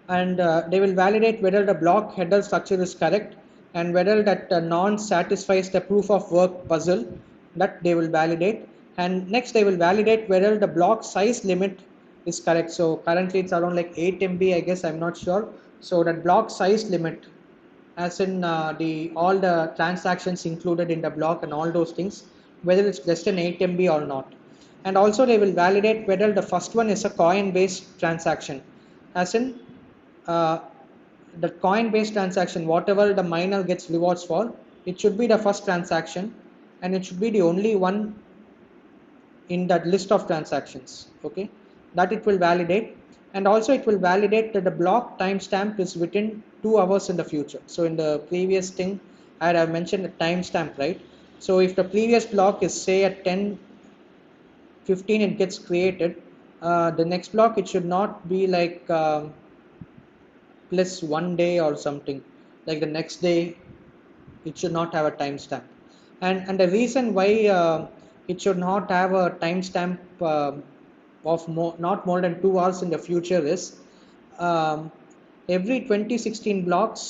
and they will validate whether the block header structure is correct, and whether that nonce satisfies the proof of work puzzle, that they will validate. And next they will validate whether the block size limit is correct. So currently it's around like 8 MB, I guess, I'm not sure. So that block size limit, as in the all the transactions included in the block and all those things, whether it's less than 8 MB or not. And also they will validate whether the first one is a coin based transaction, as in uh, the coin based transaction, whatever the miner gets rewards for, it should be the first transaction, and it should be the only one in that list of transactions. Okay, that it will validate. And also it will validate that the block timestamp is within 2 hours in the future. So in the previous thing I have mentioned a timestamp, right? So if the previous block is say at 10:15 it gets created, the next block it should not be like plus 1 day or something, like the next day it should not have a timestamp. And the reason why it should not have a timestamp of not more than 2 hours in the future is, um, every 2016 blocks,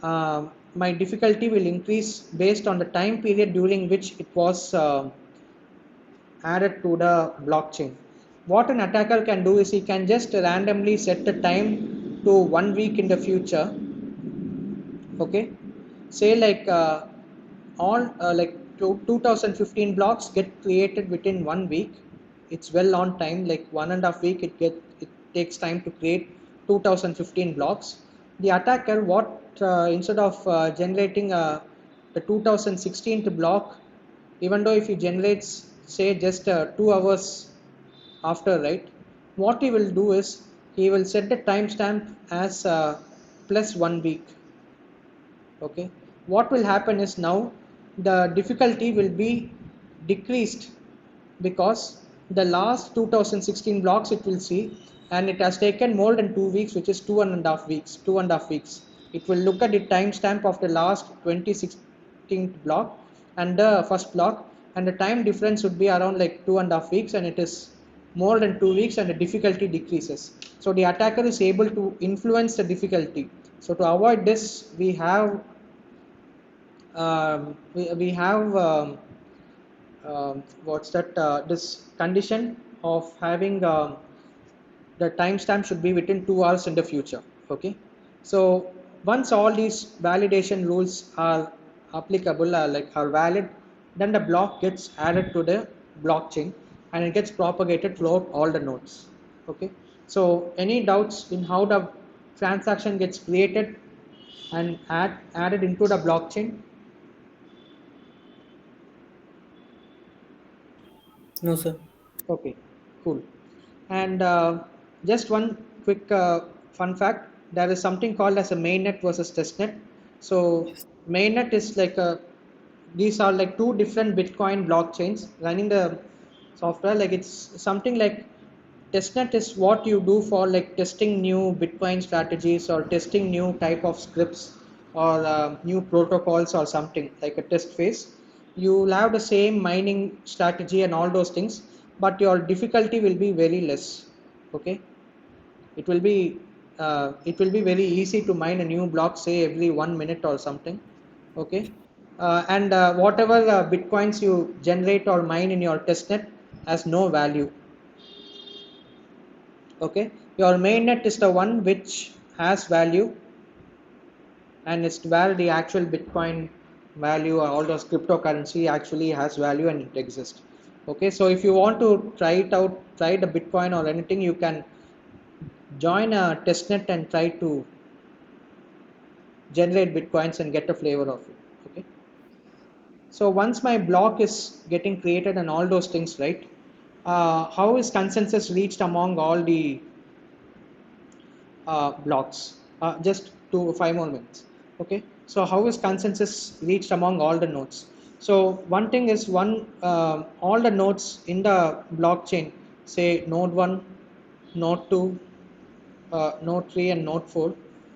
my difficulty will increase based on the time period during which it was added to the blockchain. What an attacker can do is he can just randomly set the time to 1 week in the future. Okay, say like all like 2015 blocks get created within 1 week. It's well on time, like 1.5 week it takes time to create 2015 blocks. The attacker, what instead of generating the 2016th block, even though if he generates say just 2 hours after, right, what he will do is he will set the timestamp as plus 1 week. Okay, what will happen is now the difficulty will be decreased, because the last 2016 blocks it will see, and it has taken more than 2 weeks, which is 2.5 weeks. It will look at the timestamp of the last 2016 block and the first block, and the time difference would be around like 2.5 weeks, and it is more than 2 weeks, and the difficulty decreases. So the attacker is able to influence the difficulty. So to avoid this, we have what's that this condition of having the timestamp should be within 2 hours in the future. Okay, so once all these validation rules are applicable, like are valid, then the block gets added to the blockchain and it gets propagated throughout all the nodes. Okay, so any doubts in how the transaction gets created and added into the blockchain? No, sir. Okay, cool. And just one quick fun fact: there is something called as a mainnet versus testnet. So mainnet is like these are like two different Bitcoin blockchains running the software. Like it's something like testnet is what you do for like testing new Bitcoin strategies or testing new type of scripts or new protocols or something like a test phase. You will have the same mining strategy and all those things, but your difficulty will be very less. Okay, it will be very easy to mine a new block, say every 1 minute or something. Okay, and whatever bitcoins you generate or mine in your testnet has no value. Okay, your mainnet is the one which has value, and it's where the actual bitcoin value or all those cryptocurrency actually has value and it exists. Okay, so if you want to try it out, try the bitcoin or anything, you can join a testnet and try to generate bitcoins and get a flavor of it. Okay, so once my block is getting created and all those things, right, how is consensus reached among all the blocks? Just 5 more minutes. Okay, so how is consensus reached among all the nodes? So one thing is all the nodes in the blockchain, say node 1, node 2, node 3 and node 4.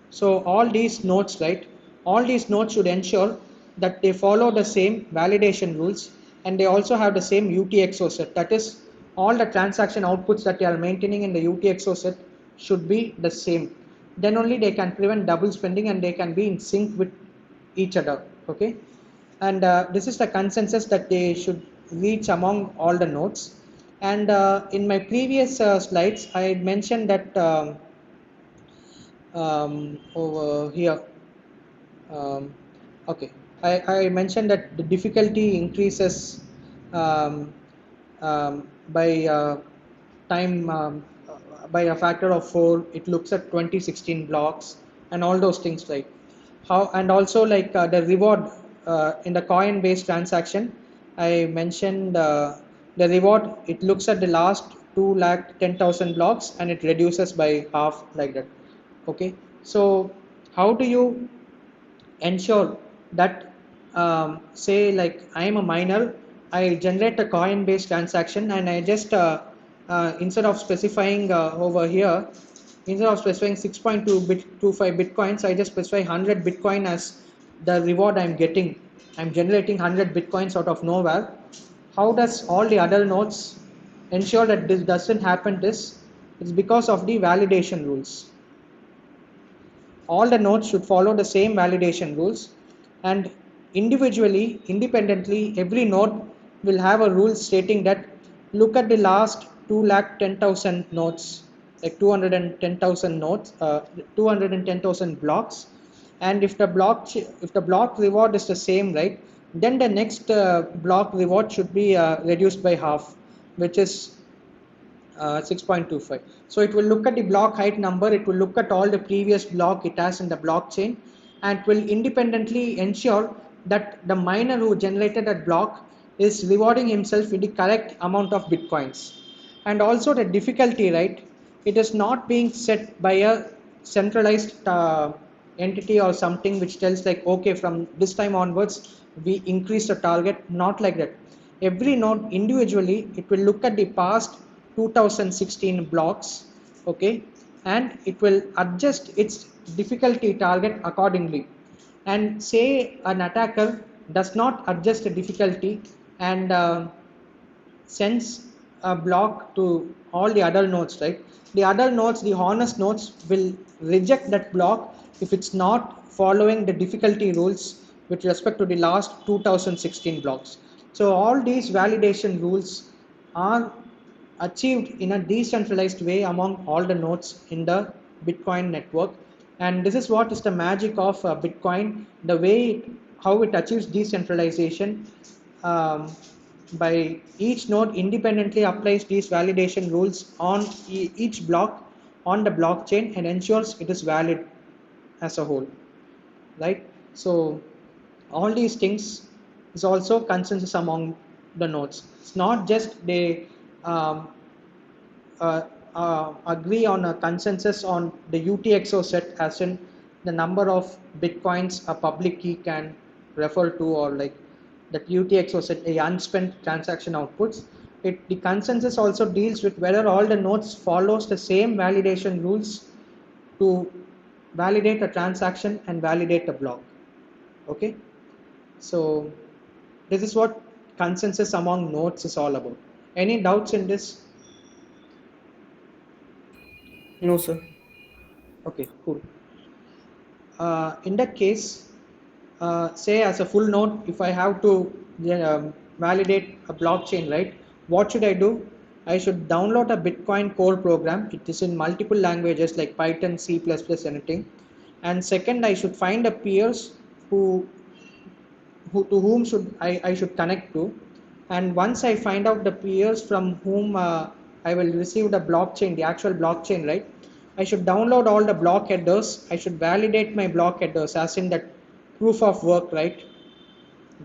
So all these nodes, right, all these nodes should ensure that they follow the same validation rules, and they also have the same UTXO set. That is, all the transaction outputs that they are maintaining in the UTXO set should be the same. Then only they can prevent double spending and they can be in sync with each other. Okay, and this is the consensus that they should reach among all the nodes. And in my previous slides, I had mentioned that over here. Um, okay, I mentioned that the difficulty increases um, by time by a factor of 4. It looks at 2016 blocks and all those things, like how, and also like the reward in the coin based transaction. I mentioned the reward, it looks at the last 2,10,000 blocks and it reduces by half, like that. Okay, so how do you ensure that say like I am a miner, I generate a coin based transaction and I just instead of specifying over here, instead of specifying 6.25 bitcoins, I just specify 100 bitcoin as the reward I'm getting. I'm generating 100 bitcoins out of nowhere. How does all the other nodes ensure that this doesn't happen? This it's because of the validation rules. All the nodes should follow the same validation rules, and individually, independently, every node will have a rule stating that look at the last 2,10,000 nodes, like 210,000 nodes, 210,000 blocks, and if the block reward is the same, right, then the next block reward should be reduced by half, which is 6.25. So it will look at the block height number, it will look at all the previous block it has in the blockchain, and it will independently ensure that the miner who generated that block is rewarding himself with the correct amount of bitcoins. And also the difficulty, right, it is not being set by a centralized entity or something which tells like, okay, from this time onwards we increase the target. Not like that. Every node individually, it will look at the past 2016 blocks, okay, and it will adjust its difficulty target accordingly. And say an attacker does not adjust the difficulty and sends a block to all the other nodes, right? The other nodes, the honest nodes, will reject that block if it's not following the difficulty rules with respect to the last 2016 blocks. So all these validation rules are achieved in a decentralized way among all the nodes in the Bitcoin network. And this is what is the magic of Bitcoin, the way how it achieves decentralization. Um, by each node independently applies these validation rules on each block on the blockchain and ensures it is valid as a whole, right? So all these things is also consensus among the nodes. It's not just they um, agree on a consensus on the UTXO set, as in the number of bitcoins a public key can refer to, or like that UTXO set, the unspent transaction outputs. The consensus also deals with whether all the nodes follows the same validation rules to validate a transaction and validate a block. Okay, so this is what consensus among nodes is all about. Any doubts in this? No, sir. Okay, cool. In that case, say as a full node, if I have to validate a blockchain, right, what should I do? I should download a Bitcoin core program. It is in multiple languages like Python, C++, anything. And second, I should find a peers who to whom should I should connect to. And once I find out the peers from whom I will receive the blockchain, the actual blockchain, right, I should download all the block headers. I should validate my block headers, as in that proof of work, right,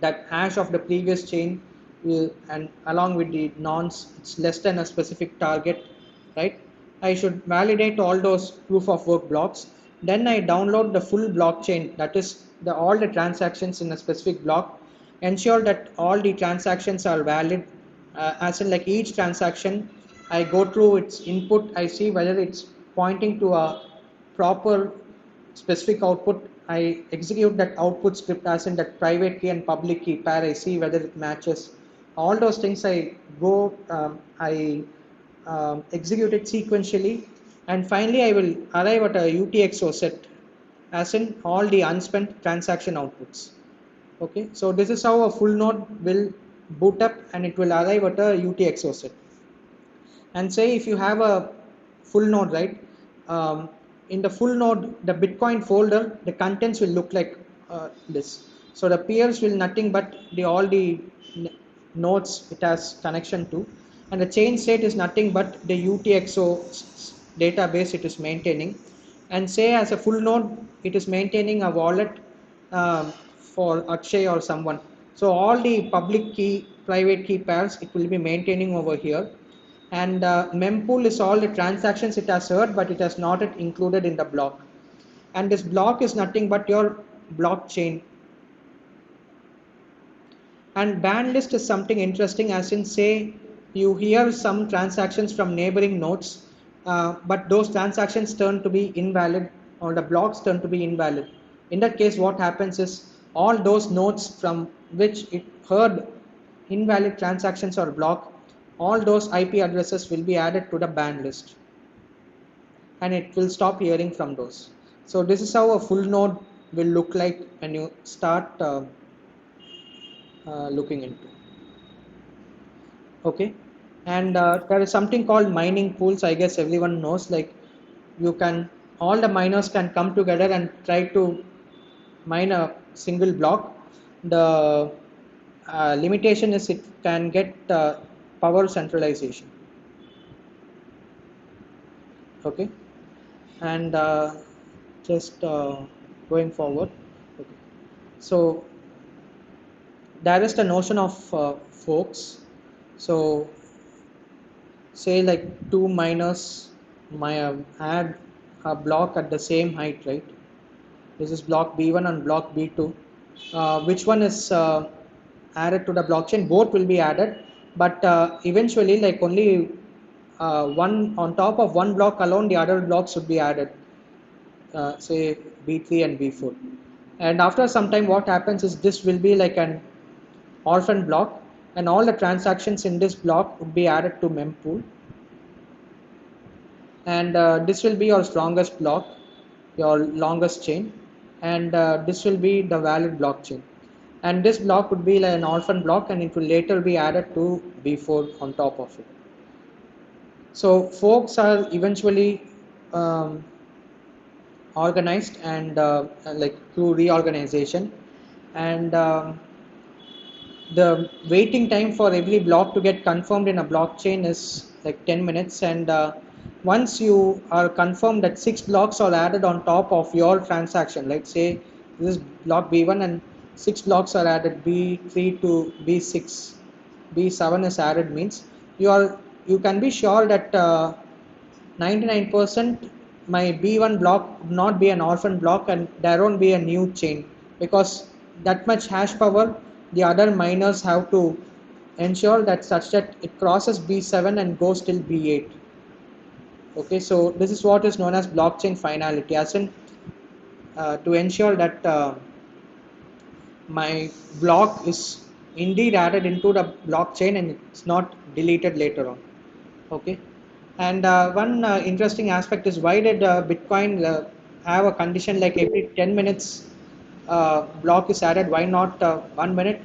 that hash of the previous chain will, and along with the nonce, it's less than a specific target, right? I should validate all those proof of work blocks. Then I download the full blockchain, that is the all the transactions in a specific block, ensure that all the transactions are valid, as in like each transaction I go through its input, I see whether it's pointing to a proper specific output. I execute that output script, as in that private key and public key pair, I see whether it matches. All those things I go, I execute it sequentially, and finally I will arrive at a UTXO set, as in all the unspent transaction outputs. Okay, so this is how a full node will boot up and it will arrive at a UTXO set. And say if you have a full node, right, in the full node, the Bitcoin folder, the contents will look like this. So the peers will nothing but all the nodes it has connection to, and the chain state is nothing but the UTXO database it is maintaining. And say as a full node, it is maintaining a wallet um, for Akshay or someone. So all the public key, private key pairs it will be maintaining over here. And mempool is all the transactions it has heard, but it has not yet included in the block. And this block is nothing but your blockchain. And ban list is something interesting, as in say you hear some transactions from neighboring nodes, but those transactions turn to be invalid, or the blocks turn to be invalid. In that case, what happens is all those nodes from which it heard invalid transactions or block, all those IP addresses will be added to the ban list, and it will stop hearing from those. So this is how a full node will look like when you start looking into. Okay. And there is something called mining pools. I guess everyone knows, like you can, all the miners can come together and try to mine a single block. The limitation is it can get power centralization. Okay. And just going forward, okay. So there is the notion of forks. So say like two miners add a block at the same height, right? This is block B1 and block B2. Which one is added to the blockchain? Both will be added, but eventually, like only one on top of one block alone, the other blocks should be added. Say B3 and B4. And after some time, what happens is this will be like an orphan block, and all the transactions in this block would be added to mempool. And this will be your strongest block, your longest chain, and this will be the valid blockchain. And this block would be like an orphan block, and it will later be added to B4 on top of it. So forks are eventually organized and like through reorganization, and the waiting time for every block to get confirmed in a blockchain is like 10 minutes. And once you are confirmed that 6 blocks are added on top of your transaction, let's say this is block B1 and 6 blocks are added, B3 to B6, B7 is added, means you can be sure that 99% my B1 block would not be an orphan block, and there won't be a new chain, because that much hash power the other miners have to ensure that such that it crosses B7 and goes till B8. Okay, so this is what is known as blockchain finality, as in to ensure that my block is indeed added into the blockchain and it's not deleted later on. Okay. And one interesting aspect is, why did Bitcoin have a condition like every 10 minutes block is added? Why not 1 minute?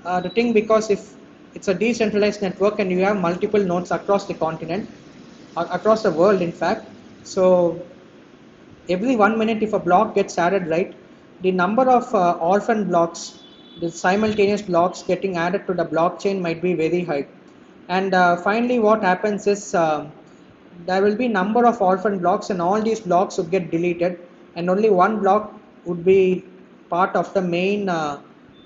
The thing, because if it's a decentralized network and you have multiple nodes across the continent, across the world, in fact, so every 1 minute if a block gets added, right, the number of orphan blocks, the simultaneous blocks getting added to the blockchain might be very high. And finally what happens is there will be number of orphan blocks, and all these blocks would get deleted, and only one block would be part of the main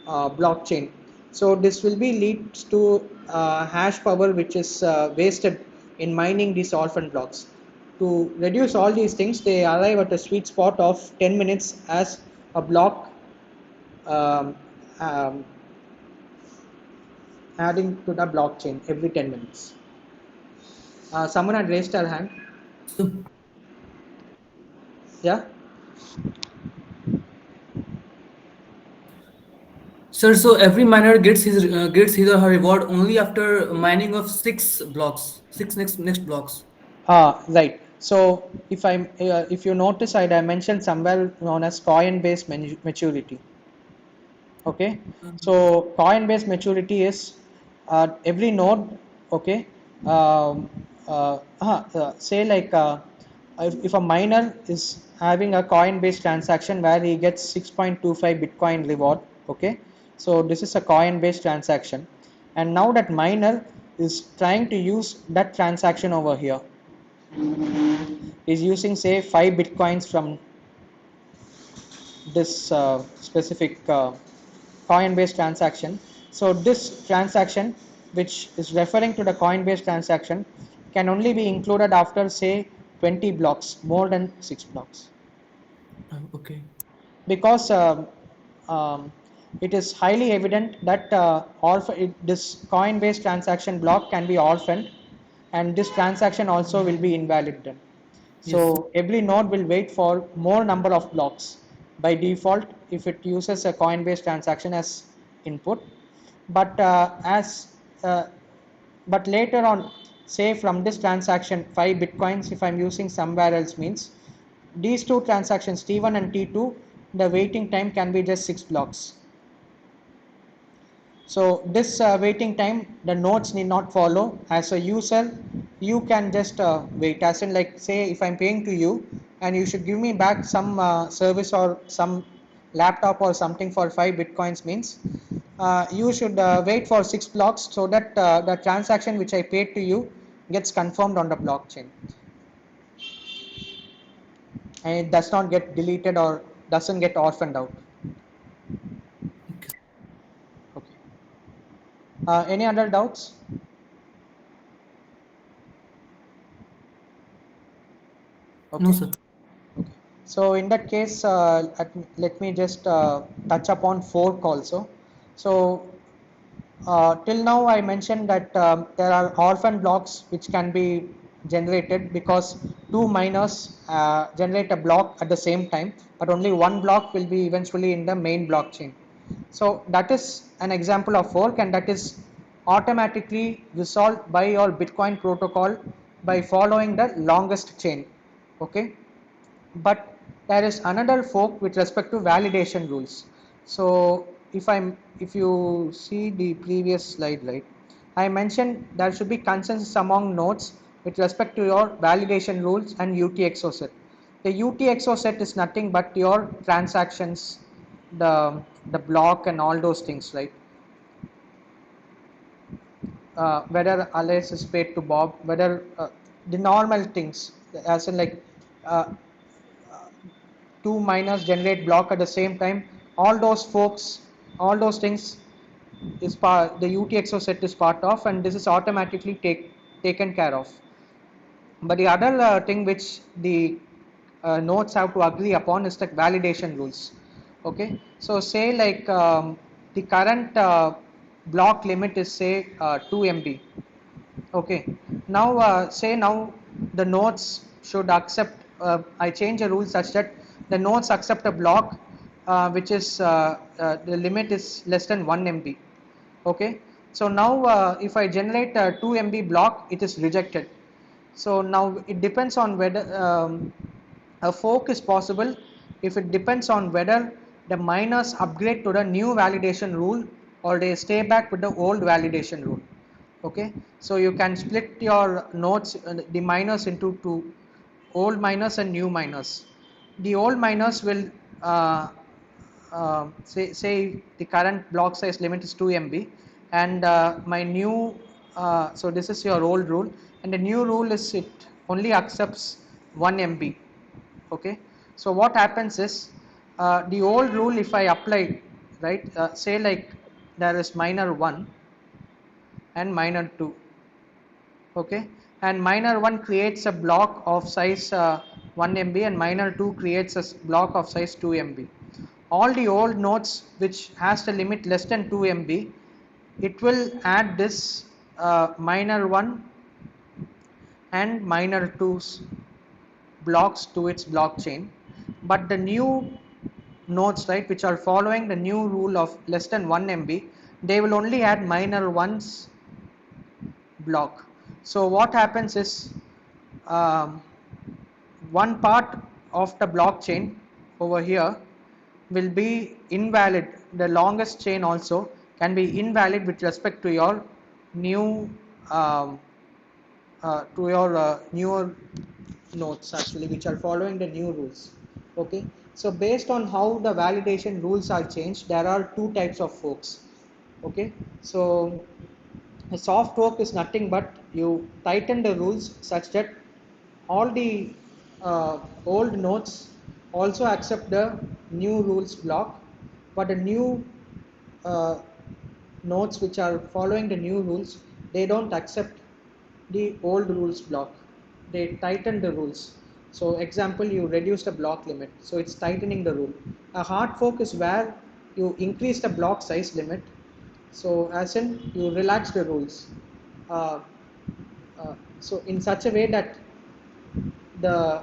blockchain. So this will be leads to hash power which is wasted in mining these orphan blocks. To reduce all these things, they arrive at a sweet spot of 10 minutes as a block um, um, adding to the blockchain every 10 minutes. Someone had raised their hand. So, Yeah. sir, so every miner gets his or her reward only after mining of 6 blocks, 6 next blocks. Right. So if you notice, I mentioned somewhere known as coin-based maturity. Okay. So coin-based maturity is every node. Okay. Um, say like if a miner is having a coin based transaction where he gets 6.25 bitcoin reward. Okay, so this is a coin based transaction, and now that miner is trying to use that transaction over here, is using say 5 bitcoins from this specific coin based transaction. So this transaction, which is referring to the coin based transaction, can only be included after say 20 blocks, more than 6 blocks, Okay. because um, it is highly evident that this coin based transaction block can be orphaned, and this transaction also will be invalid then. Yes. So every node will wait for more number of blocks by default if it uses a coin based transaction as input. But as but later on, say from this transaction 5 bitcoins if I'm using somewhere else, means these two transactions T1 and T2, the waiting time can be just 6 blocks. So this waiting time, the nodes need not follow. As a user, you can just wait. As in, like say, if I'm paying to you, and you should give me back some service or some laptop or something for 5 bitcoins, means you should wait for 6 blocks so that the transaction which I paid to you gets confirmed on the blockchain, and it does not get deleted or doesn't get orphaned out. Okay. Okay. Any other doubts? No, Okay. sir. So in that case, let me just touch upon fork also. So till now I mentioned that there are orphan blocks which can be generated because two miners generate a block at the same time, but only one block will be eventually in the main blockchain. So that is an example of fork, and that is automatically resolved by your Bitcoin protocol by following the longest chain. Okay, but there is another fork with respect to validation rules. So if you see the previous slide, right, I mentioned there should be consensus among nodes with respect to your validation rules and UTXO set. The UTXO set is nothing but your transactions, the block and all those things, right? Whether Alice is paid to Bob, whether the normal things, as in like uh, two miners generate block at the same time, all those folks, all those things is part, the UTXO set is part of, and this is automatically taken care of. But the other thing which the nodes have to agree upon is the validation rules. Okay, so say like the current block limit is say 2 MB. Okay, now say now the nodes should accept, I change a rule such that the nodes accept a block which is the limit is less than 1 MB. Okay, so now if I generate a 2 MB block, it is rejected. So now it depends on whether a fork is possible if it depends on whether the miners upgrade to the new validation rule or they stay back with the old validation rule. Okay, so you can split your nodes, the miners, into two: old miners and new miners. The old miners will say the current block size limit is 2 MB, and my new so this is your old rule, and the new rule is it only accepts 1 MB. Okay, so what happens is the old rule, if I apply, right, say like there is miner 1 and miner 2. Okay, and miner 1 creates a block of size 1 MB, and miner 2 creates a block of size 2 MB. All the old nodes which has the limit less than 2 MB, it will add this miner 1 and miner 2's blocks to its blockchain, but the new nodes, right, which are following the new rule of less than 1 MB, they will only add miner 1's block. So what happens is um, one part of the blockchain over here will be invalid. The longest chain also can be invalid with respect to your new um, to your newer nodes actually, which are following the new rules. Okay, so based on how the validation rules are changed, there are two types of forks. Okay, so a soft fork is nothing but you tighten the rules such that all the old nodes also accept the new rules block, but the new uh, nodes which are following the new rules, they don't accept the old rules block. They tighten the rules. So example, you reduce the block limit, so it's tightening the rule. A hard fork is where you increase the block size limit, so as in you relax the rules, uh, so in such a way that the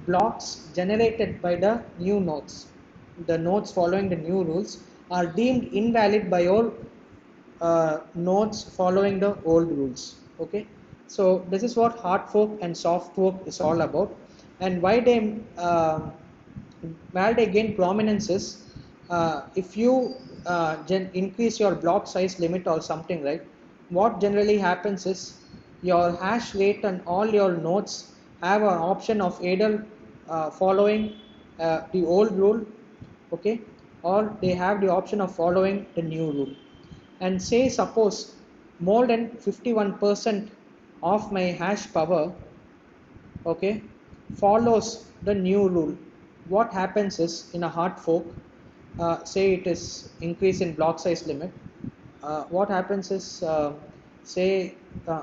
blocks generated by the new nodes, the nodes following the new rules, are deemed invalid by your nodes following the old rules. Okay, so this is what hard fork and soft fork is all about, and why they where they gain prominence is if you increase your block size limit or something, right? What generally happens is your hash rate and all your nodes have an option of either following the old rule, okay, or they have the option of following the new rule. And say suppose more than 51% of my hash power, okay, follows the new rule. What happens is in a hard fork, say it is increase in block size limit, what happens is say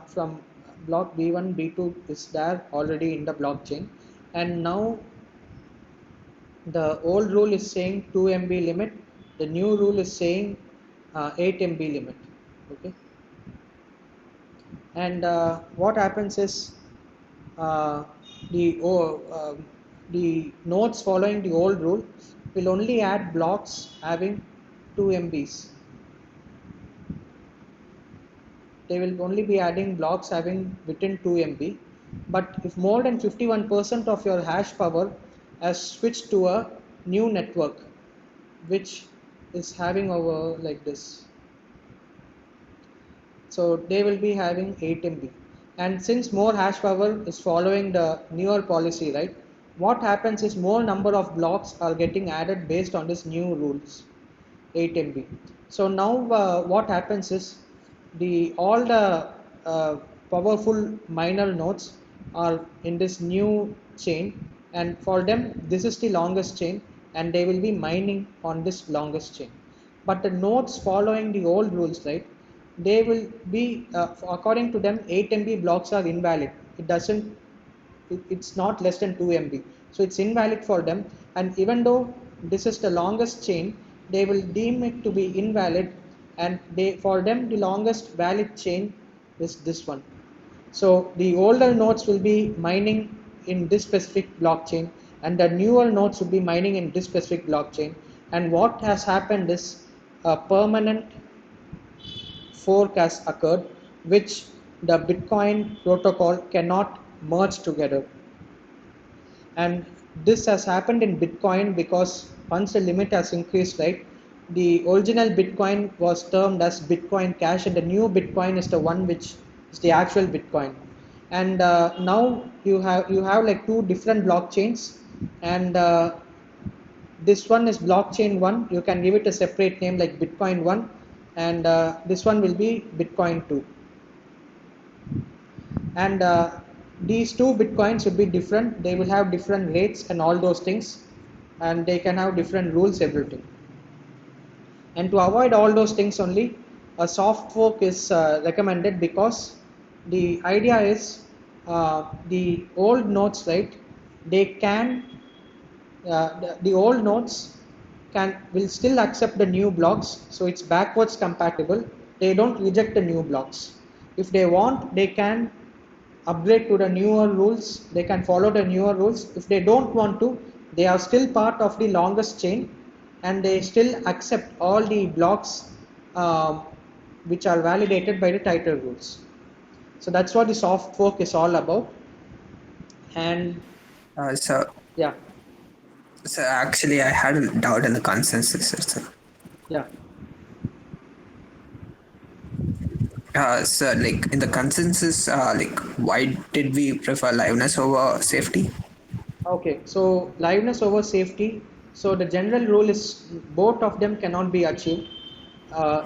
from block b1 b2 is there already in the blockchain, and now the old rule is saying 2 MB limit, the new rule is saying 8 MB limit. Okay, and what happens is uh, the the nodes following the old rule will only add blocks having 2 MBs. They will only be adding blocks having within 2 MB. But if more than 51% of your hash power has switched to a new network, which is having over like this, so they will be having 8 MB. And since more hash power is following the newer policy, right, what happens is more number of blocks are getting added based on this new rules, 8 MB. So now what happens is the all the uh, powerful minor nodes are in this new chain, and for them this is the longest chain, and they will be mining on this longest chain. But the nodes following the old rules, right, they will be according to them 8 MB blocks are invalid. It doesn't, it's not less than 2 MB, so it's invalid for them. And even though this is the longest chain, they will deem it to be invalid, and they, for them the longest valid chain is this one. So the older nodes will be mining in this specific blockchain, and the newer nodes will be mining in this specific blockchain. And what has happened is a permanent fork has occurred, which the Bitcoin protocol cannot merge together. And this has happened in Bitcoin because once the limit has increased, right, the original Bitcoin was termed as Bitcoin Cash, and the new Bitcoin is the one which is the actual Bitcoin. And now you have like two different blockchains, and this one is blockchain 1, you can give it a separate name like Bitcoin 1, and this one will be Bitcoin 2. And these two Bitcoins will be different, they will have different rates and all those things, and they can have different rules, everything. And to avoid all those things only, a soft fork is recommended, because the idea is the old nodes, right, they can the old nodes will still accept the new blocks, so it's backwards compatible. They don't reject the new blocks. If they want, they can upgrade to the newer rules, they can follow the newer rules. If they don't want to, they are still part of the longest chain, and they still accept all the blocks um, which are validated by the tighter rules. So that's what the soft fork is all about. And Uh, so, yeah, so actually, I had a doubt in the consensus. So, yeah. So, like in the consensus, like why did we prefer liveness over safety? Okay, so liveness over safety. So the general rule is both of them cannot be achieved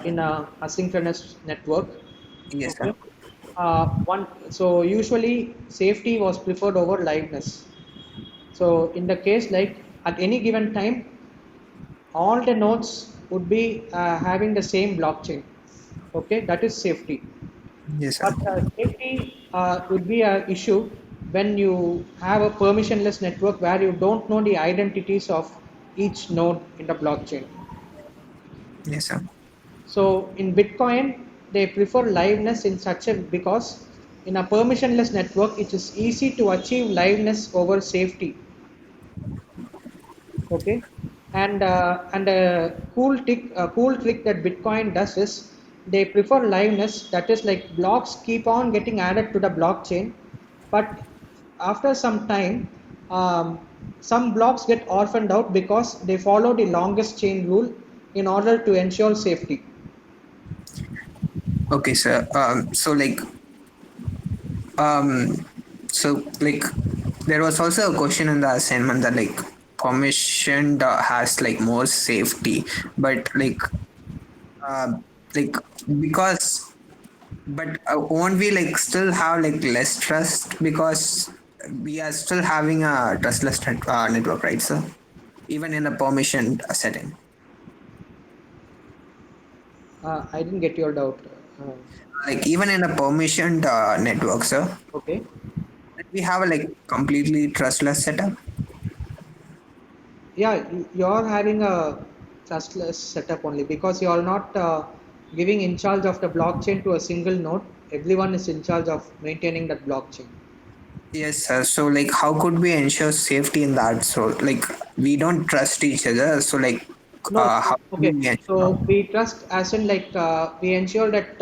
in a asynchronous network. Yes, sir. Okay. One. So usually safety was preferred over liveness. So in the case like at any given time, all the nodes would be having the same blockchain. Okay, that is safety. Yes, sir. But safety would be an issue when you have a permissionless network where you don't know the identities of each node in the blockchain. Yes, sir. So in Bitcoin, they prefer liveness in such a because in a permissionless network, it is easy to achieve liveness over safety. Okay, and a cool trick that Bitcoin does is they prefer liveness, that is like blocks keep on getting added to the blockchain, but after some time some blocks get orphaned out because they follow the longest chain rule in order to ensure safety. Okay, sir. Um, so like there was also a question in the assignment that like permission has like more safety, but uh, like because but won't we like still have like less trust because we are still having a trustless network, right, sir? Even in a permission setting. I didn't get your doubt. uh, Like even in a permissioned network, sir, okay. we have a like completely trustless setup. Yeah, you're having a trustless setup only because you're not giving in charge of the blockchain to a single node. Everyone is in charge of maintaining that blockchain. Yes, sir. So like how could we ensure safety in that? So like we don't trust each other. So like No, how do okay. we So ensure? we trust as in like we ensure that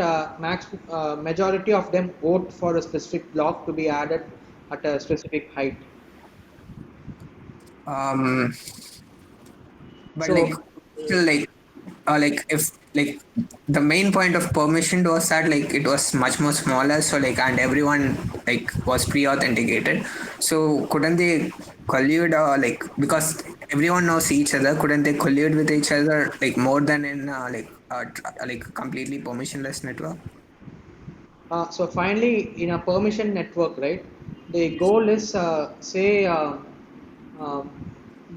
majority of them vote for a specific block to be added at a specific height. Um, but So still like if like the main point of permission was that like it was much more smaller, so like and everyone like was pre-authenticated, so couldn't they collude or like because everyone knows each other, couldn't they collude with each other like more than in like completely permissionless network? So finally, in a permission network, right? The goal is, say, um,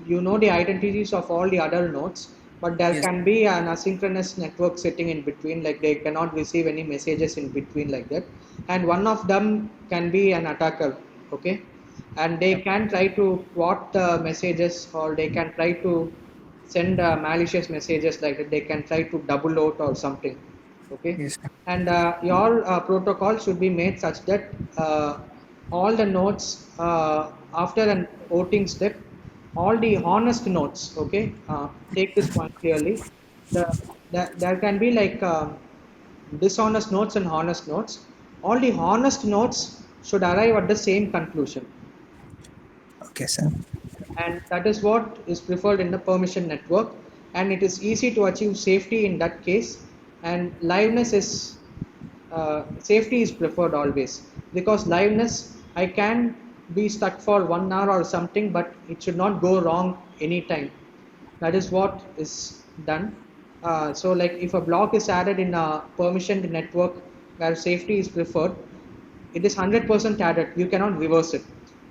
you know the identities of all the other nodes, but there Yes. can be an asynchronous network sitting in between, like they cannot receive any messages in between, like that. And one of them can be an attacker, okay? And they can try to thwart the messages, or they can try to send malicious messages, like that. They can try to double out or something, okay? Yes. And your protocol should be made such that all the nodes after an voting step, all the honest nodes, okay, take this point clearly, there can be like dishonest nodes and honest nodes. All the honest nodes should arrive at the same conclusion, Okay, sir. and that is what is preferred in the permission network, and it is easy to achieve safety in that case. And liveness is safety is preferred always, because liveness, I can be stuck for 1 hour or something, but it should not go wrong anytime. That is what is done. So like if a block is added in a permissioned network where safety is preferred, it is 100% added, you cannot reverse it.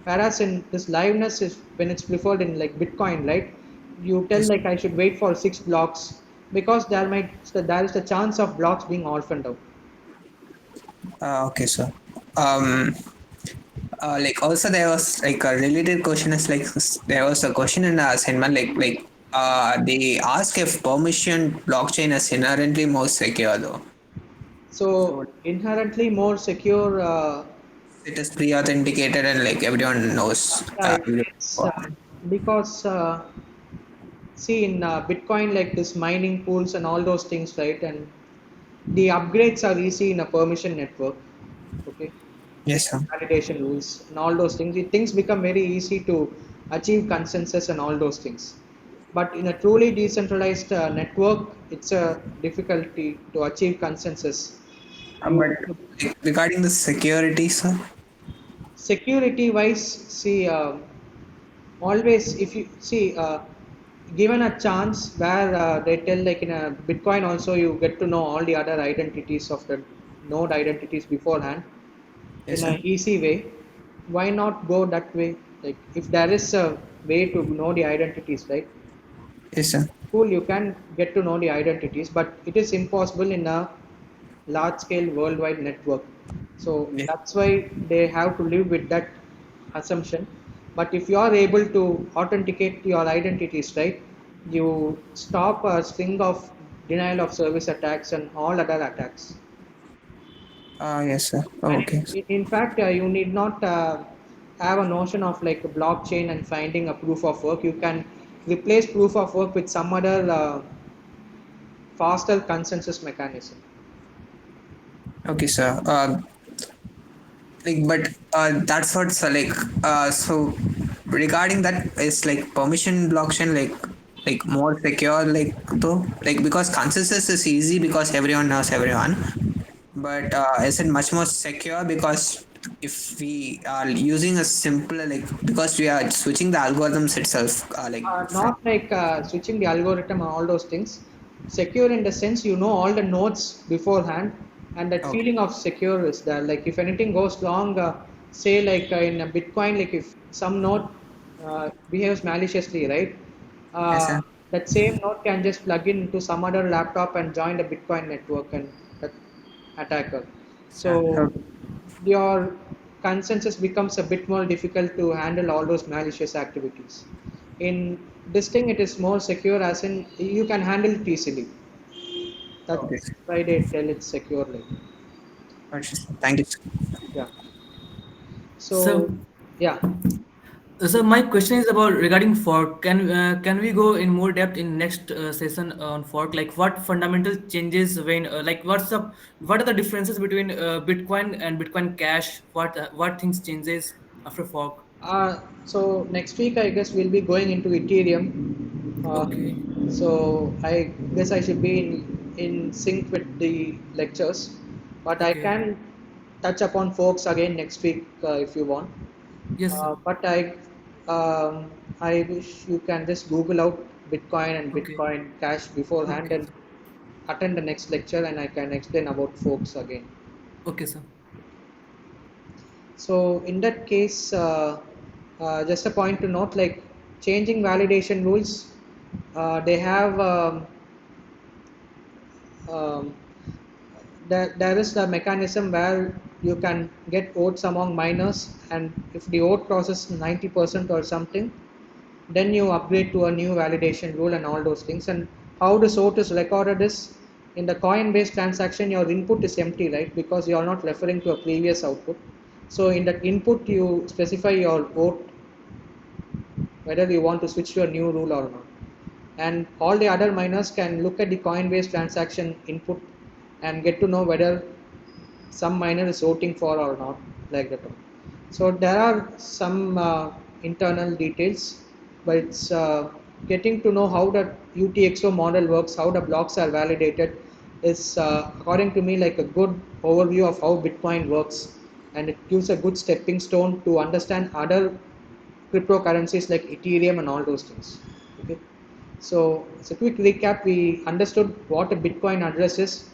Whereas in this liveness is when it's preferred in like Bitcoin, right? You tell Yes. like I should wait for 6 blocks, because there is the chance of blocks being orphaned out. Okay, sir. um like also there was like a related question is like there was a question in the assignment they ask if permission blockchain is inherently more secure though. So So inherently more secure. it is pre-authenticated and like everyone knows. Yeah, it's because see in Bitcoin, like this mining pools and all those things, right? And the upgrades are easy in a permission network, okay? Yes, Because sir. validation rules and all those things, things become very easy to achieve consensus and all those things. But in a truly decentralized network, it's a difficulty to achieve consensus. You, But like, regarding the security, sir. security wise, see, always if you see, given a chance where they tell like in a Bitcoin also you get to know all the other identities of the node identities beforehand Yes, in sir. an easy way, why not go that way? Like if there is a way to know the identities, right? Yes, sir. Cool, you can get to know the identities, but it is impossible in a large scale worldwide network. So Yes. that's why they have to live with that assumption. But if you are able to authenticate your identities, right, you stop a string of denial of service attacks and all other attacks. Yes, sir. Oh, And okay. in fact, you need not have a notion of like a blockchain and finding a proof of work. You can replace proof of work with some other faster consensus mechanism. Okay, sir. Like, but that's what, so like, so regarding that is like permission blockchain, like more secure, like though, like because consensus is easy because everyone knows everyone, but is it much more secure because if we are using a simpler, like because we are switching the algorithms itself, like from. Not like switching the algorithm and all those things. Secure in the sense you know all the nodes beforehand, and that Okay. feeling of secure is there. Like if anything goes wrong, say like in a Bitcoin, like if some node behaves maliciously, right? Yes, Uh, sir. that same node can just plug in into some other laptop and join the Bitcoin network and that attacker. Sir. So your consensus becomes a bit more difficult to handle all those malicious activities. In this thing, it is more secure, as in you can handle it easily. Okay. That's why they tell it securely. Okay, sir. Thank you, sir. Yeah. So, So, yeah. so my question is about regarding fork. Can we go in more depth in next session on fork? Like what fundamental changes when like what are the differences between Bitcoin and Bitcoin Cash? What things changes after fork? So next week, I guess we'll be going into Ethereum. Okay, So I guess I should be in sync with the lectures, but I okay, can touch upon forks again next week if you want. yes, sir. But I wish you can just Google out Bitcoin and Okay, Bitcoin Cash beforehand okay, and attend the next lecture, and I can explain about forks again. okay, sir. So in that case, just a point to note, like changing validation rules, they have um, there is a mechanism where you can get votes among miners, and if the vote crosses 90% or something, then you upgrade to a new validation rule and all those things. And how the vote is recorded is in the coin based transaction, your input is empty, right? Because you are not referring to a previous output. So in that input, you specify your vote, whether you want to switch to a new rule or not. And all the other miners can look at the coin based transaction input and get to know whether some miner is voting for or not, like that. So there are some internal details, but it's getting to know how the UTXO model works, how the blocks are validated, is according to me like a good overview of how Bitcoin works, and it gives a good stepping stone to understand other cryptocurrencies like Ethereum and all those things. Okay. So, as a quick recap, we understood what a Bitcoin address is,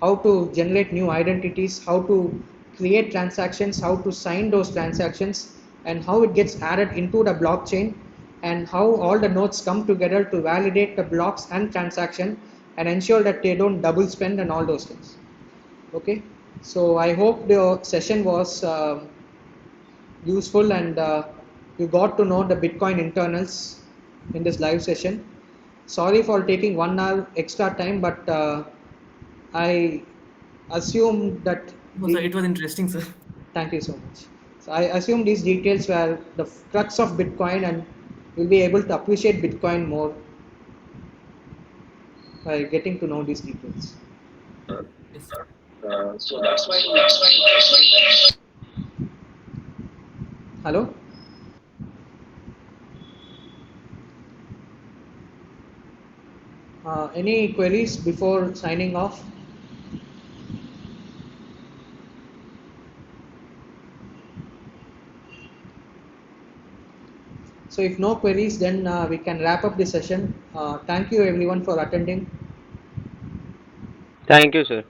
how to generate new identities, how to create transactions, how to sign those transactions, and how it gets added into the blockchain, and how all the nodes come together to validate the blocks and transaction and ensure that they don't double spend and all those things. Okay, so I hope the session was useful, and you got to know the Bitcoin internals in this live session. Sorry for taking 1 hour extra time, but I assume that No, sir, the it was interesting, sir. thank you so much. So I assume these details were the crux of Bitcoin, and you'll be able to appreciate Bitcoin more by getting to know these details. Yes, sir. Hello. Any queries before signing off? So if no queries, then we can wrap up the session. Thank you everyone for attending. Thank you, sir.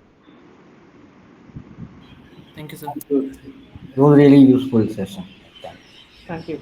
Thank you, sir. It was really useful session. Thanks. Thank you.